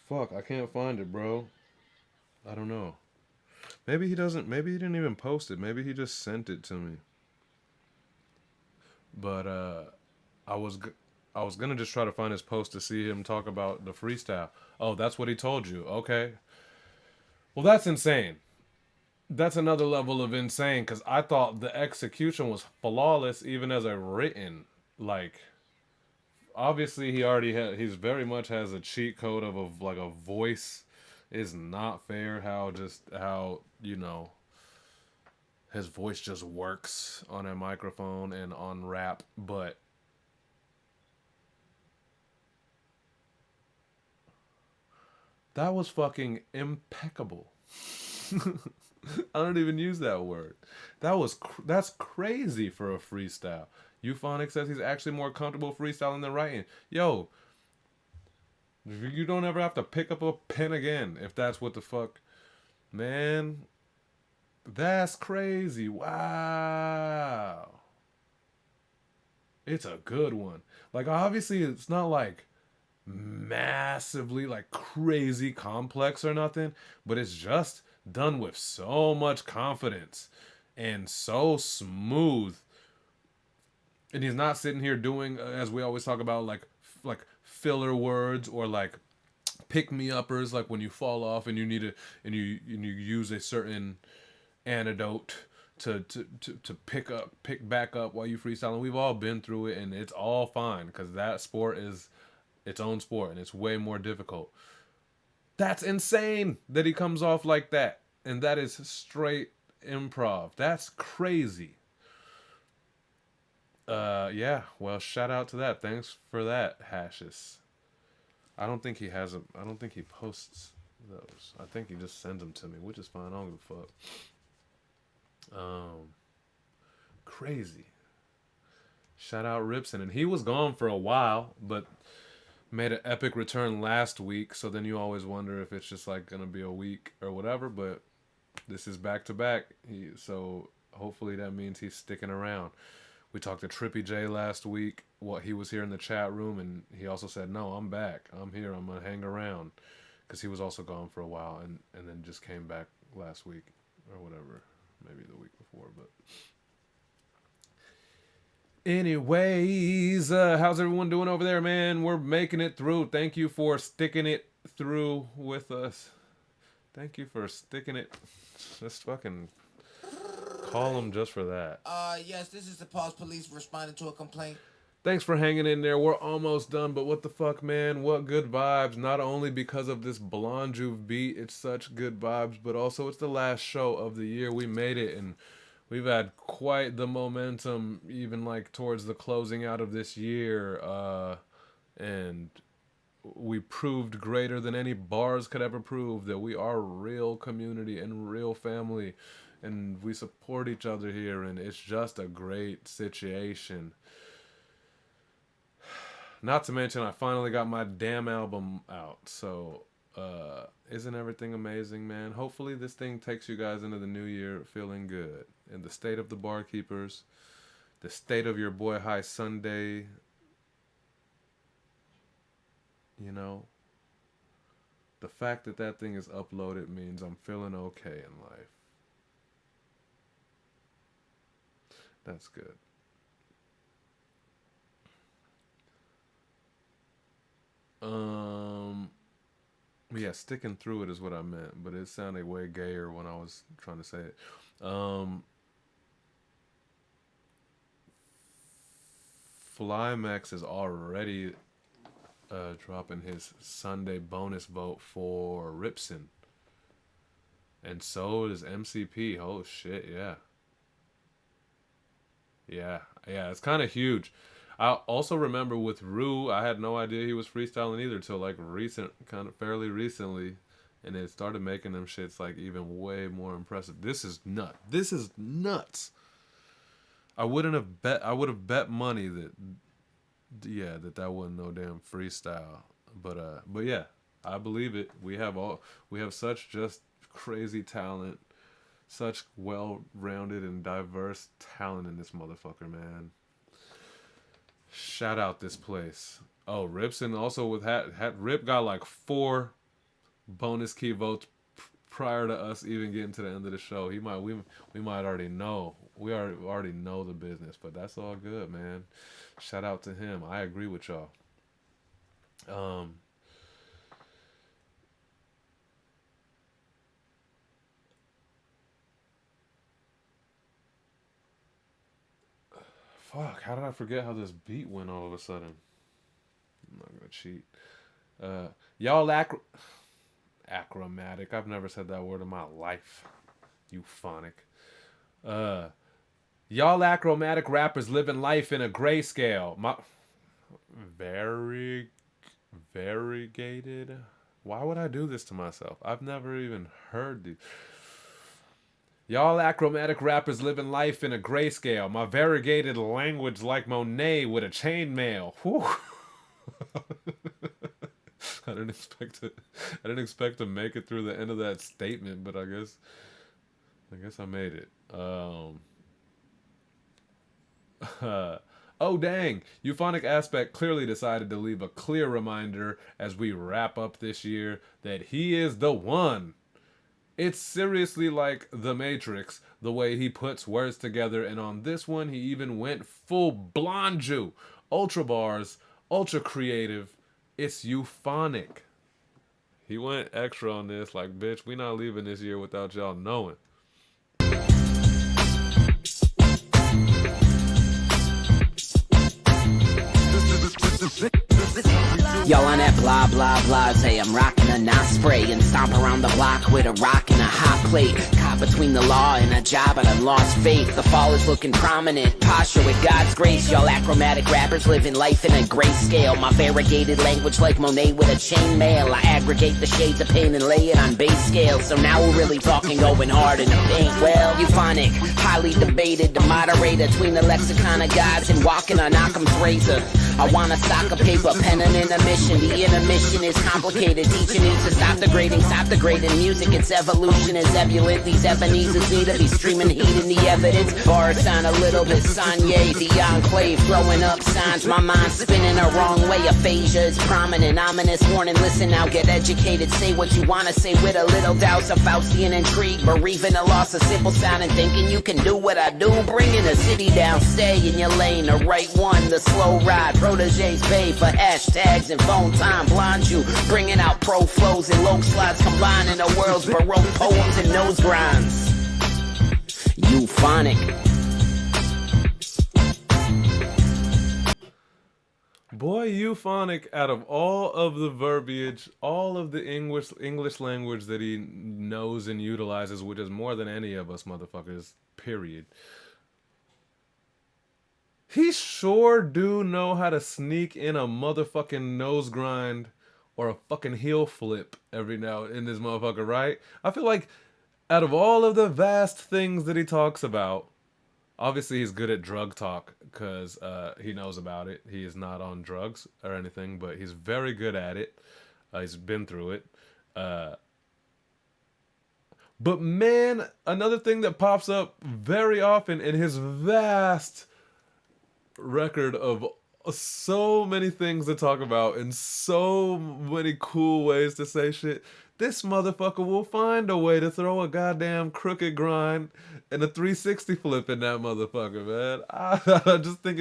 Fuck, I can't find it, bro. I don't know. Maybe he doesn't. Maybe he didn't even post it. Maybe he just sent it to me. But I was I was gonna just try to find his post to see him talk about the freestyle. Oh, that's what he told you. Okay. Well, that's insane. That's another level of insane because I thought the execution was flawless, even as a written. Like, obviously, he's very much has a cheat code of like a voice. Is not fair how his voice just works on a microphone and on rap, but that was fucking impeccable. I don't even use that word. That's crazy for a freestyle. Euphonic says he's actually more comfortable freestyling than writing. Yo, you don't ever have to pick up a pen again if that's what the fuck, man. That's crazy. Wow. It's a good one. Like, obviously it's not like massively like crazy complex or nothing, but it's just done with so much confidence and so smooth. And he's not sitting here doing, as we always talk about, like filler words or like pick me uppers, like when you fall off and you need to and you use a certain antidote to pick back up while you freestyling. We've all been through it, and it's all fine because that sport is its own sport and it's way more difficult. That's insane that he comes off like that, and that is straight improv. That's crazy. Yeah. Well, shout out to that. Thanks for that, Hashes. I don't think he posts those. I think he just sends them to me, which is fine. I don't give a fuck. Crazy. Shout out Ripson, and he was gone for a while, but made an epic return last week. So then you always wonder if it's just like gonna be a week or whatever. But this is back to back. So hopefully that means he's sticking around. We talked to Trippy J last week. He was here in the chat room, and he also said, "No, I'm back. I'm here. I'm gonna hang around," because he was also gone for a while, and then just came back last week or whatever, maybe the week before. But anyways, how's everyone doing over there, man? We're making it through. Thank you for sticking it through with us. Thank you for sticking it. Let's fucking call them just for that. Yes, this is the Pause Police responding to a complaint. Thanks for hanging in there. We're almost done, but what the fuck, man? What good vibes. Not only because of this Blonde Juve beat, it's such good vibes, but also it's the last show of the year. We made it, and we've had quite the momentum, even like towards the closing out of this year. And we proved greater than any bars could ever prove that we are real community and real family, and we support each other here, and it's just a great situation. Not to mention, I finally got my damn album out. So, isn't everything amazing, man? Hopefully, this thing takes you guys into the new year feeling good. In the state of the barkeepers, the state of your boy High Sunday, you know, the fact that that thing is uploaded means I'm feeling okay in life. That's good. Yeah, sticking through it is what I meant, but it sounded way gayer when I was trying to say it. Flymax is already dropping his Sunday bonus vote for Ripson. And so is MCP. Oh shit, yeah. Yeah, yeah, it's kind of huge. I also remember with Rue, I had no idea he was freestyling either till like fairly recently, and it started making them shits like even way more impressive. This is nuts. This is nuts. I wouldn't have bet. I would have bet money that, yeah, that wasn't no damn freestyle. But yeah, I believe it. We have such just crazy talent, such well-rounded and diverse talent in this motherfucker, man. Shout out this place. Oh, Ripson also with Rip got like 4 bonus key votes prior to us even getting to the end of the show. We might already know. Already know the business, but that's all good, man. Shout out to him. I agree with y'all. Fuck, how did I forget how this beat went all of a sudden? I'm not gonna cheat. Y'all acromatic. I've never said that word in my life. Euphonic. Y'all acromatic rappers living life in a grayscale. My very variegated. Why would I do this to myself? I've never even heard these. Y'all acromatic rappers living life in a grayscale. My variegated language like Monet with a chainmail. Whew. I didn't expect to make it through the end of that statement, but I guess I made it. Oh dang, Euphonic Aspect clearly decided to leave a clear reminder as we wrap up this year that he is the one. It's seriously like The Matrix, the way he puts words together, and on this one he even went full blonde Jew. Ultra bars, ultra creative. It's euphonic. He went extra on this, like, bitch, we not leaving this year without y'all knowing. Yo, on that blah blah blah say I'm rocking a knot spray and stomp around the block with a rock and a hot plate. Caught between the law and a job, and I lost faith. The fall is looking prominent. Posture with God's grace. Y'all acromatic rappers living life in a grayscale. My variegated language like Monet with a chainmail. I aggregate the shades of pain and lay it on base scale. So now we're really talking going hard in the paint. Well, euphonic, highly debated. The moderator between the lexicon of gods and walking on Occam's razor. I want a stock of paper, pen and intermission. The intermission is complicated. Teacher needs to stop degrading music. Its evolution is ebullient. These Ebenezer's need to be streaming heat in the evidence. Bars sound a little bit Sanye, the enclave, throwing up signs. My mind spinning the wrong way. Aphasia is prominent. Ominous warning. Listen now, get educated. Say what you wanna say with a little douse of Faustian intrigue. Bereaving a loss of simple sound and thinking you can do what I do. Bringing the city down, stay in your lane. The right one, the slow ride. Proteges pay for hashtags and phone time. Blind you, bringing out pro flows and low slides, combining the world's baroque poems and nose grinds. Euphonic. Boy, euphonic, out of all of the verbiage, all of the English language that he knows and utilizes, which is more than any of us motherfuckers, period. He sure do know how to sneak in a motherfucking nose grind or a fucking heel flip every now in this motherfucker, right? I feel like out of all of the vast things that he talks about, obviously he's good at drug talk because he knows about it. He is not on drugs or anything, but he's very good at it. He's been through it. But man, another thing that pops up very often in his vast record of so many things to talk about and so many cool ways to say shit, this motherfucker will find a way to throw a goddamn crooked grind and a 360 flip in that motherfucker, man. I just think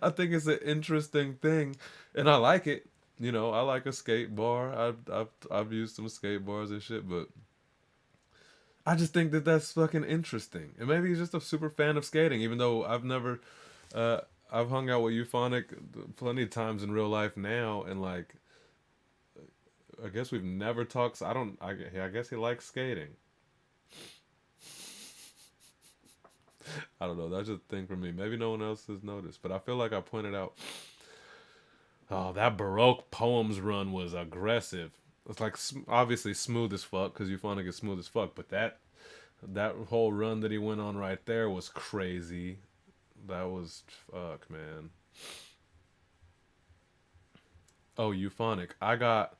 I think it's an interesting thing, and I like it. You know, I like a skate bar. I've used some skate bars and shit, but I just think that that's fucking interesting. And maybe he's just a super fan of skating, even though I've never I've hung out with Euphonic plenty of times in real life now, and like, I guess we've never talked. I don't. I guess he likes skating. I don't know. That's just a thing for me. Maybe no one else has noticed, but I feel like I pointed out. Oh, that Baroque poems run was aggressive. It's like obviously smooth as fuck because Euphonic is smooth as fuck, but that whole run that he went on right there was crazy. That was fuck, man. Oh, Euphonic. I got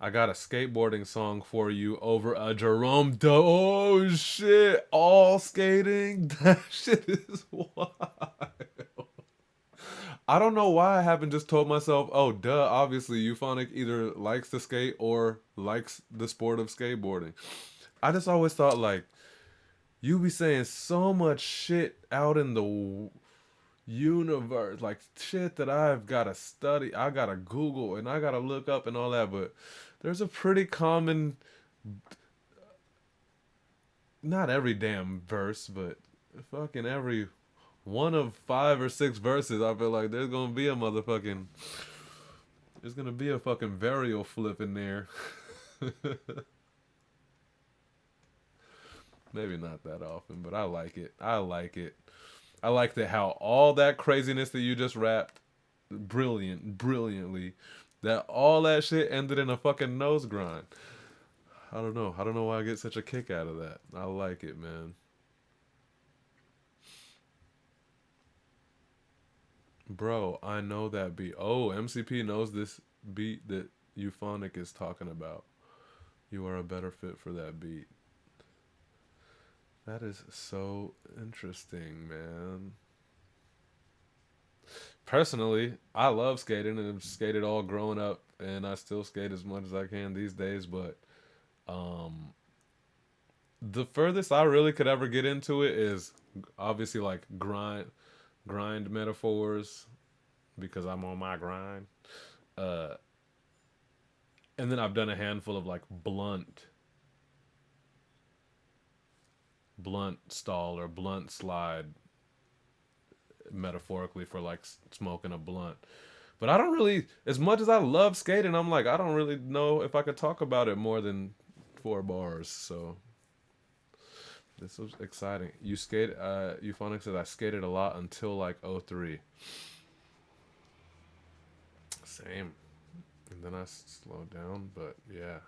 a skateboarding song for you over a Jerome Doe. Oh shit! All skating. That shit is wild. I don't know why I haven't just told myself, oh duh, obviously Euphonic either likes to skate or likes the sport of skateboarding. I just always thought like you be saying so much shit out in the universe, like shit that I've got to study, I got to Google and I got to look up and all that, but there's a pretty common, not every damn verse, but fucking every one of 5 or 6 verses, I feel like there's gonna be a motherfucking, there's gonna be a fucking varial flip in there. Maybe not that often, but I like it. I like it. I like that how all that craziness that you just rapped, brilliantly, that all that shit ended in a fucking nose grind. I don't know. I don't know why I get such a kick out of that. I like it, man. Bro, I know that beat. Oh, MCP knows this beat that Euphonic is talking about. You are a better fit for that beat. That is so interesting, man. Personally, I love skating and I've skated all growing up and I still skate as much as I can these days, but um the furthest I really could ever get into it is obviously like grind metaphors because I'm on my grind. Uh and then I've done a handful of like blunt stall or blunt slide metaphorically for like smoking a blunt. But I don't really, as much as I love skating, I'm like, I don't really know if I could talk about it more than 4 bars. So this was exciting. You skate, Euphonic said I skated a lot until like '03. Same. And then I slowed down, but yeah.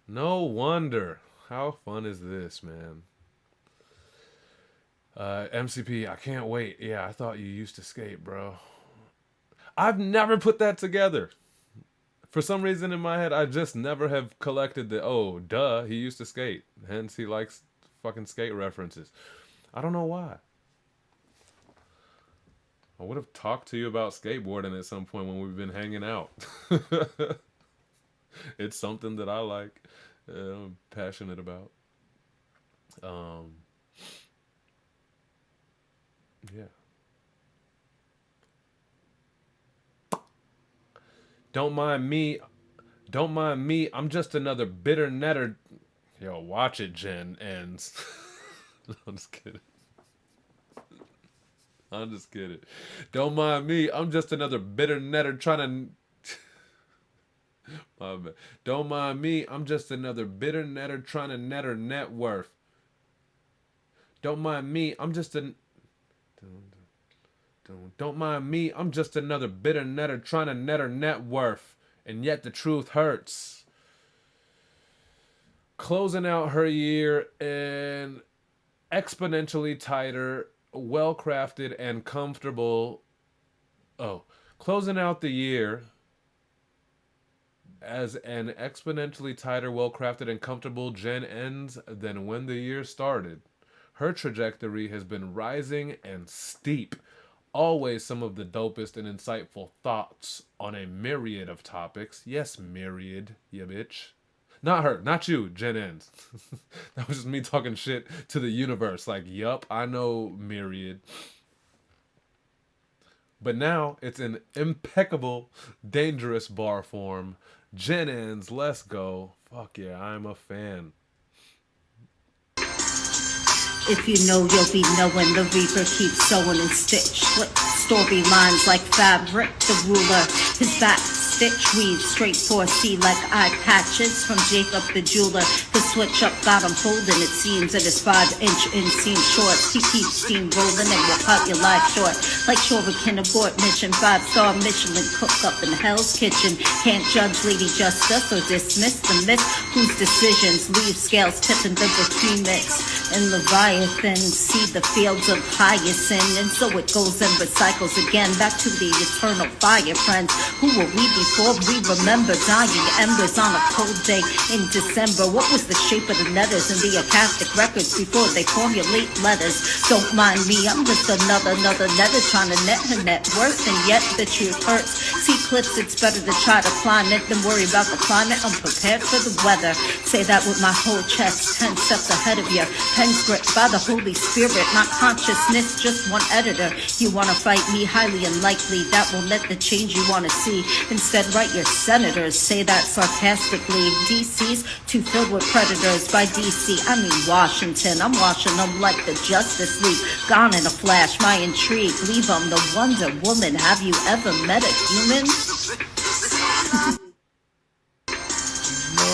No wonder. How fun is this, man? MCP, I can't wait. Yeah, I thought you used to skate, bro. I've never put that together. For some reason in my head, I just never have collected the, oh, duh, he used to skate. Hence, he likes fucking skate references. I don't know why. I would have talked to you about skateboarding at some point when we've been hanging out. It's something that I like, I'm passionate about. Um, yeah. Don't mind me. Don't mind me. I'm just another bitter netter. Yo, watch it, Jen. And I'm just kidding. I'm just kidding. Don't mind me. I'm just another bitter netter trying to. My bad. Don't mind me. I'm just another bitter netter trying to net her net worth. Don't mind me. I'm just an. Don't mind me. I'm just another bitter netter trying to net her net worth. And yet the truth hurts. Closing out her year in exponentially tighter, well crafted, and comfortable. Oh, closing out the year as an exponentially tighter, well crafted, and comfortable Jen ends than when the year started. Her trajectory has been rising and steep. Always some of the dopest and insightful thoughts on a myriad of topics. Yes, myriad, ya bitch. Not her, not you, Jen Ends. That was just me talking shit to the universe. Like, yup, I know myriad. But now it's in impeccable, dangerous bar form. Jen Ends, let's go. Fuck yeah, I'm a fan. If you know, you'll be knowing the Reaper keeps sewing and stitch. Slick storylines like fabric. The ruler, his back stitch weave straight for C like eye patches from Jacob the jeweler. The switch up got him folding. It seems that his 5-inch inseam shorts. He keeps steam rolling and will cut your life short. Like Shuriken abort mission, 5-star Michelin cook up in Hell's Kitchen. Can't judge Lady Justice or dismiss the myth whose decisions leave scales tipping the between mix. And Leviathan see the fields of hyacinth, and so it goes and recycles again back to the eternal fire. Friends, who were we before we remember dying embers on a cold day in December? What was the shape of the letters in the Catholic records before they formulate letters? Don't mind me, I'm just another letter trying to net her net worth, and yet the truth hurts. See clips, it's better to try to climb it than worry about the climate. I'm prepared for the weather. Say that with my whole chest, 10 steps ahead of you. Pen's gripped by the Holy Spirit, not consciousness, just one editor. You wanna fight me? Highly unlikely. That won't let the change you wanna see. Instead, write your senators. Say that sarcastically. DC's too filled with predators. By DC, I mean Washington. I'm washing them like the Justice League. Gone in a flash, my intrigue. Leave them the Wonder Woman. Have you ever met a human?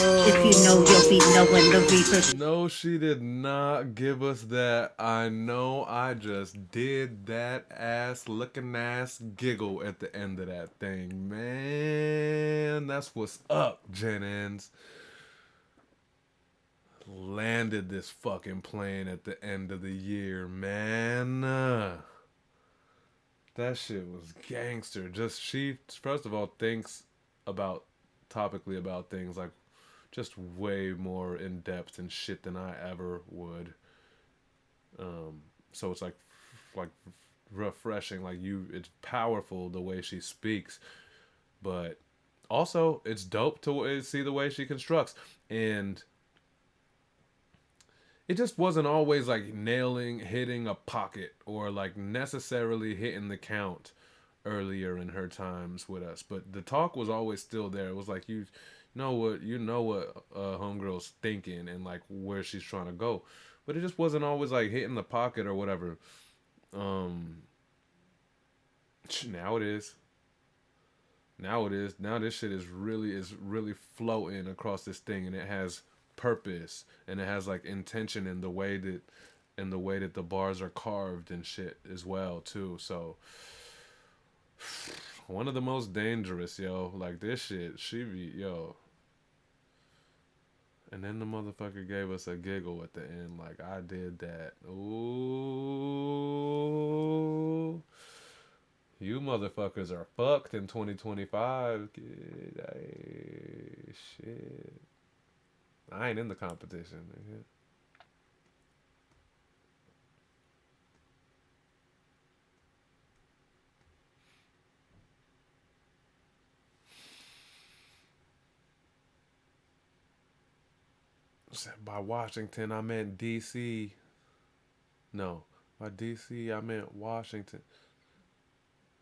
If you know, you'll be knowing the Reaper. No, she did not give us that. I know I just did that ass looking ass giggle at the end of that thing. Man, that's what's up, Jennings. Landed this fucking plane at the end of the year, man. That shit was gangster. Just she, first of all, thinks about topically about things like just way more in depth and shit than I ever would. So it's like refreshing. Like it's powerful the way she speaks, but also it's dope to see the way she constructs. And it just wasn't always like hitting a pocket or like necessarily hitting the count earlier in her times with us. But the talk was always still there. It was like you know what homegirl's thinking and like where she's trying to go, but it just wasn't always like hitting the pocket or whatever. Now it is. Now this shit is really floating across this thing, and it has purpose, and it has like intention in the way that the bars are carved and shit as well too. So one of the most dangerous, yo. Like this shit, she be yo. And then the motherfucker gave us a giggle at the end, like I did that. Ooh, you motherfuckers are fucked in 2025. Hey, shit. I ain't in the competition, nigga. By Washington, I meant DC. No, by DC, I meant Washington.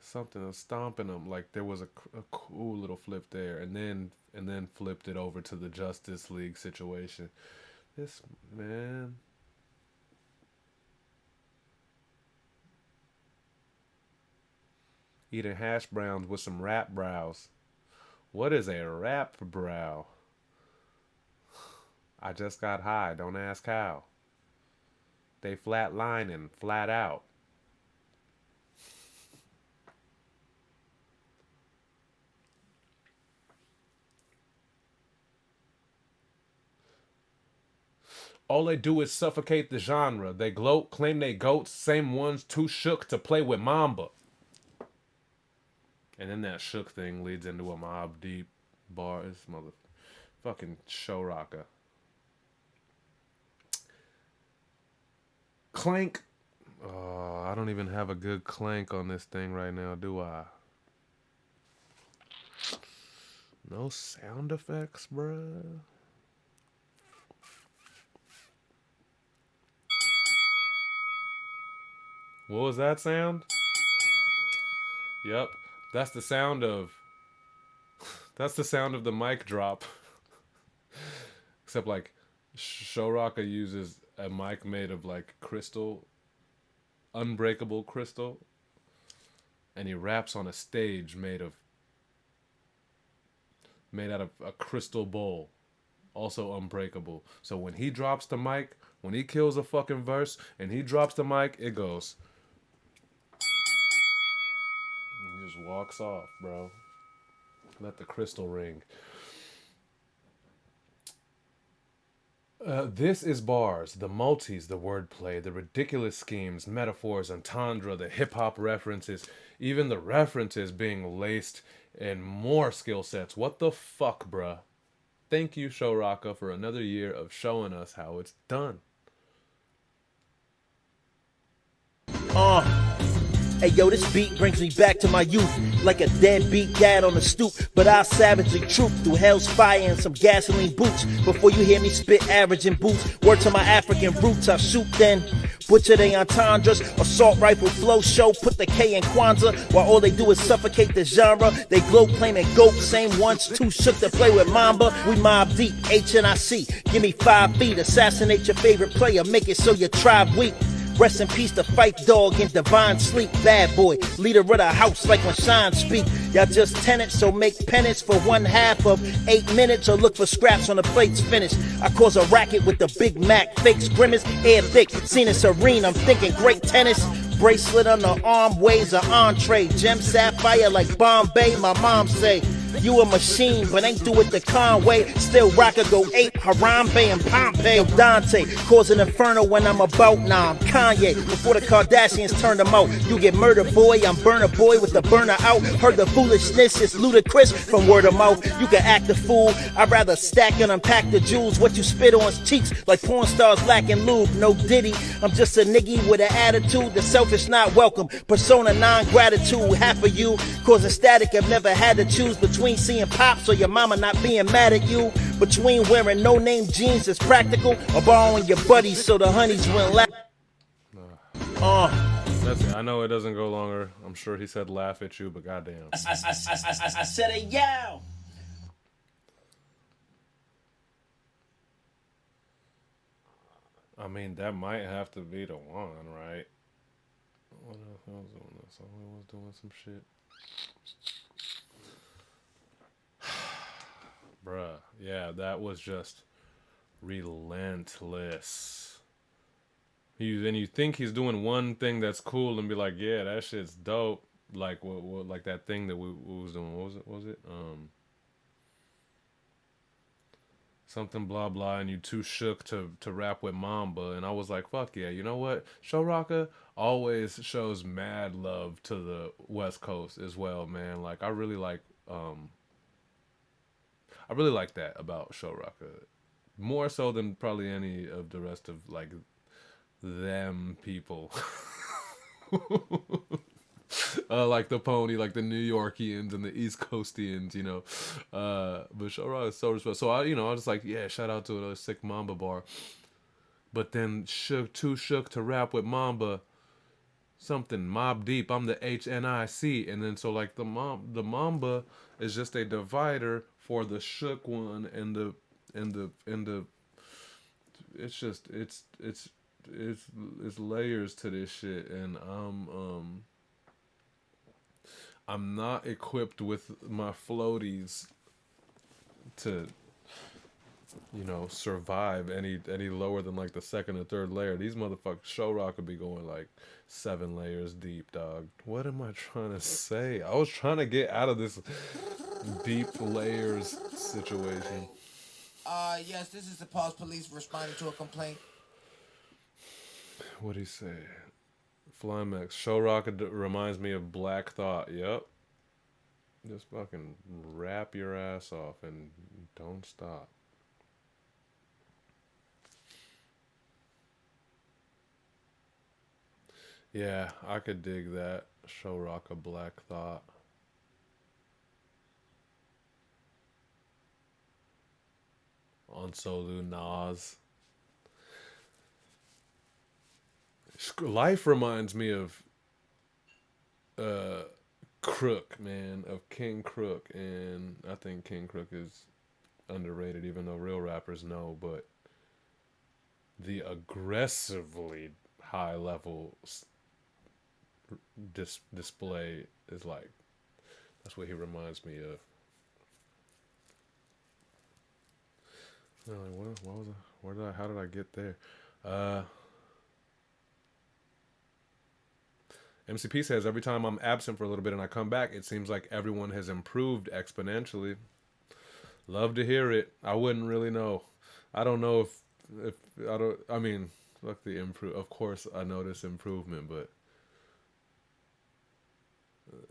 Something stomping them. Like there was a cool little flip there, and then flipped it over to the Justice League situation. This man. Eating hash browns with some wrap brows. What is a wrap brow? I just got high, don't ask how. They flat lining, flat out. All they do is suffocate the genre. They gloat, claim they goats, same ones too shook to play with Mamba. And then that shook thing leads into a Mob Deep bar. This motherfucking show rocker. Clank. Oh, I don't even have a good clank on this thing right now, do I? No sound effects, bruh. What was that sound? Yep, that's the sound of the mic drop. Except like Show Rocka uses a mic made of like crystal, unbreakable crystal, and he raps on a stage made out of a crystal bowl, also unbreakable. So when he drops the mic, when he kills a fucking verse and he drops the mic, it goes. He just walks off, bro. Let the crystal ring. This is bars, the multis, the wordplay, the ridiculous schemes, metaphors, entendre, the hip hop references, even the references being laced in more skill sets. What the fuck, bruh? Thank you, Show Rocka, for another year of showing us how it's done. Hey yo, this beat brings me back to my youth, like a deadbeat dad on the stoop. But I'll savagely troop through hell's fire and some gasoline boots before you hear me spit average in boots. Word to my African roots, I shoot then. Butcher they entendres, assault rifle flow show, put the K in Kwanzaa, while all they do is suffocate the genre. They gloat claiming goat, same ones too shook to play with Mamba. We mob deep, HNIC, give me 5 feet, assassinate your favorite player, make it so your tribe weak. Rest in peace to Fight Dog in divine sleep. Bad boy, leader of the house like when Shine speak. Y'all just tenants, so make penance for 1/2 of 8 minutes or look for scraps on the plates finished. I cause a racket with the Big Mac, fakes grimace, air thick, seen it serene. I'm thinking great tennis. Bracelet on the arm weighs an entree. Gem sapphire like Bombay, my mom say. You a machine, but ain't do it the Conway. Still rocker go 8, Harambe and Pompeii. Yo, Dante, cause an inferno when I'm about. Nah, I'm Kanye, before the Kardashians turned them out. You get murdered, boy, I'm burner boy with the burner out. Heard the foolishness, it's ludicrous from word of mouth. You can act a fool, I'd rather stack and unpack the jewels. What you spit on's cheeks, like porn stars lacking lube. No Diddy, I'm just a nigga with an attitude. The selfish not welcome, persona non-gratitude. Half of you, causing static, I've never had to choose between seeing pops or your mama not being mad at you. Between wearing no-name jeans that's practical or borrowing your buddies so the honeys wouldn't laugh. That's it. I know it doesn't go longer. I'm sure he said laugh at you, but goddamn. I said a yow. I mean, that might have to be the one, right? What else was doing this? I was doing some shit. Bruh, yeah, that was just relentless. Then you think he's doing one thing that's cool and be like, yeah, that shit's dope. Like what like that thing that we was doing. What was it? Was it? Something blah blah, and you too shook to rap with Mamba, and I was like, fuck yeah, you know what? Show Rocka always shows mad love to the West Coast as well, man. Like I really like that about Show Rocka. More so than probably any of the rest of like them people. Like the Pony, like the New Yorkians and the East Coastians, you know. But Show Rocka is so respectful. So I was just like, yeah, shout out to a sick Mamba bar. But then too shook to rap with Mamba. Something Mob Deep. I'm the HNIC, and then so like the Mamba is just a divider for the shook one and the it's just it's layers to this shit, and I'm not equipped with my floaties to survive any lower than like the second or third layer. These motherfuckers Show Rock could be going like 7 layers deep, dog. What am I trying to say? I was trying to get out of this deep layers situation. Yes, this is the Pulse Police responding to a complaint. What'd he say? Flymax. Show Rock reminds me of Black Thought. Yep. Just fucking rap your ass off and don't stop. Yeah, I could dig that. Show Rock a Black Thought. On Solu Nas. Life reminds me of Crook, man, of King Crook, and I think King Crook is underrated, even though real rappers know, but the aggressively high level display is like, that's what he reminds me of. I'm like, what was I? How did I get there? Uh, MCP says every time I'm absent for a little bit and I come back, it seems like everyone has improved exponentially. Love to hear it. I wouldn't really know. I don't know if I don't. I mean, look, the improve. Of course, I notice improvement, but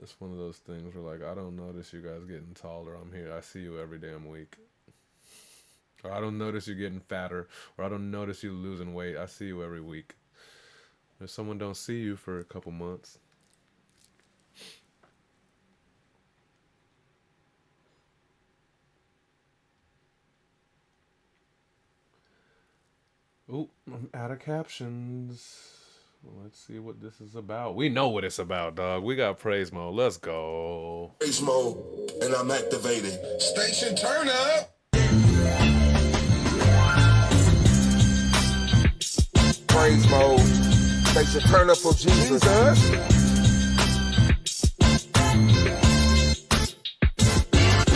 it's one of those things where like I don't notice you guys getting taller. I'm here. I see you every damn week. Or I don't notice you getting fatter. Or I don't notice you losing weight. I see you every week. If someone don't see you for a couple months. Oh, I'm out of captions. Let's see what this is about. We know what it's about, dog. We got praise mode. Let's go. Praise mode, and I'm activated. Station turn up. Praise mode. Station turn up for Jesus.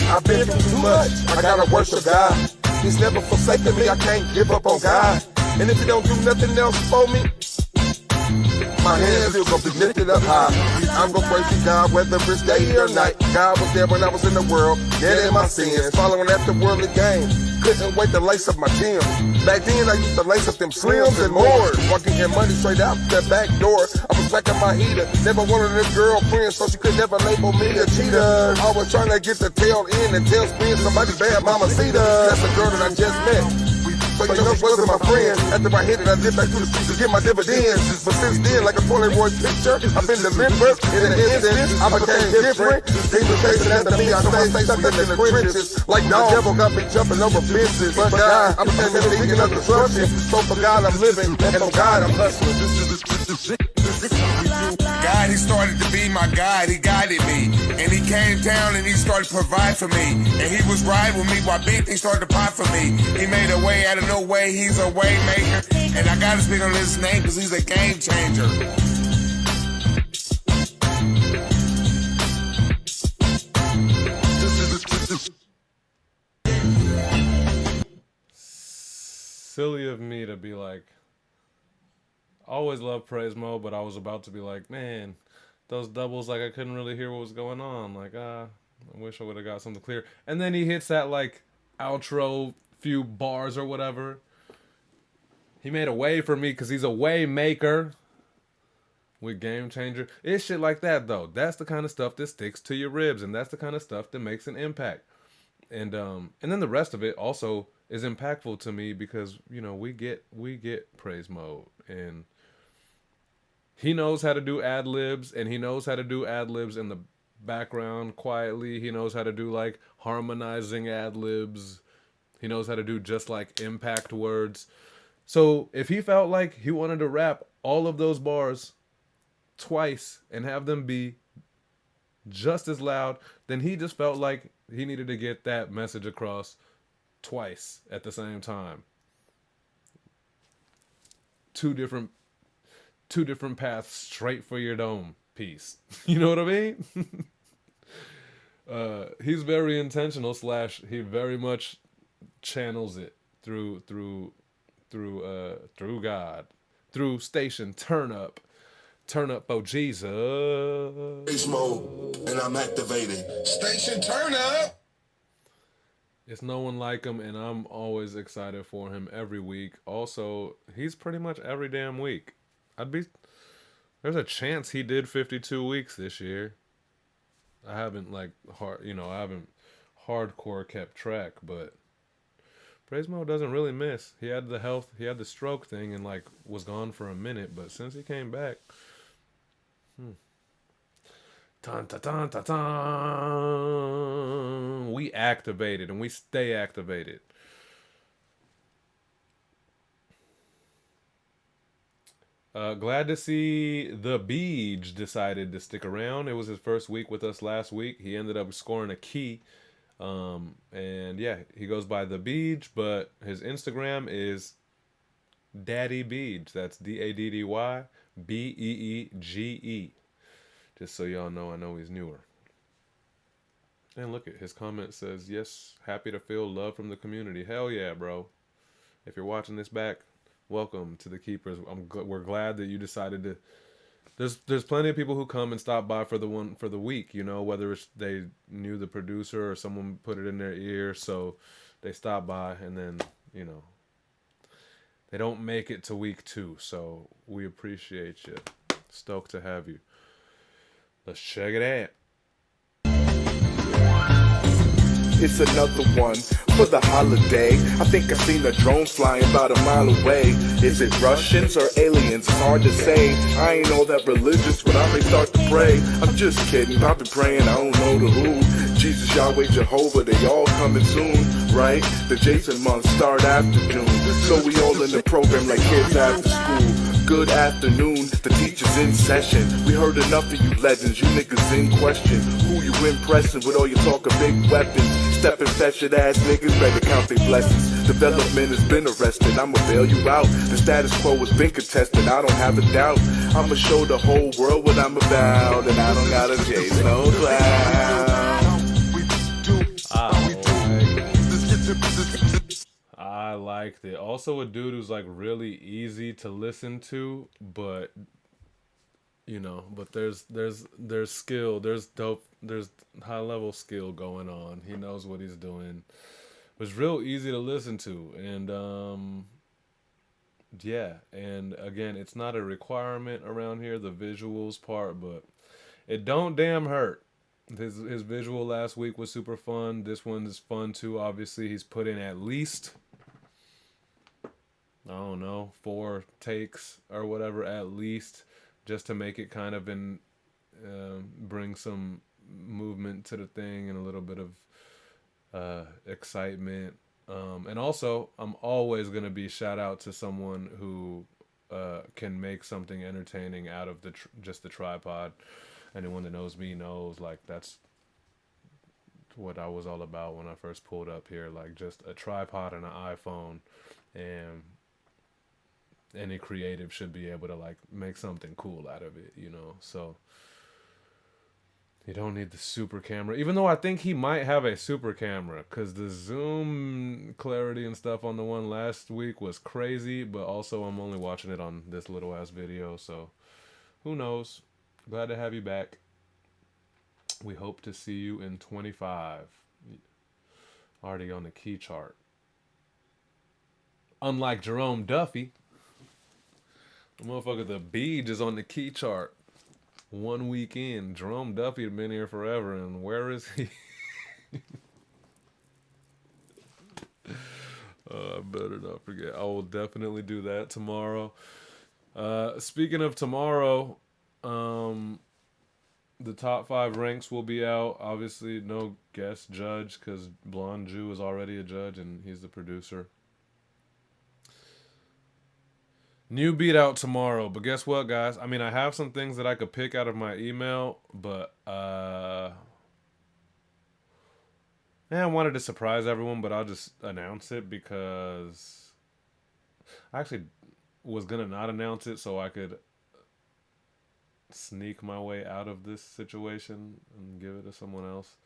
I've been through too much. I gotta worship God. He's never forsaken me. I can't give up on God. And if he don't do nothing else for me, my hands still gonna be lifted up high. I'm gonna praise you, God, whether it's day or night. God was there when I was in the world, dead in my sins, following after worldly game. Couldn't wait to lace up my gym. Back then I used to lace up them slims and more. While getting money straight out that back door. I was packing my heater. Never wanted a girlfriend, so she could never label me a cheater. I was trying to get the tail in and tail spin somebody bad mama cedar. That's a girl that I just met. So you know she wasn't my friend. After I hit it, I did back to the streets to get my dividends. But since then, like a Polaroid picture, I've been delivered. In an instant, I became different. Demons chasing after me, I stay stuck in the trenches. Like the devil got me jumping over fences. But God, I became a beacon of destruction. So for God I'm living, and for God I'm hustling. God, he started to be my guide, he guided me. And he came down and he started to provide for me. And he was riding with me while big things started to pop for me. He made a way out of no way, he's a way maker. And I gotta speak on his name because he's a game changer. Silly of me to be like, I always love praise mode, but I was about to be like, man, those doubles, like I couldn't really hear what was going on. Like, I wish I would have got something clear. And then he hits that like outro few bars or whatever. He made a way for me because he's a way maker. With Game Changer. It's shit like that though. That's the kind of stuff that sticks to your ribs, and that's the kind of stuff that makes an impact. And then the rest of it also is impactful to me because, you know, we get praise mode, and he knows how to do ad libs, and he knows how to do ad libs in the background quietly. He knows how to do like harmonizing ad libs. He knows how to do just like impact words. So if he felt like he wanted to rap all of those bars twice and have them be just as loud, then he just felt like he needed to get that message across twice at the same time. Two different paths straight for your dome piece. You know what I mean? He's very intentional / he very much channels it through God, through Station Turn Up for Jesus. Praise mode, and I'm activated. Station turn up. It's no one like him, and I'm always excited for him every week. Also, he's pretty much every damn week. There's a chance he did 52 weeks this year. I haven't I haven't hardcore kept track, but Praise Mode doesn't really miss. He had the stroke thing and like was gone for a minute, but since he came back, Dun, dun, dun, dun, dun. We activated and we stay activated. Glad to see the Beej decided to stick around. It was his first week with us last week. He ended up scoring a key. And yeah, he goes by the Beej, but his Instagram is Daddy Beege. That's DADDYBEEGE. Just so y'all know, I know he's newer. And look at his comment says, "Yes, happy to feel love from the community." Hell yeah, bro. If you're watching this back, welcome to the Keepers. We're glad that you decided to. There's plenty of people who come and stop by for the week. You know, whether it's they knew the producer or someone put it in their ear, so they stop by and then they don't make it to week 2. So we appreciate you. Stoked to have you. Let's check it out. It's another one for the holiday. I think I seen a drone flying about a mile away. Is it Russians or aliens? It's hard to say. I ain't all that religious, but I may start to pray. I'm just kidding, I've been praying, I don't know the who. Jesus, Yahweh, Jehovah, they all coming soon, right? The Jason months start after June, so we all in the program like kids after school. Good afternoon, the teacher's in session. We heard enough of you legends, you niggas in question. Who you impressing with all your talk of big weapons? Stepping fetched ass niggas better count their blessings. Development has been arrested, I'ma bail you out. The status quo has been contested, I don't have a doubt. I'ma show the whole world what I'm about, and I don't gotta chase no cloud. I liked it. Also a dude who's like really easy to listen to, but there's skill, there's high level skill going on. He knows what he's doing. It was real easy to listen to, and yeah, and again, it's not a requirement around here, the visuals part, but it don't damn hurt. His visual last week was super fun. This one is fun too. Obviously, he's put in at least, I don't know, 4 takes or whatever at least, just to make it kind of bring some movement to the thing and a little bit of excitement. And also, I'm always gonna be shout out to someone who can make something entertaining out of just the tripod. Anyone that knows me knows, like, that's what I was all about when I first pulled up here. Like, just a tripod and an iPhone, and any creative should be able to like make something cool out of it, So you don't need the super camera, even though I think he might have a super camera, because the zoom clarity and stuff on the one last week was crazy. But also, I'm only watching it on this little ass video, so who knows. Glad to have you back. We hope to see you in 25. Already on the key chart. Unlike Jerome Duffy, the motherfucker, the Beej is on the key chart. 1 week in. Jerome Duffy had been here forever, and where is he? I better not forget. I will definitely do that tomorrow. Speaking of tomorrow, the top 5 ranks will be out. Obviously, no guest judge because Blonde Jew is already a judge and he's the producer. New beat out tomorrow, but guess what, guys? I mean, I have some things that I could pick out of my email, but I wanted to surprise everyone, but I'll just announce it because I actually was gonna not announce it so I could sneak my way out of this situation and give it to someone else.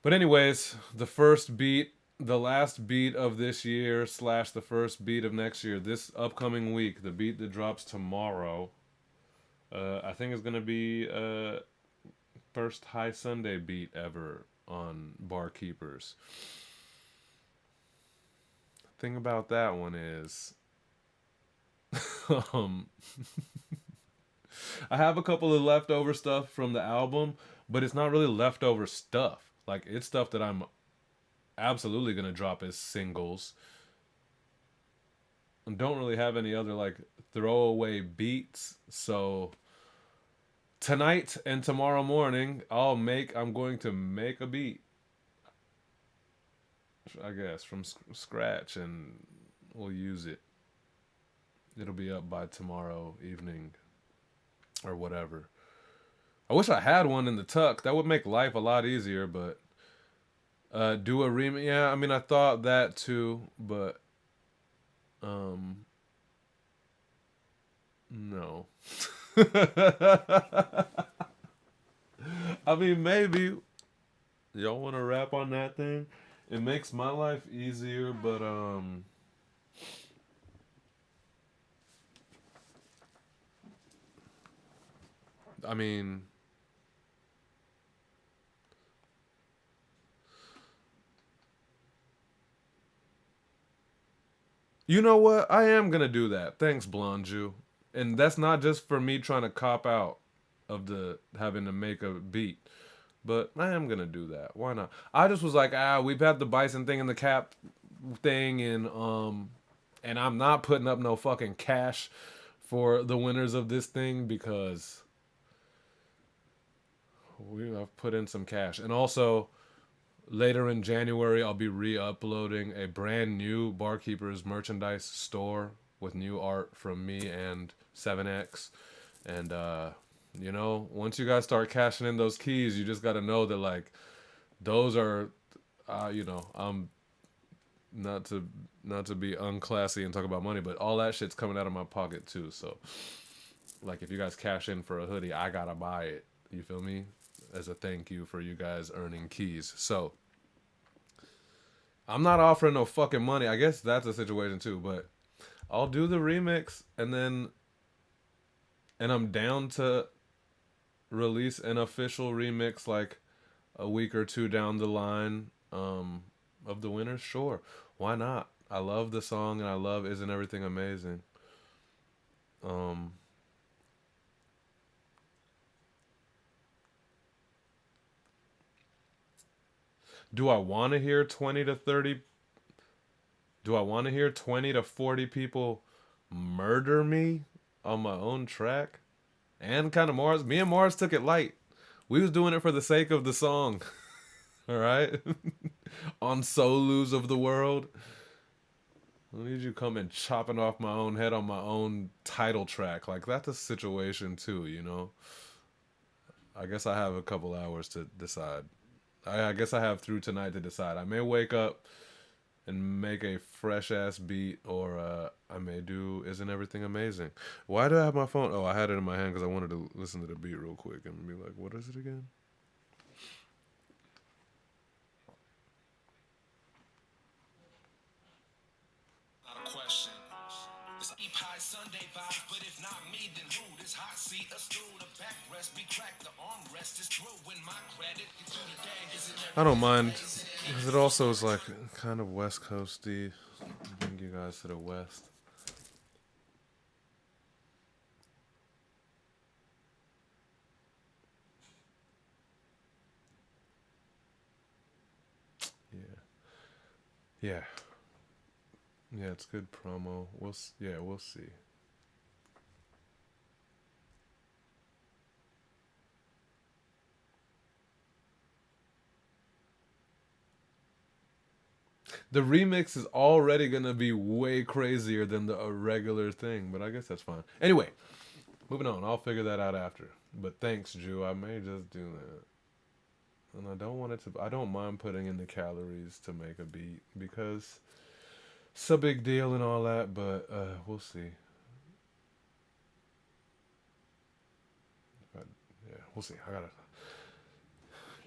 But anyways, the first beat, the last beat of this year / the first beat of next year, this upcoming week, the beat that drops tomorrow, I think is going to be first High Sunday beat ever on Barkeepers. The thing about that one is I have a couple of leftover stuff from the album, but it's not really leftover stuff. Like, it's stuff that I'm absolutely going to drop as singles. And don't really have any other, like, throwaway beats. So tonight and tomorrow morning, I'm going to make a beat, I guess, from scratch, and we'll use it. It'll be up by tomorrow evening or whatever. I wish I had one in the tuck. That would make life a lot easier, but do a remix. Yeah, I mean, I thought that too, but No. I mean, maybe y'all want to rap on that thing. It makes my life easier, but I mean, you know what? I am gonna do that. Thanks, Blonde Jew. And that's not just for me trying to cop out of the having to make a beat. But I am gonna do that. Why not? I just was like, we've had the bison thing and the cap thing, and I'm not putting up no fucking cash for the winners of this thing because I've put in some cash. And also later in January I'll be re-uploading a brand new Barkeepers merchandise store with new art from me and 7X. And you know, once you guys start cashing in those keys, you just got to know that like those are you know, not to be unclassy and talk about money, but all that shit's coming out of my pocket too. So like if you guys cash in for a hoodie, I got to buy it. You feel me? As a thank you for you guys earning keys. So I'm not offering no fucking money. I guess that's a situation too, but I'll do the remix and I'm down to release an official remix like a week or two down the line of the winners. Sure, why not? I love the song and I love Isn't Everything Amazing. Do I want to hear 20 to 30? Do I want to hear 20 to 40 people murder me on my own track? And kind of Mars. Me and Mars took it light. We was doing it for the sake of the song. All right? On Solus of the world. I need you coming chopping off my own head on my own title track. Like, that's a situation too, you know? I guess I have a couple hours to decide. I guess I have through tonight to decide. I may wake up and make a fresh-ass beat, or I may do Isn't Everything Amazing. Why do I have my phone? Oh, I had it in my hand because I wanted to listen to the beat real quick and be like, what is it again? Not a question. It's deep high Sunday vibe, but if not me, then who? This hot seat, a stool, the backrest be cracked, the armrest is through. When my credit gets through the day, isn't I don't mind, because it also is like kind of West Coasty. Bring you guys to the West. Yeah. Yeah, it's good promo. We'll see. The remix is already gonna be way crazier than the regular thing, but I guess that's fine. Anyway, moving on. I'll figure that out after. But thanks, Drew. I may just do that. And I don't want it to. I don't mind putting in the calories to make a beat because it's a big deal and all that. But we'll see. Yeah, we'll see. I gotta.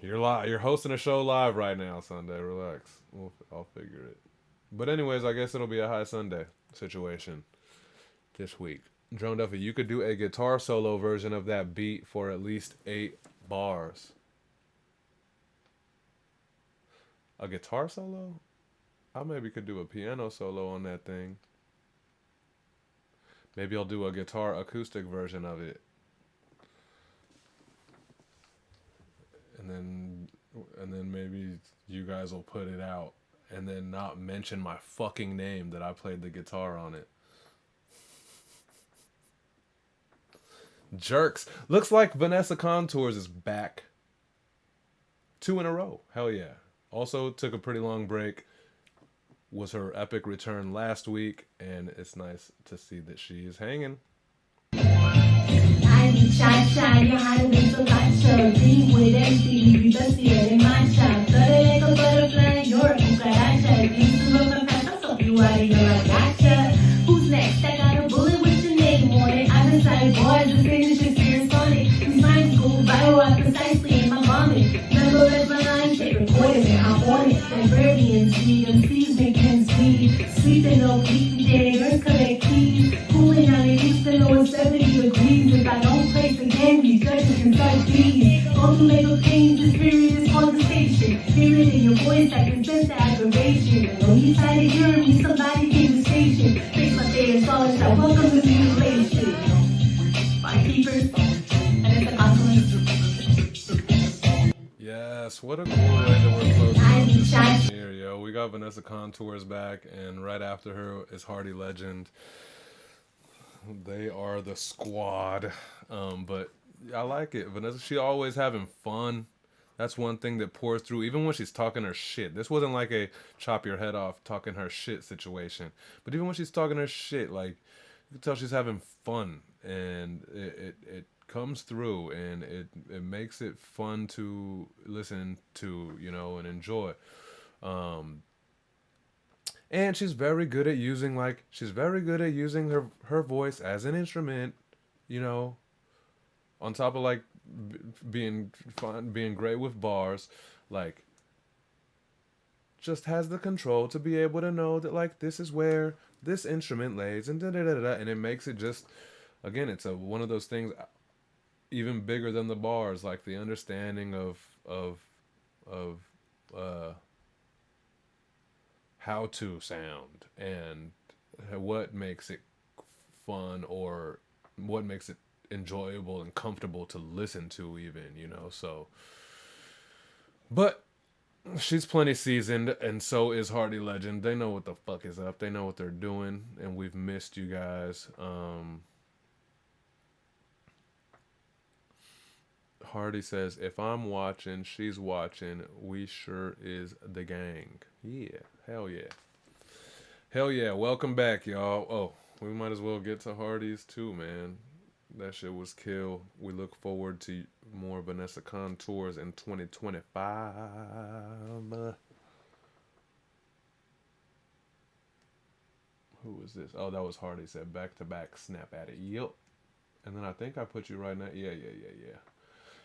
You're live. You're hosting a show live right now, Sunday. Relax. I'll figure it. But anyways, I guess it'll be a high Sunday situation this week. Drone Duffy, you could do a guitar solo version of that beat for at least 8 bars. A guitar solo? I maybe could do a piano solo on that thing. Maybe I'll do a guitar acoustic version of it. And then maybe you guys will put it out and then not mention my fucking name that I played the guitar on it. Jerks. Looks like Vanessa Contours is back. 2 in a row. Hell yeah. Also took a pretty long break. Was her epic return last week, and it's nice to see that she is hanging. Shy, your heart is so gotcha. Deep with everything, you just see it in my shop. Flirty like a butterfly, you're a cucaracha. You look a fantasy, you are, you're a gotcha. ends be. MCs make ends meet. Sleeping on weekday, birds collect keys. Cooling out in Houston, lower 70 degrees. If I don't place again, these judges can start bees. All the little pains, the spirit is conversation. Hear it in your voice, I can sense the aggravation. And on each side of hearing me, somebody came to station. Face my favorite songs, I welcome the mutilation. By keepers, and it's a compliment. Yes, what a cool way that we're closing here, yo. We got Vanessa Contours back, and right after her is Hardy Legend. They are the squad. But I like it. Vanessa, she always having fun. That's one thing that pours through, even when she's talking her shit. This wasn't like a chop your head off talking her shit situation. But even when she's talking her shit, like, you can tell she's having fun. And it comes through, and it makes it fun to listen to, you know, and enjoy. And she's very good at using her voice as an instrument, you know, on top of like being fun, being great with bars, like just has the control to be able to know that like this is where this instrument lays and da da da da, and it makes it just, again, it's one of those things even bigger than the bars, like the understanding of how to sound and what makes it fun, or what makes it enjoyable and comfortable to listen to, even, you know. So, but she's plenty seasoned, and so is Hardy Legend. They know what the fuck is up. They know what they're doing, and we've missed you guys. Hardy says, if I'm watching, she's watching. We sure is the gang. Yeah. Hell yeah. Hell yeah. Welcome back, y'all. Oh, we might as well get to Hardy's too, man. That shit was kill. We look forward to more Vanessa Contours in 2025. Who was this? Oh, that was Hardy. Said back to back snap at it. Yep. And then I think I put you right now. Yeah.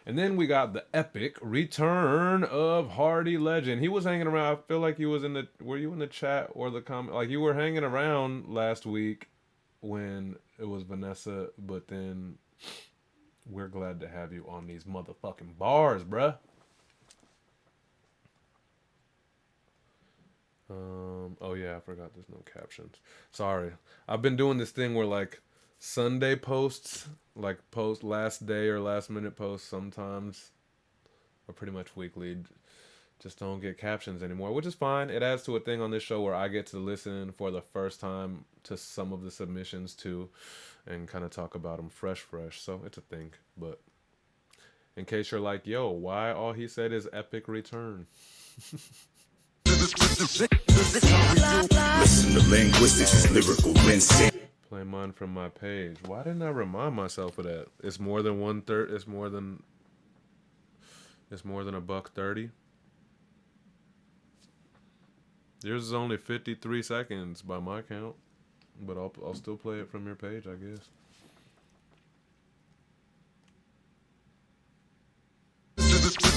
And then we got the epic return of Hardy Legend. He was hanging around. I feel like he was in the... Were you in the chat or the comment? Like, you were hanging around last week when it was Vanessa, but then we're glad to have you on these motherfucking bars, bruh. Oh yeah, I forgot there's no captions. Sorry. I've been doing this thing where, like, Sunday posts, like post last day or last minute posts sometimes, or pretty much weekly, just don't get captions anymore, which is fine. It adds to a thing on this show where I get to listen for the first time to some of the submissions too, and kind of talk about them fresh. So it's a thing. But in case you're like, yo, why all he said is epic return? Listen to linguistics is lyrical insanity. Play mine from my page. Why didn't I remind myself of that? It's more than 1/3. It's more than $1.30. Yours is only 53 seconds by my count, but I'll still play it from your page, I guess. I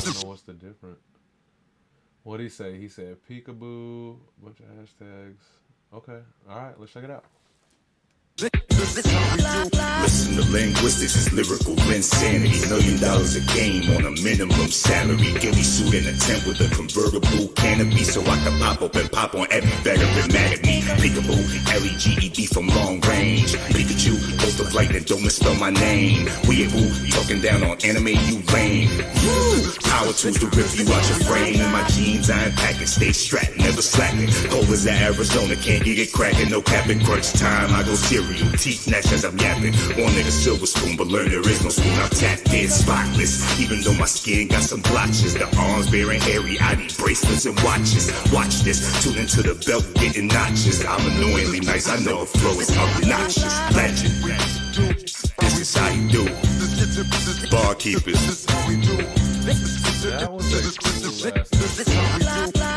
don't know what's the difference. What'd he say? He said peekaboo, bunch of hashtags. Okay, all right, let's check it out. Listen to linguistics is lyrical insanity. $1 million a game on a minimum salary. Ghillie suit in a tent with a convertible canopy, so I can pop up and pop on every veteran mad at me. Peekaboo, Leged from long range. Pikachu, bolt of lightning, don't misspell my name. Weeaboo, talking down on anime, you lame. Woo! Power tools to rip you out your frame. In my jeans, I ain't packing, stay strapped, never slacking. Cold as that Arizona, can't get it cracking, no capping. Crunch time, I go cereal. Teeth gnash as I'm yapping. One nigga silver spoon, but learn there is no spoon. I'm tapped in, spotless. Even though my skin got some blotches. The arms bare and hairy, I need bracelets and watches. Watch this, tune into the belt, getting notches. I'm annoyingly nice, I know a flow is obnoxious. Legend, this is how you do. Barkeepers. That was a cool last.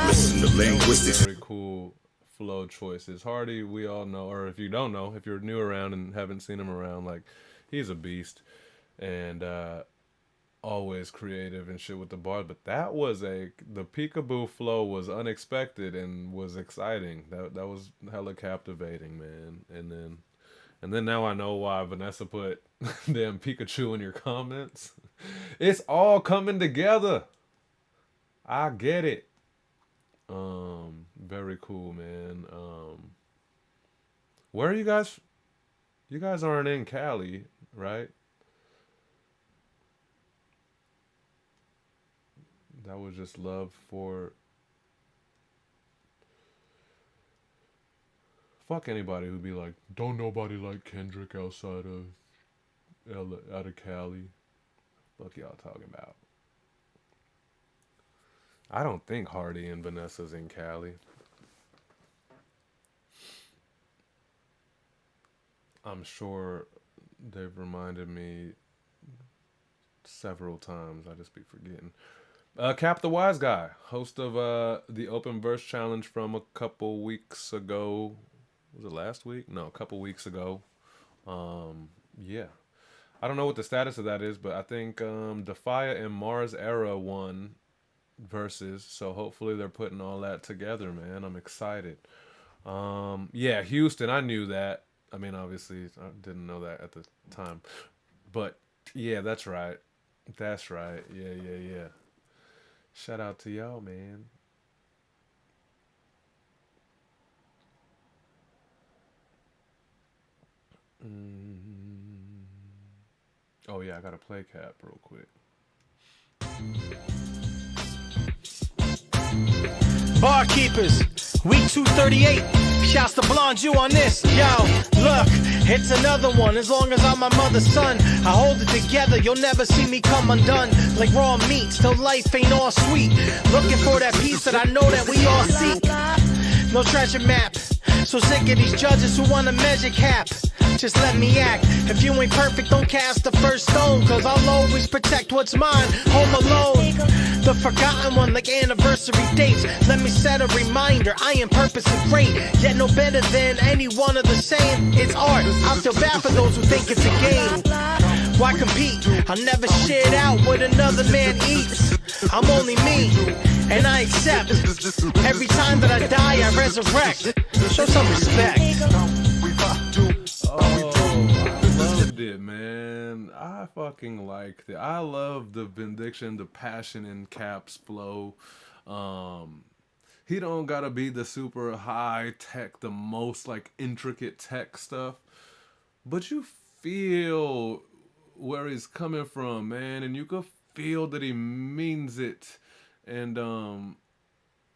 Listen to linguistics. Very cool flow choices. Hardy, we all know, or if you don't know, if you're new around and haven't seen him around, like, he's a beast. And always creative and shit with the bars, but that was the peekaboo flow was unexpected and was exciting. That was hella captivating, man. And then now I know why Vanessa put damn Pikachu in your comments. It's all coming together. I get it. Very cool, man. Where are you guys? You guys aren't in Cali, right? That was just love for fuck anybody who'd be like, don't nobody like Kendrick outside of out of Cali. Fuck y'all talking about. I don't think Hardy and Vanessa's in Cali. I'm sure they've reminded me several times. I just be forgetting. Cap the Wise Guy, host of the Open Verse Challenge from a couple weeks ago. Was it last week? No, a couple weeks ago. Yeah. I don't know what the status of that is, but I think Defia and Mars Era won versus, so hopefully they're putting all that together, man. I'm excited. Yeah, Houston, I knew that. I mean, obviously, I didn't know that at the time. But yeah, that's right. That's right. Yeah, yeah, yeah. Shout out to y'all, man. Mm. Oh yeah, I gotta play Cap real quick. Barkeepers, week 238. Shouts to Blonde you on this. Yo, look, it's another one. As long as I'm my mother's son, I hold it together. You'll never see me come undone. Like raw meat, still life ain't all sweet. Looking for that piece that I know that we all seek. No treasure map. So sick of these judges who wanna measure cap. Just let me act. If you ain't perfect, don't cast the first stone. Cause I'll always protect what's mine. Home alone. The forgotten one like anniversary dates. Let me set a reminder. I am purposely great. Yet no better than any one of the same. It's art. I feel bad for those who think it's a game. Why compete? I'll never share it out what another man eats. I'm only me. And I accept. Every time that I die, I resurrect. Show some respect. Oh, I loved it, man. I fucking liked it. I love the vindication, the passion in Cap's flow. He don't gotta be the super high tech, the most like intricate tech stuff, but you feel where he's coming from, man, and you could feel that he means it. And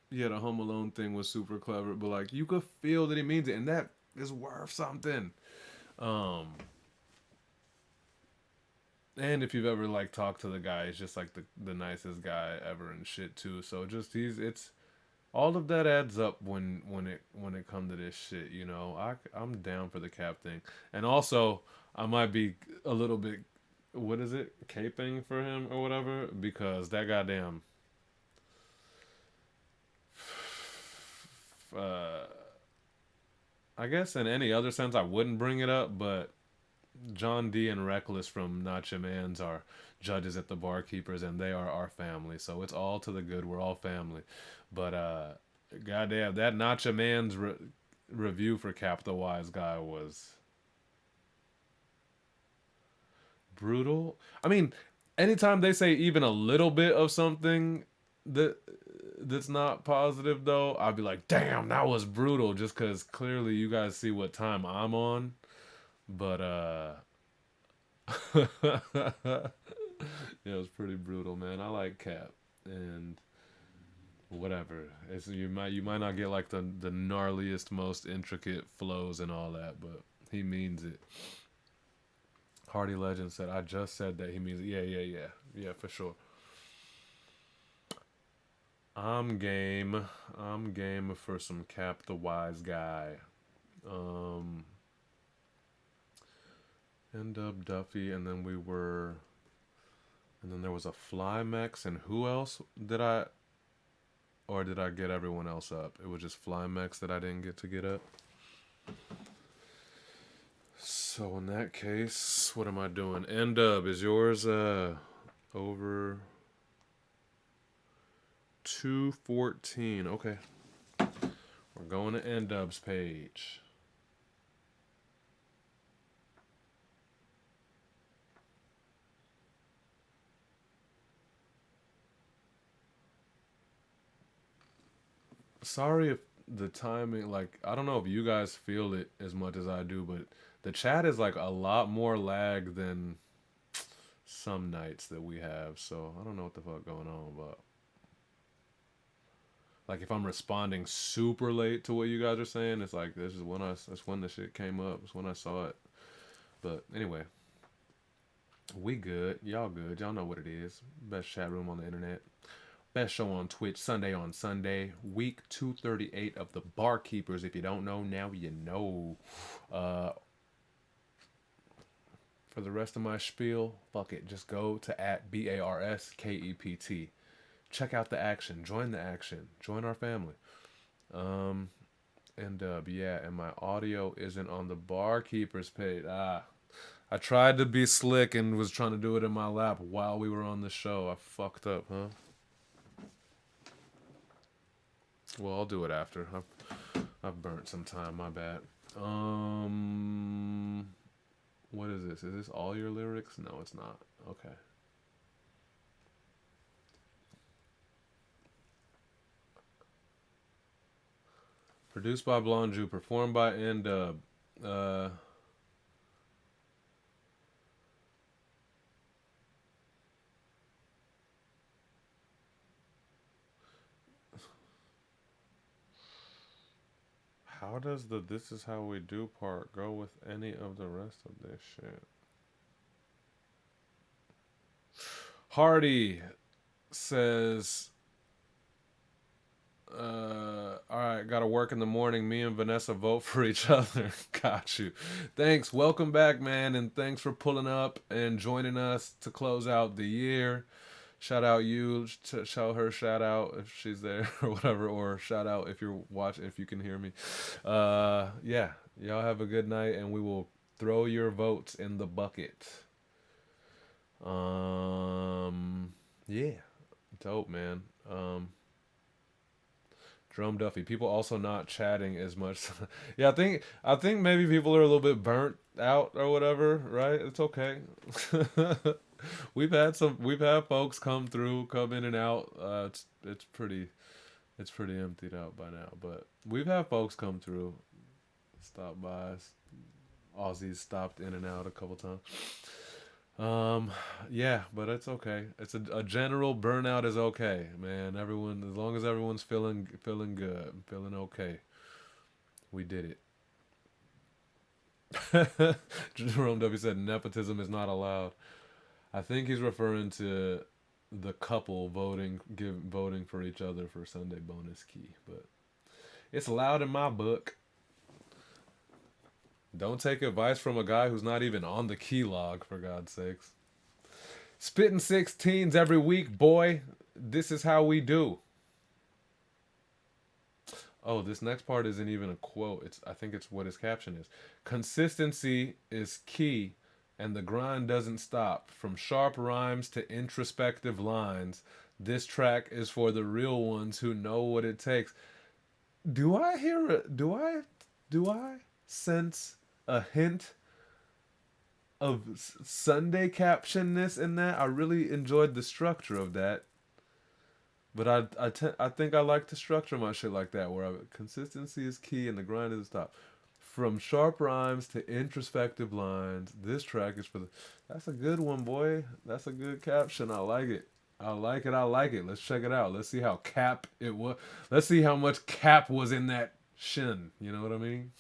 yeah, the Home Alone thing was super clever, but like you could feel that he means it, and that is worth something. Um, and if you've ever like talked to the guy, he's just like the nicest guy ever and shit too. So just it's all of that adds up when it come to this shit. You know, I'm down for the Cap thing, and also I might be a little bit, what is it, caping for him or whatever, because that goddamn uh, I guess in any other sense I wouldn't bring it up, but John D and Reckless from Not Your Mans are judges at the Barkeepers, and they are our family. So it's all to the good. We're all family. But goddamn, that Not Your Mans review for Cap the Wise Guy was brutal. I mean, anytime they say even a little bit of something that's not positive, though, I'd be like, damn, that was brutal. Just because clearly you guys see what time I'm on. But yeah, it was pretty brutal, man. I like Cap, and whatever. You might not get like the gnarliest, most intricate flows and all that, but he means it. Hardy Legend said, "I just said that he means it." Yeah, yeah, yeah, yeah, for sure. I'm game. I'm game for some Cap the Wise Guy. Um, and Dub Duffy, and then and then there was a Flymex, and who else or did I get everyone else up? It was just Flymex that I didn't get to get up. So in that case, what am I doing? N Dub, is yours Over 214. Okay. We're going to N-Dub's page. Sorry if the timing, like, I don't know if you guys feel it as much as I do, but the chat is like a lot more lag than some nights that we have, so I don't know what the fuck going on, but like if I'm responding super late to what you guys are saying, it's like that's when the shit came up. It's when I saw it. But anyway, we good. Y'all good. Y'all know what it is. Best chat room on the internet. Best show on Twitch, Sunday on Sunday. Week 238 of the Barkeepers. If you don't know, now you know. For the rest of my spiel, fuck it. Just go to @BARSKEPT. Check out the action. Join the action. Join our family. Yeah, and my audio isn't on the Barkeepers page. I tried to be slick and was trying to do it in my lap while we were on the show. I fucked up, huh? Well, I'll do it after. I've burnt some time. My bad. What is this? Is this all your lyrics? No, it's not. Okay. Produced by Blonde Jew, performed by N-Dub. How does the "This Is How We Do" part go with any of the rest of this shit? Hardy says, alright, gotta work in the morning. Me and Vanessa vote for each other. Got you. Thanks. Welcome back, man, and thanks for pulling up and joining us to close out the year. Shout out you, shout her shout out if she's there or whatever, or shout out if you're watching, if you can hear me. Yeah, y'all have a good night, and we will throw your votes in the bucket. Yeah, dope, man. Drum Duffy. People also not chatting as much. Yeah, I think maybe people are a little bit burnt out or whatever, right? It's okay. We've had folks come in and out. It's pretty emptied out by now, but we've had folks come through, stop by. Aussies stopped in and out a couple times. Yeah, but it's okay. It's a general burnout is okay, man. Everyone, as long as everyone's feeling good, feeling okay. We did it. Jerome W said nepotism is not allowed. I think he's referring to the couple voting for each other for Sunday bonus key, but it's allowed in my book. Don't take advice from a guy who's not even on the key log, for God's sakes. Spitting 16s every week, boy. This is how we do. Oh, this next part isn't even a quote. I think it's what his caption is. Consistency is key, and the grind doesn't stop. From sharp rhymes to introspective lines, this track is for the real ones who know what it takes. Do I sense a hint of Sunday captionness in that? I really enjoyed the structure of that, but I think I like to structure my shit like that, where consistency is key and the grind doesn't stop. From sharp rhymes to introspective lines, this track is for the... That's a good one, boy. That's a good caption. I like it. I like it. Let's check it out. Let's see how cap it was. Let's see how much cap was in that shin. You know what I mean?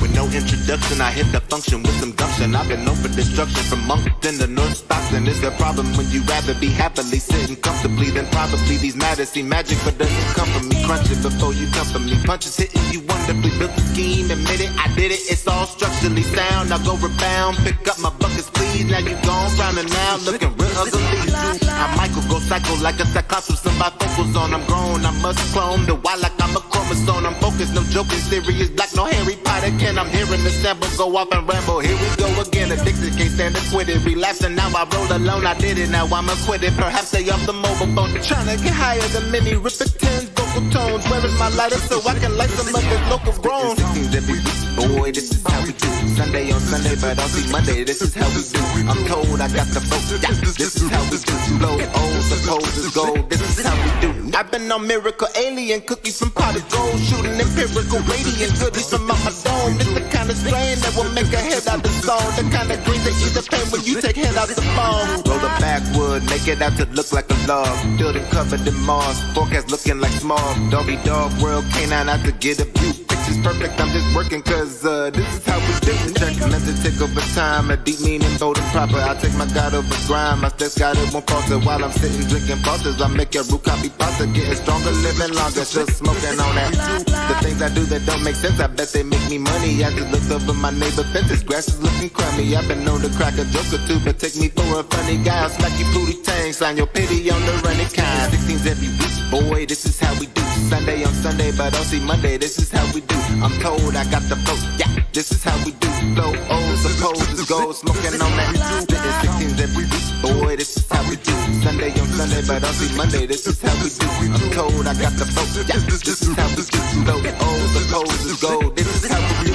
With no introduction, I hit the function with some gumption. I've been known for destruction from Moncton to North Stockton. Is there a problem when you rather be happily sitting comfortably than probably these matters see magic but doesn't come from me? Crunch it before you come from me. Punches hitting you wonderfully. Built the scheme, admit it, I did it. It's all structurally sound. Now go rebound, pick up my buckets, please. Now you gone, frowning now, looking real ugly. I Michael go psycho like a psychosis with some bifocals on. I'm grown, I must clone the why like I'm a chromosome. I'm focused, no joking, serious, black, no Harry Potter. melodic and I'm hearing the sample go off and ramble. Here we go again, addicted, can't stand to quit it. Relapsing now, I roll alone, I did it, now I'm acquitted. Perhaps they off the mobile phone, trying to get higher than many ripper tens, vocal tones. Where is my lighter so I can light some of this local grown? 16s every week, boy, this is how we do. Sunday on Sunday, but on see Monday, this is how we do. I'm told I got the vote, yeah, this is how we do. Blow old, suppose is gold, this is how we do. I've been on miracle alien cookies from pot of gold, shooting empirical radiant goodies from out my dome. This the kind of strain that will make a head out the song. The kind of green that ease the pain when you take head out the phone. Roll a backwood, make it out to look like a log. Building covered in Mars, forecast looking like smog. Doggy dog world, canine out to get a view. Picture's perfect, I'm just working cause this is how we do it. Check meant to take over time, a deep meaning, bold and proper. I take my God over grind, my steps got it won't falter. While I'm sitting drinking falters, I make a root copy pasta. Getting stronger, living longer, still smoking on that. The things I do that don't make sense, I bet they make me money. I just looked over my neighbor fences, grass is looking crummy. I've been known to crack a joke or two, but take me for a funny guy. I'll smack you booty tang, sign your pity on the running kind. 16s every week, boy, this is how we do. Sunday on Sunday, but don't see Monday, this is how we do. I'm told I got the vote, yeah, this is how we do. Blow old, suppose is gold, smoking on that. Spitting 16s every week, boy, this is how we do. Sunday on Sunday, but don't see Monday, this is how we do. I'm told I got the vote, yeah, this is how we do. Blow old, suppose is gold, this is how we do.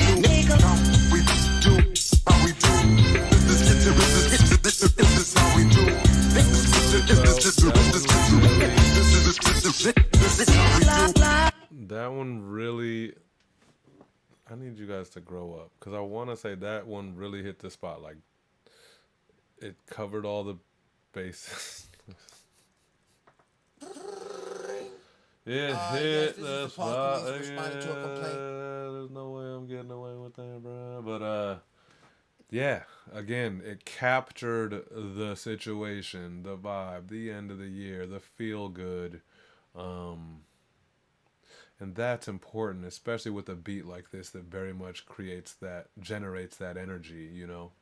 We do how we do. This is how we do. That one really, I need you guys to grow up because I want to say that one really hit the spot. Like, it covered all the bases. It hit the spot again. There's no way I'm getting away with that, bro. But yeah, again, it captured the situation, the vibe, the end of the year, the feel good. And that's important, especially with a beat like this that very much generates that energy, you know?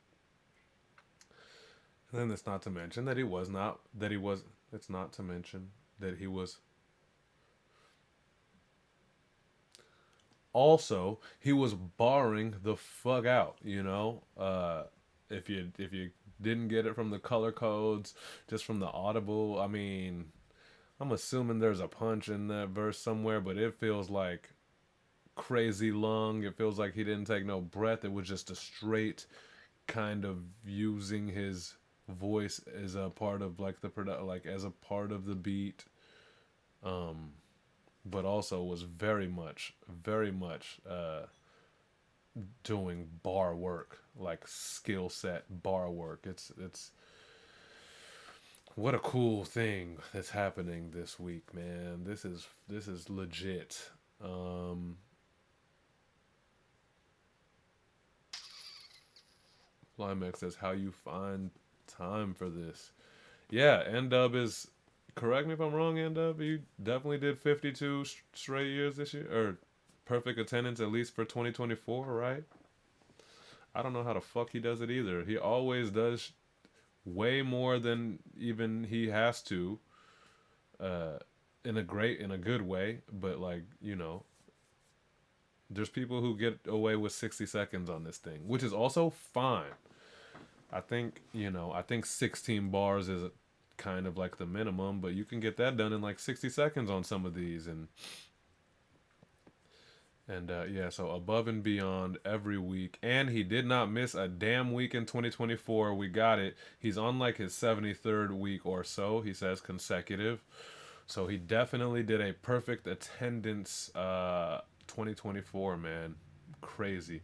And then it's not to mention that it's not to mention that he was also, he was barring the fuck out, you know? If you didn't get it from the color codes, just from the audible, I mean, I'm assuming there's a punch in that verse somewhere, but it feels like crazy lung. It feels like he didn't take no breath. It was just a straight kind of using his voice as a part of like as a part of the beat. But also was very much doing bar work, like skill set bar work. It's what a cool thing that's happening this week, man. This is legit. Climax says, how you find time for this? Yeah, N-Dub is, correct me if I'm wrong, N-Dub, you definitely did 52 straight years this year, or perfect attendance at least for 2024, right? I don't know how the fuck he does it either. He always does way more than even he has to, in a good way, but like, you know, there's people who get away with 60 seconds on this thing, which is also fine. I think 16 bars is kind of like the minimum, but you can get that done in like 60 seconds on some of these. And yeah, so above and beyond every week. And he did not miss a damn week in 2024. We got it. He's on like his 73rd week or so, he says, consecutive. So he definitely did a perfect attendance 2024, man. Crazy.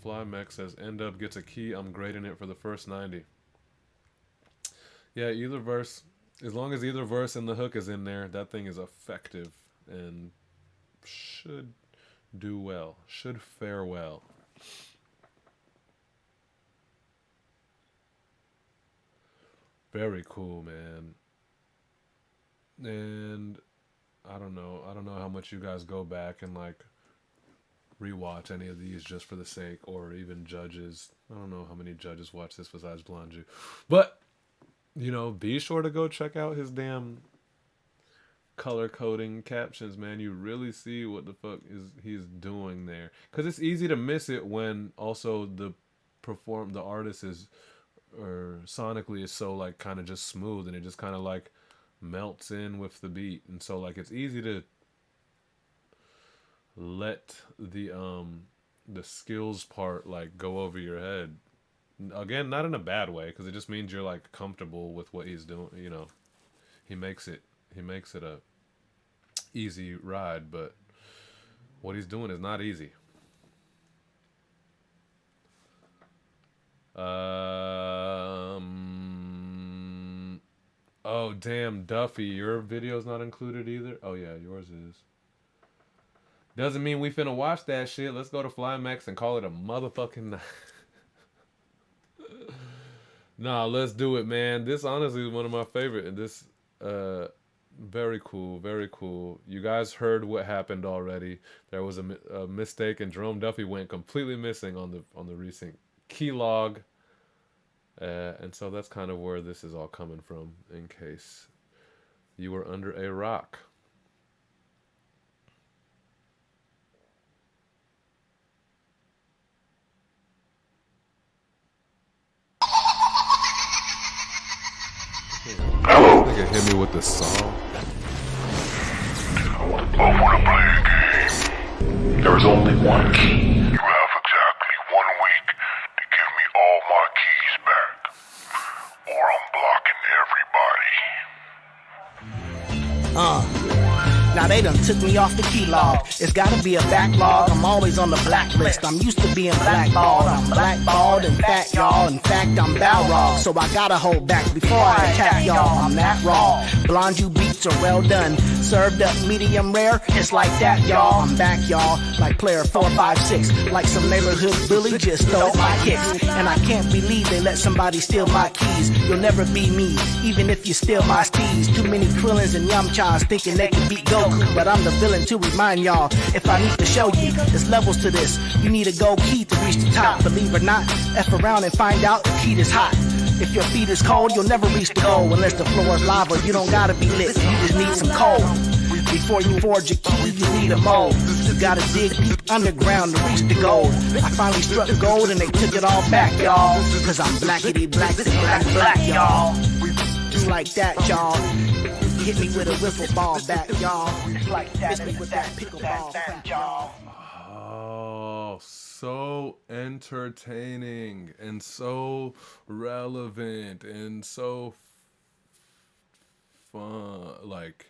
Flymex says, N-Dub gets a key. I'm grading it for the first 90. Yeah, either verse, as long as either verse and the hook is in there, that thing is effective and should do well, should fare well. Very cool, man. And I don't know how much you guys go back and like rewatch any of these just for the sake, or even judges. I don't know how many judges watch this besides Blonde Jew, but you know, be sure to go check out his damn color coding captions, man, you really see what the fuck is he's doing there. Cause it's easy to miss it when also the artist is or sonically is so like kind of just smooth and it just kind of like melts in with the beat, and so like it's easy to let the skills part like go over your head. Again, not in a bad way, because it just means you're like comfortable with what he's doing. You know, he makes it a easy ride, but what he's doing is not easy. Oh damn, Duffy, your video's not included either. Oh yeah, yours is. Doesn't mean we finna watch that shit. Let's go to Flymax and call it a motherfucking night. Nah, let's do it, man. This honestly is one of my favorite, and this very cool, very cool. You guys heard what happened already. There was a mistake, and Jerome Duffy went completely missing on the recent keylog, and so that's kind of where this is all coming from. In case you were under a rock. Nigga hit me with the song. I want to play a game. There is only one key. You have exactly 1 week to give me all my keys back, or I'm blocking everybody. Now they done took me off the key log. It's gotta be a backlog. I'm always on the blacklist. I'm used to being blackballed. I'm blackballed and fat, y'all. In fact, I'm Balrog, so I gotta hold back before I attack y'all. I'm that raw. Blonde you beats are well done. Served up medium rare. It's like that, y'all. I'm back, y'all. Like player 456. Like some neighborhood bully just stole my kicks. And I can't believe they let somebody steal my keys. You'll never be me, even if you steal my steez. Too many Krillins and Yamchas thinking they can beat Goku. But I'm the villain to remind y'all. If I need to show you, there's levels to this. You need a gold key to reach the top. Believe it or not, F around and find out the key is hot. If your feet is cold, you'll never reach the goal. Unless the floor is lava, you don't gotta be lit. You just need some coal. Before you forge a key, you need a mold. You gotta dig deep underground to reach the gold. I finally struck gold and they took it all back, y'all. Cause I'm blackity black, black, y'all. Just like that, y'all. Hit me with a wiffle ball bat, y'all. Like that, hit me with that pickleball bat, y'all. Oh, so entertaining and so relevant and so fun. Like,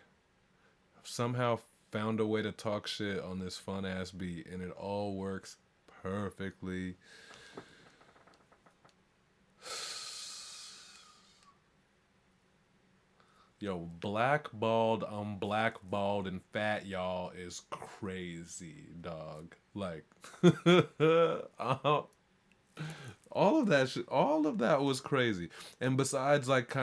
somehow found a way to talk shit on this fun ass beat, and it all works perfectly. Yo, blackballed, I'm blackballed and fat, y'all, is crazy, dog. Like, all of that shit, all of that was crazy. And besides, like,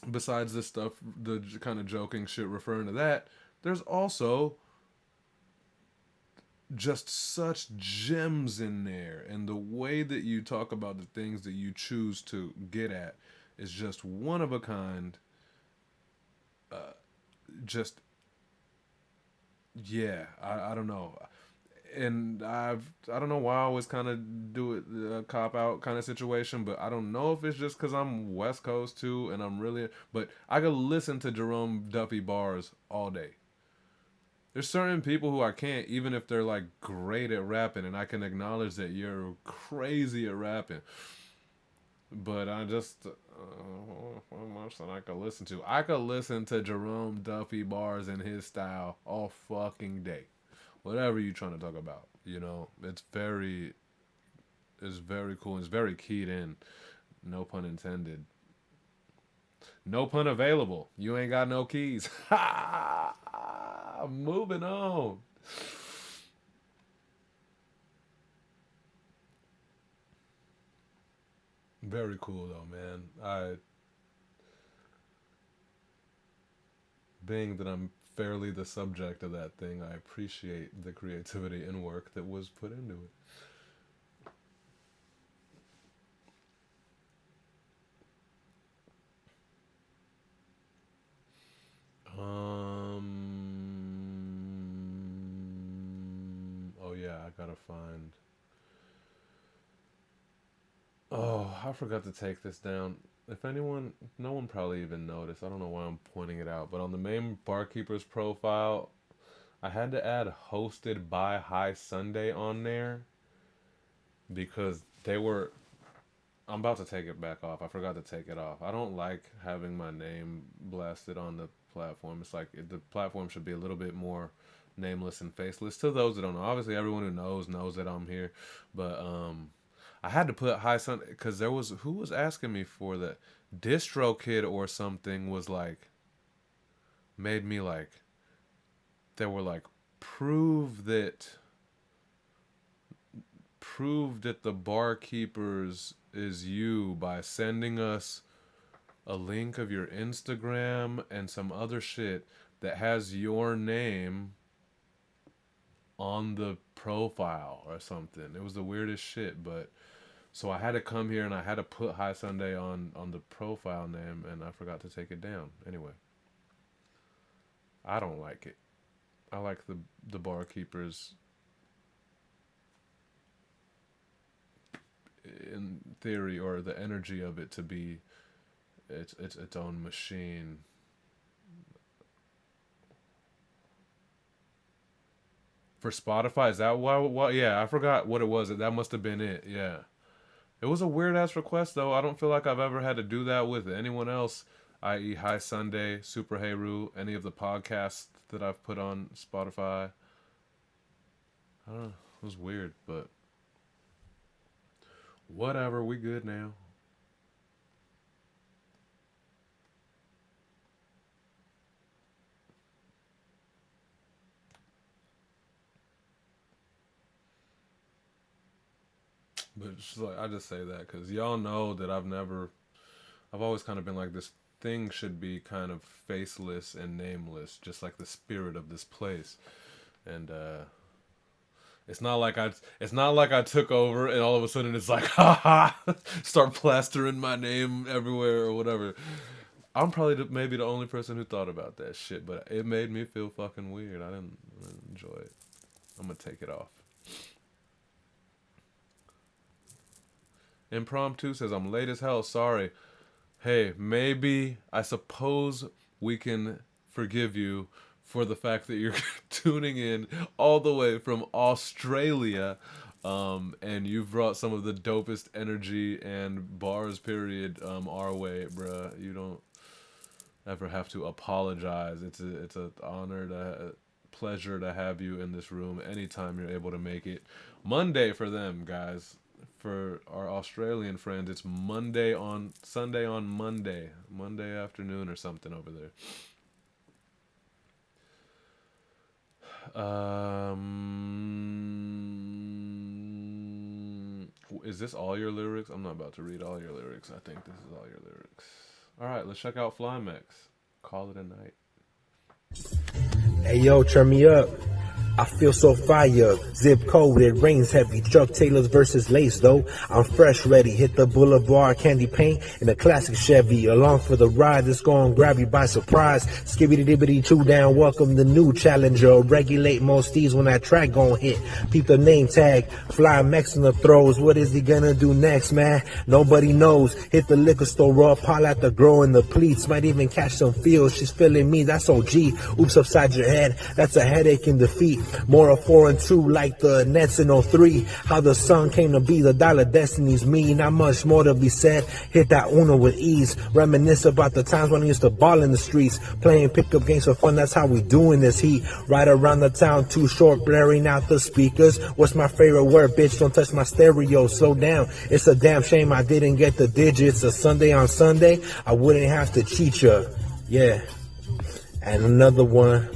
besides the stuff, the kind of joking shit referring to that, there's also just such gems in there. And the way that you talk about the things that you choose to get at is just one of a kind. Just, yeah, I don't know. And I don't know why I always kind of do it a cop out kind of situation, but I don't know if it's just because I'm West Coast too, and I'm really, but I could listen to Jerome Duffy bars all day. There's certain people who I can't, even if they're like great at rapping, and I can acknowledge that you're crazy at rapping. But I just, how much that I could listen to. I could listen to Jerome Duffy bars in his style all fucking day. Whatever you're trying to talk about, you know, it's very cool. It's very keyed in. No pun intended. No pun available. You ain't got no keys. Moving on. Very cool though, man. Being that I'm fairly the subject of that thing, I appreciate the creativity and work that was put into it. Oh yeah, I gotta find. Oh, I forgot to take this down. If anyone, no one probably even noticed. I don't know why I'm pointing it out, but on the main barkeeper's profile, I had to add hosted by High Sunday on there because they were. I'm about to take it back off. I forgot to take it off. I don't like having my name blasted on the platform. It's like the platform should be a little bit more nameless and faceless to those that don't know. Obviously, everyone who knows that I'm here, but I had to put High Sun because there was who was asking me for that distro kid or something was like made me like they were like prove that prove that the barkeepers is you by sending us a link of your Instagram and some other shit that has your name on the profile or something. It was the weirdest shit, but so I had to come here and I had to put High Sunday on the profile name and I forgot to take it down. Anyway, I don't like it. I like the barkeepers in theory or the energy of it to be its own machine. For Spotify, is that why? What? Yeah, I forgot what it was. That must have been it. Yeah, it was a weird ass request though. I don't feel like I've ever had to do that with anyone else, i.e., High Sunday, Super Heru, any of the podcasts that I've put on Spotify. I don't know. It was weird, but whatever. We good now. But it's like, I just say that because y'all know that I've always kind of been like this thing should be kind of faceless and nameless, just like the spirit of this place. And it's not like I took over and all of a sudden it's like, ha ha, start plastering my name everywhere or whatever. I'm probably maybe the only person who thought about that shit, but it made me feel fucking weird. I didn't enjoy it. I'm gonna take it off. Impromptu says, I'm late as hell, sorry. Hey, maybe, I suppose we can forgive you for the fact that you're tuning in all the way from Australia, and you've brought some of the dopest energy and bars, period, our way, bruh. You don't ever have to apologize. It's a honor to pleasure to have you in this room anytime you're able to make it. Monday for them, guys. For our Australian friends, it's Sunday on Monday afternoon or something over there. Is this all your lyrics? I'm not about to read all your lyrics. I think this is all your lyrics. All right, let's check out Flymex. Call it a night. Hey yo, turn me up. I feel so fire. Zip code, it rains heavy. Chuck Taylor's versus Lace, though. I'm fresh, ready. Hit the boulevard, candy paint in a classic Chevy. Along for the ride, it's gonna grab you by surprise. Skibbity dibbity two down. Welcome the new challenger. Regulate most steeds when that track gon' hit. Peep the name tag. Fly Max in the throws. What is he gonna do next, man? Nobody knows. Hit the liquor store up. Holla at the girl in the pleats. Might even catch some feels. She's feeling me. That's OG. Oops upside your head. That's a headache in defeat. More of 4 and 2 like the Nets in '03. How the sun came to be, the dollar destinies me. Not much more to be said. Hit that Uno with ease. Reminisce about the times when I used to ball in the streets. Playing pickup games for fun, that's how we doing this heat. Right around the town, too short, blaring out the speakers. What's my favorite word, bitch? Don't touch my stereo, slow down. It's a damn shame I didn't get the digits. A Sunday on Sunday, I wouldn't have to cheat ya. Yeah. And another one,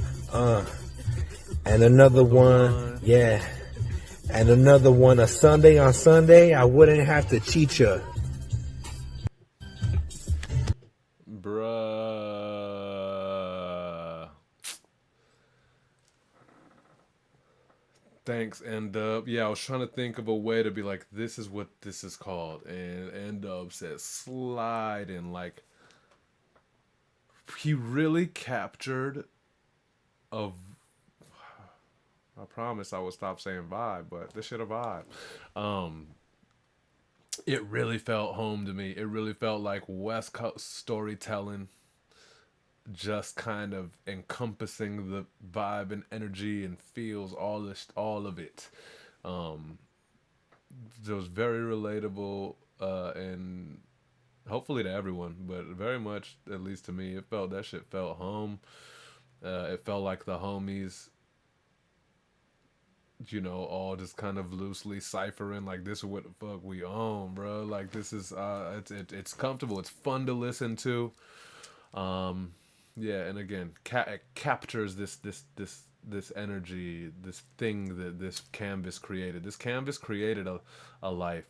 and another one, yeah. And another one, a Sunday on Sunday, I wouldn't have to cheat ya. Bruh. Thanks, N-Dub. Yeah, I was trying to think of a way to be like, this is what this is called. And N-Dub says, slide in like, he really captured a. I promise I would stop saying vibe, but this shit a vibe. Um, it really felt home to me. It really felt like West Coast storytelling, just kind of encompassing the vibe and energy and feels, all of it. Um, it was very relatable, and hopefully to everyone, but very much, at least to me, it felt that shit felt home. It felt like the homies, all just kind of loosely ciphering like this is what the fuck we own, bro. Like this is it's comfortable, it's fun to listen to. Um, yeah, and again, it captures this energy, this thing that this canvas created. This canvas created a life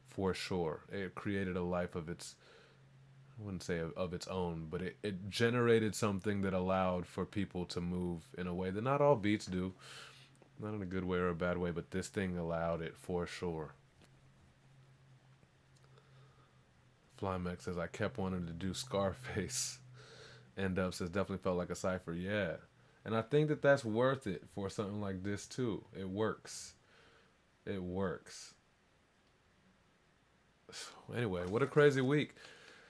for sure. It created a life of its, I wouldn't say of its own, but it generated something that allowed for people to move in a way that not all beats do. Not in a good way or a bad way, but this thing allowed it for sure. Flymex says, I kept wanting to do Scarface. End up says, definitely felt like a cipher. Yeah. And I think that that's worth it for something like this, too. It works. It works. So anyway, what a crazy week.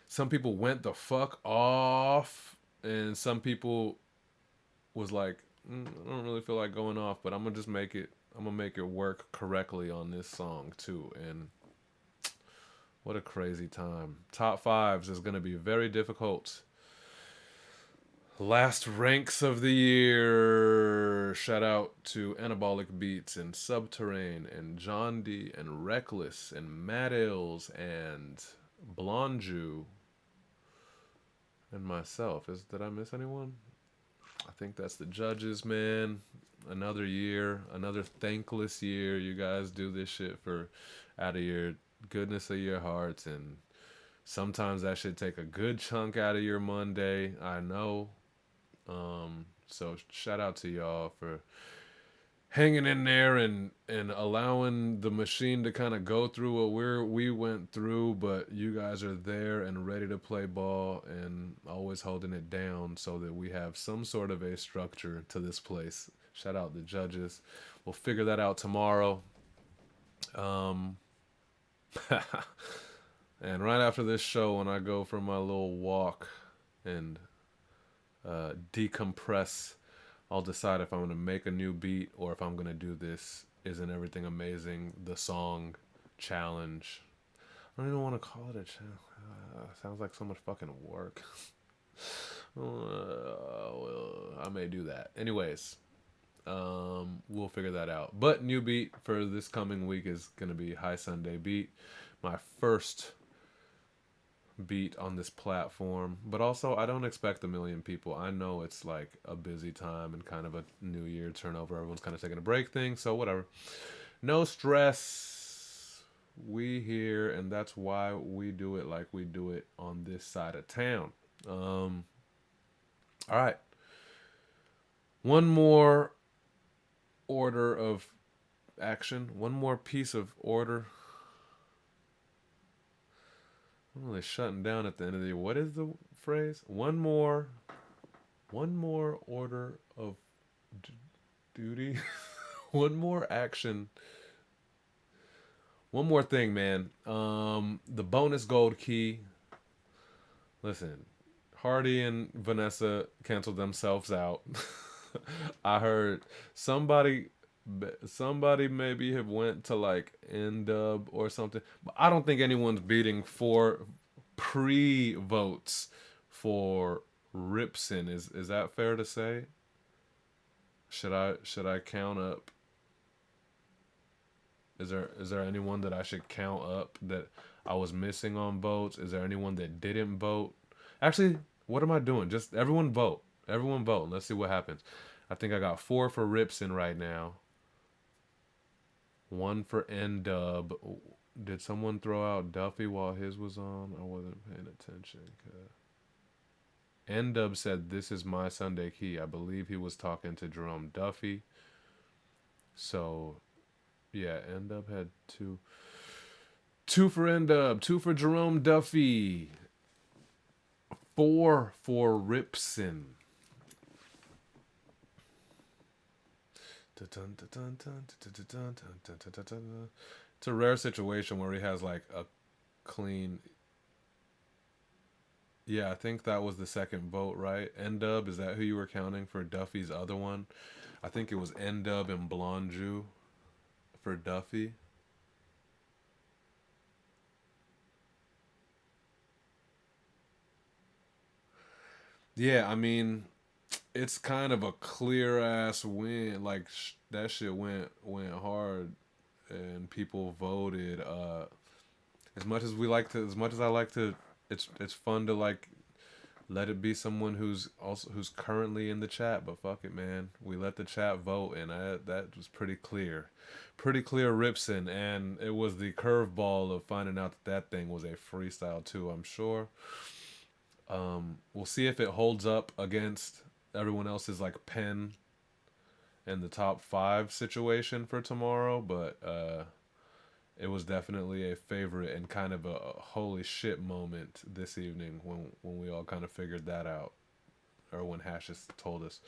Some people went the fuck off, and some people was like, I don't really feel like going off, but I'm gonna just make it. I'm gonna make it work correctly on this song too. And what a crazy time. Top fives is gonna be very difficult. Last ranks of the year. Shout out to Anabolic Beats and Subterrane and John D and Reckless and Matt Ills and Blonju and myself. Did I miss anyone? I think that's the judges, man. Another year, another thankless year. You guys do this shit for out of your goodness of your hearts, and sometimes that should take a good chunk out of your Monday. I know. So shout out to y'all for hanging in there and allowing the machine to kind of go through what we went through, but you guys are there and ready to play ball and always holding it down so that we have some sort of a structure to this place. Shout out the judges. We'll figure that out tomorrow. And right after this show, when I go for my little walk and decompress, I'll decide if I'm going to make a new beat or if I'm going to do this Isn't Everything Amazing, the song challenge. I don't even want to call it a challenge. Sounds like so much fucking work. Well, I may do that. Anyways, we'll figure that out. But new beat for this coming week is going to be High Sunday Beat. My first beat on this platform, but also I don't expect a million people. I know it's like a busy time and kind of a new year turnover. Everyone's kind of taking a break thing, so whatever. No stress. We here, and that's why we do it like we do it on this side of town. All right. One more order of action. One more piece of order. I'm really shutting down at the end of the year. What is the phrase? One more order of duty. One more action. One more thing, man. The bonus gold key. Listen, Hardy and Vanessa canceled themselves out. I heard somebody maybe have went to like N-Dub or something, but I don't think anyone's beating 4 pre-votes for Ripson. Is that fair to say? Should I count up? Is there anyone that I should count up that I was missing on votes? Is there anyone that didn't vote? Actually, what am I doing? Just everyone vote. Everyone vote. Let's see what happens. I think I got 4 for Ripson right now. 1 for N-Dub. Did someone throw out Duffy while his was on? I wasn't paying attention. N-Dub said, "This is my Sunday key." I believe he was talking to Jerome Duffy. So, yeah, N-Dub had 2. 2 for N-Dub. 2 for Jerome Duffy. 4 for Ripson. It's a rare situation where he has like a clean. Yeah, I think that was the second vote, right? N-Dub, is that who you were counting for Duffy's other one? I think it was N-Dub and Blonde Jew for Duffy. Yeah, I mean, it's kind of a clear ass win. Like that shit went hard, and people voted. As much as we like to, as much as I like to, it's fun to like let it be someone who's currently in the chat. But fuck it, man, we let the chat vote, and that was pretty clear Ripson, and it was the curveball of finding out that thing was a freestyle too. I'm sure. We'll see if it holds up against everyone else's like pen and the top 5 situation for tomorrow, but it was definitely a favorite and kind of a holy shit moment this evening when we all kind of figured that out, or when Hashes told us.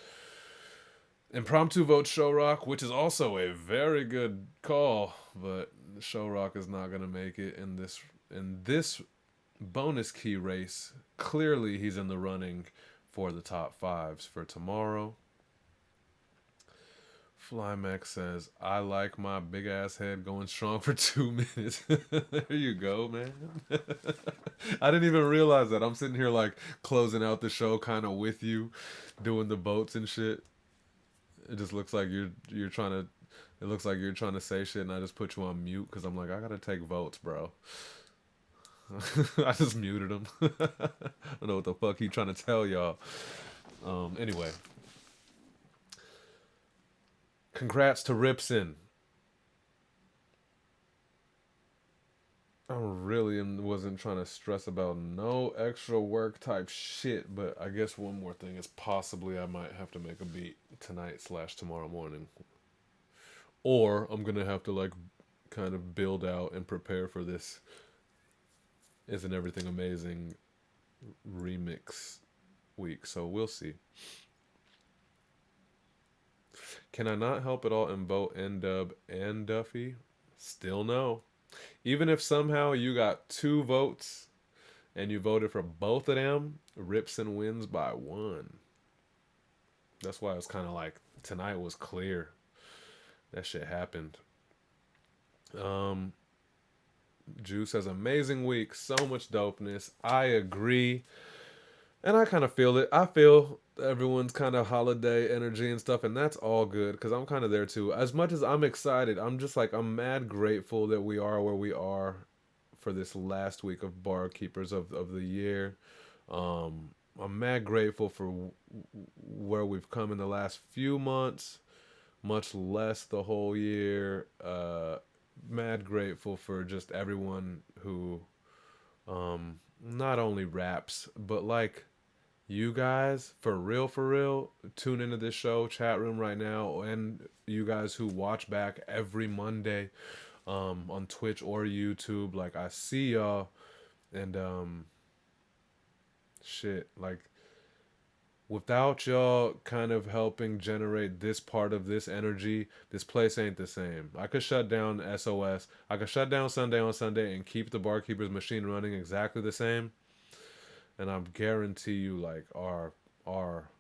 Impromptu vote Show Rock, which is also a very good call, but Show Rock is not gonna make it in this bonus key race. Clearly, he's in the running for the top 5s for tomorrow. Flymax says, I like my big ass head going strong for 2 minutes. There you go, man. I didn't even realize that. I'm sitting here like closing out the show kind of with you, doing the votes and shit. It just looks like you're trying to, it looks like you're trying to say shit, and I just put you on mute because I'm like, I gotta take votes, bro. I just muted him. I don't know what the fuck he trying to tell y'all. Anyway. Congrats to Ripson. I really wasn't trying to stress about no extra work type shit, but I guess one more thing is possibly I might have to make a beat tonight / tomorrow morning. Or I'm going to have to like kind of build out and prepare for this Isn't Everything Amazing remix week. So we'll see. Can I not help at all and vote N-Dub and Duffy? Still no. Even if somehow you got 2 votes and you voted for both of them, Ripson wins by 1. That's why it's kind of like tonight was clear. That shit happened. Juice has amazing week, so much dopeness. I agree. And I kind of feel it. I feel everyone's kind of holiday energy and stuff, and that's all good because I'm kind of there too. As much as I'm excited, I'm just like, I'm mad grateful that we are where we are for this last week of Barkeepers of the year. I'm mad grateful for where we've come in the last few months, much less the whole year. Mad grateful for just everyone who not only raps, but like you guys, for real, tune into this show, chat room right now, and you guys who watch back every Monday on Twitch or YouTube. Like, I see y'all, and shit, like, without y'all kind of helping generate this part of this energy, this place ain't the same. I could shut down S.O.S. I could shut down Sunday on Sunday and keep the Barkeepers machine running exactly the same. And I guarantee you, like, our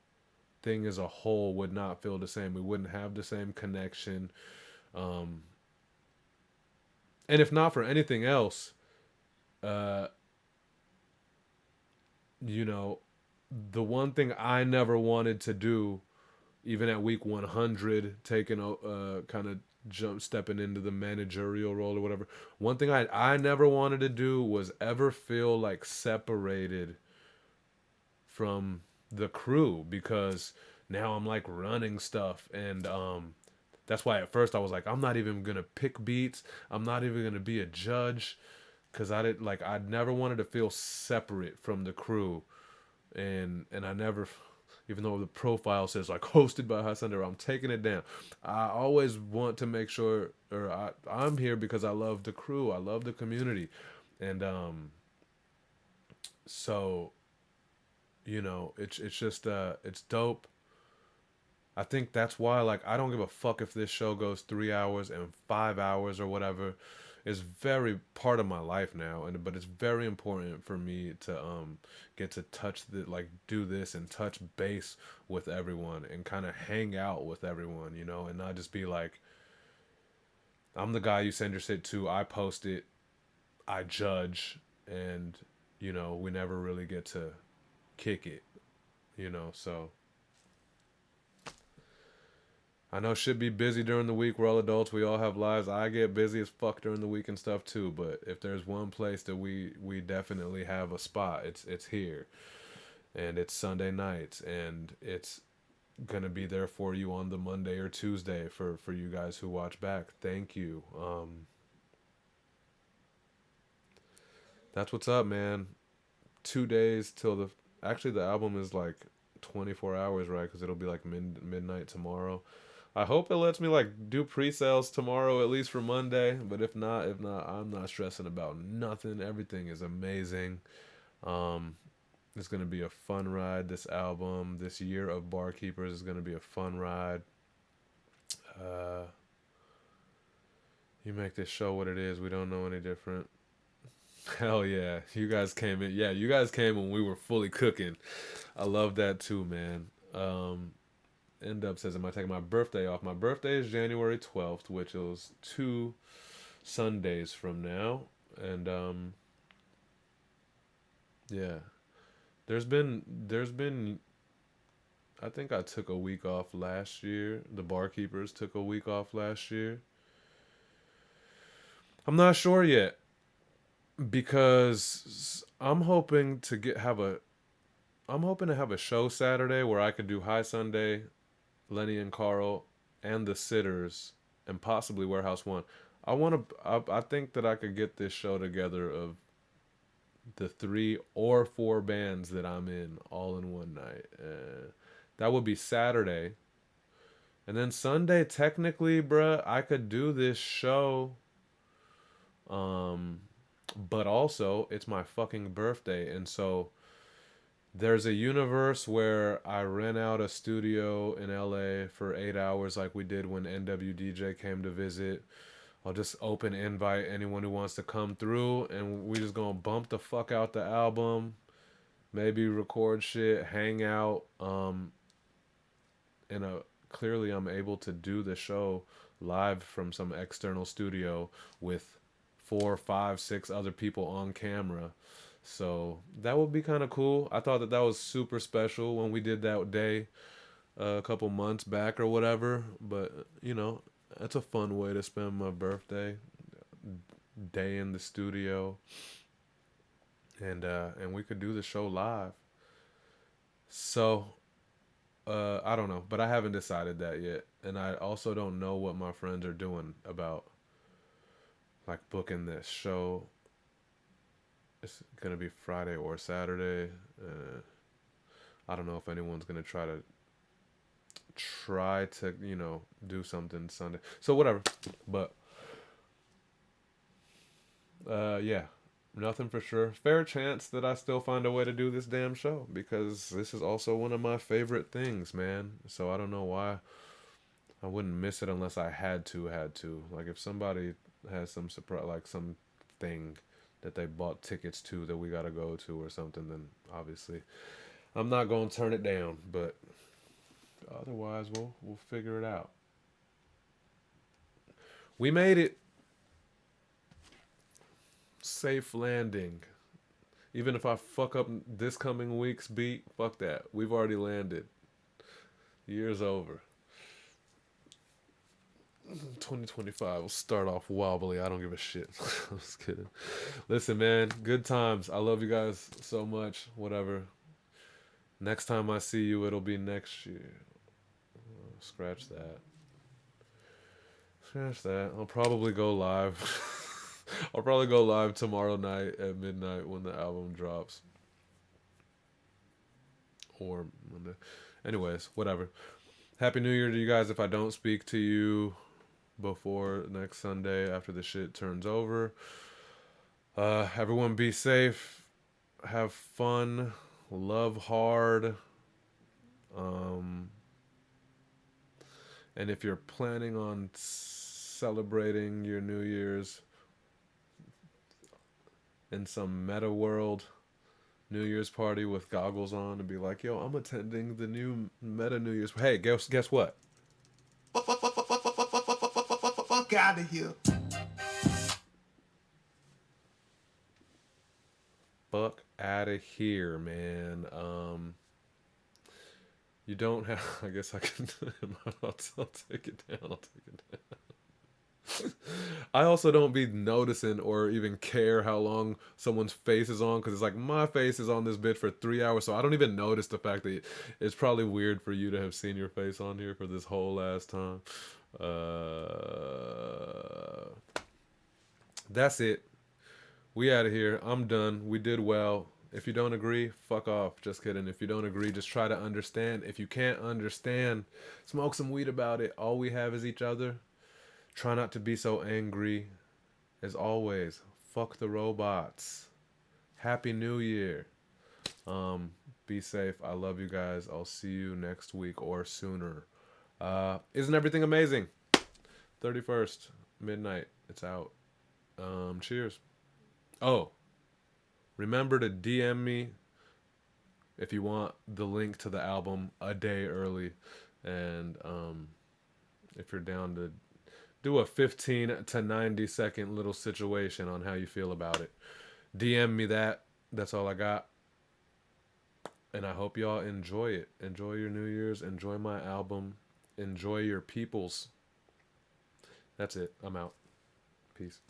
thing as a whole would not feel the same. We wouldn't have the same connection. And if not for anything else, you know, the one thing I never wanted to do, even at week 100, taking a kind of stepping into the managerial role or whatever. One thing I never wanted to do was ever feel like separated from the crew, because now I'm like running stuff, and that's why at first I was like, I'm not even gonna pick beats, I'm not even gonna be a judge, because I'd never wanted to feel separate from the crew, and I never, even though the profile says like hosted by High Thunder, I'm taking it down. I always want to make sure, or I'm here because I love the crew, I love the community, and so you know, it's just it's dope. I think that's why, like, I don't give a fuck if this show goes 3 hours and 5 hours or whatever. It's very part of my life now, and but it's very important for me to get to touch the like do this and touch base with everyone and kind of hang out with everyone, you know, and not just be like, I'm the guy you send your shit to, I post it, I judge, and you know, we never really get to kick it, you know. So I know shit be busy during the week. We're all adults. We all have lives. I get busy as fuck during the week and stuff too. But if there's one place that we definitely have a spot, it's here, and it's Sunday nights, and it's gonna be there for you on the Monday or Tuesday for you guys who watch back. Thank you. That's what's up, man. 2 days till the actually the album is like 24 hours, right? Because it'll be like midnight tomorrow. I hope it lets me like do pre-sales tomorrow at least for Monday, but if not, I'm not stressing about nothing. Everything is amazing. Um, it's gonna be a fun ride. This album, this year of Barkeepers is gonna be a fun ride. Uh, you make this show what it is. We don't know any different. Hell yeah, you guys came in. Yeah, you guys came when we were fully cooking. I love that too, man. End up says, am I taking my birthday off? My birthday is January 12th, which is 2 Sundays from now. And yeah. There's been I think I took a week off last year. The barkeepers took a week off last year. I'm not sure yet because I'm hoping to have a show Saturday where I could do High Sunday, Lenny and Carl, and the Sitters, and possibly Warehouse One. I think that I could get this show together of the 3 or 4 bands that I'm in all in one night. That would be Saturday. And then Sunday, technically, bruh, I could do this show. Um, but also, it's my fucking birthday. And so there's a universe where I rent out a studio in LA for 8 hours like we did when NWDJ came to visit. I'll just open invite anyone who wants to come through, and we just gonna bump the fuck out the album, maybe record shit, hang out. And clearly I'm able to do the show live from some external studio with 4, 5, 6 other people on camera. So that would be kind of cool. I thought that was super special when we did that day a couple months back or whatever. But you know, that's a fun way to spend my birthday day in the studio, and we could do the show live. So I don't know, but I haven't decided that yet, and I also don't know what my friends are doing about like booking this show. It's gonna be Friday or Saturday. I don't know if anyone's gonna try to do something Sunday. So whatever, but yeah, nothing for sure. Fair chance that I still find a way to do this damn show because this is also one of my favorite things, man. So I don't know why I wouldn't miss it unless I had to. Like if somebody has some surprise, like some thing that they bought tickets to that we gotta go to or something, then obviously I'm not gonna turn it down. But otherwise, we'll figure it out. We made it. Safe landing. Even if I fuck up this coming week's beat, fuck that. We've already landed. Year's over. 2025 will start off wobbly. I don't give a shit. I'm just kidding. Listen, man, good times. I love you guys so much. Whatever. Next time I see you, it'll be next year. Scratch that. Scratch that. I'll probably go live. I'll probably go live tomorrow night at midnight when the album drops. Or Monday. Anyways, whatever. Happy New Year to you guys if I don't speak to you before next Sunday after the shit turns over. Everyone be safe. Have fun love hard. Um, and if you're planning on celebrating your New Year's in some meta world New Year's party with goggles on and be like, yo, I'm attending the new meta New Year's. Hey, guess what? Fuck out of here. Fuck out of here, man. You don't have. I guess I can. I'll take it down. I'll take it down. I also don't be noticing or even care how long someone's face is on because it's like my face is on this bit for 3 hours, so I don't even notice the fact that it's probably weird for you to have seen your face on here for this whole last time. That's it. We out of here. I'm done. We did well. If you don't agree, fuck off. Just kidding. If you don't agree, just try to understand. If you can't understand, smoke some weed about it. All we have is each other. Try not to be so angry. As always, fuck the robots. Happy New Year. Be safe. I love you guys. I'll see you next week or sooner. Isn't everything amazing? 31st, midnight. It's out. Cheers. Oh, remember to DM me if you want the link to the album a day early. And if you're down to do a 15 to 90 second little situation on how you feel about it, DM me that. That's all I got. And I hope y'all enjoy it. Enjoy your New Year's. Enjoy my album. Enjoy your peoples. That's it. I'm out. Peace.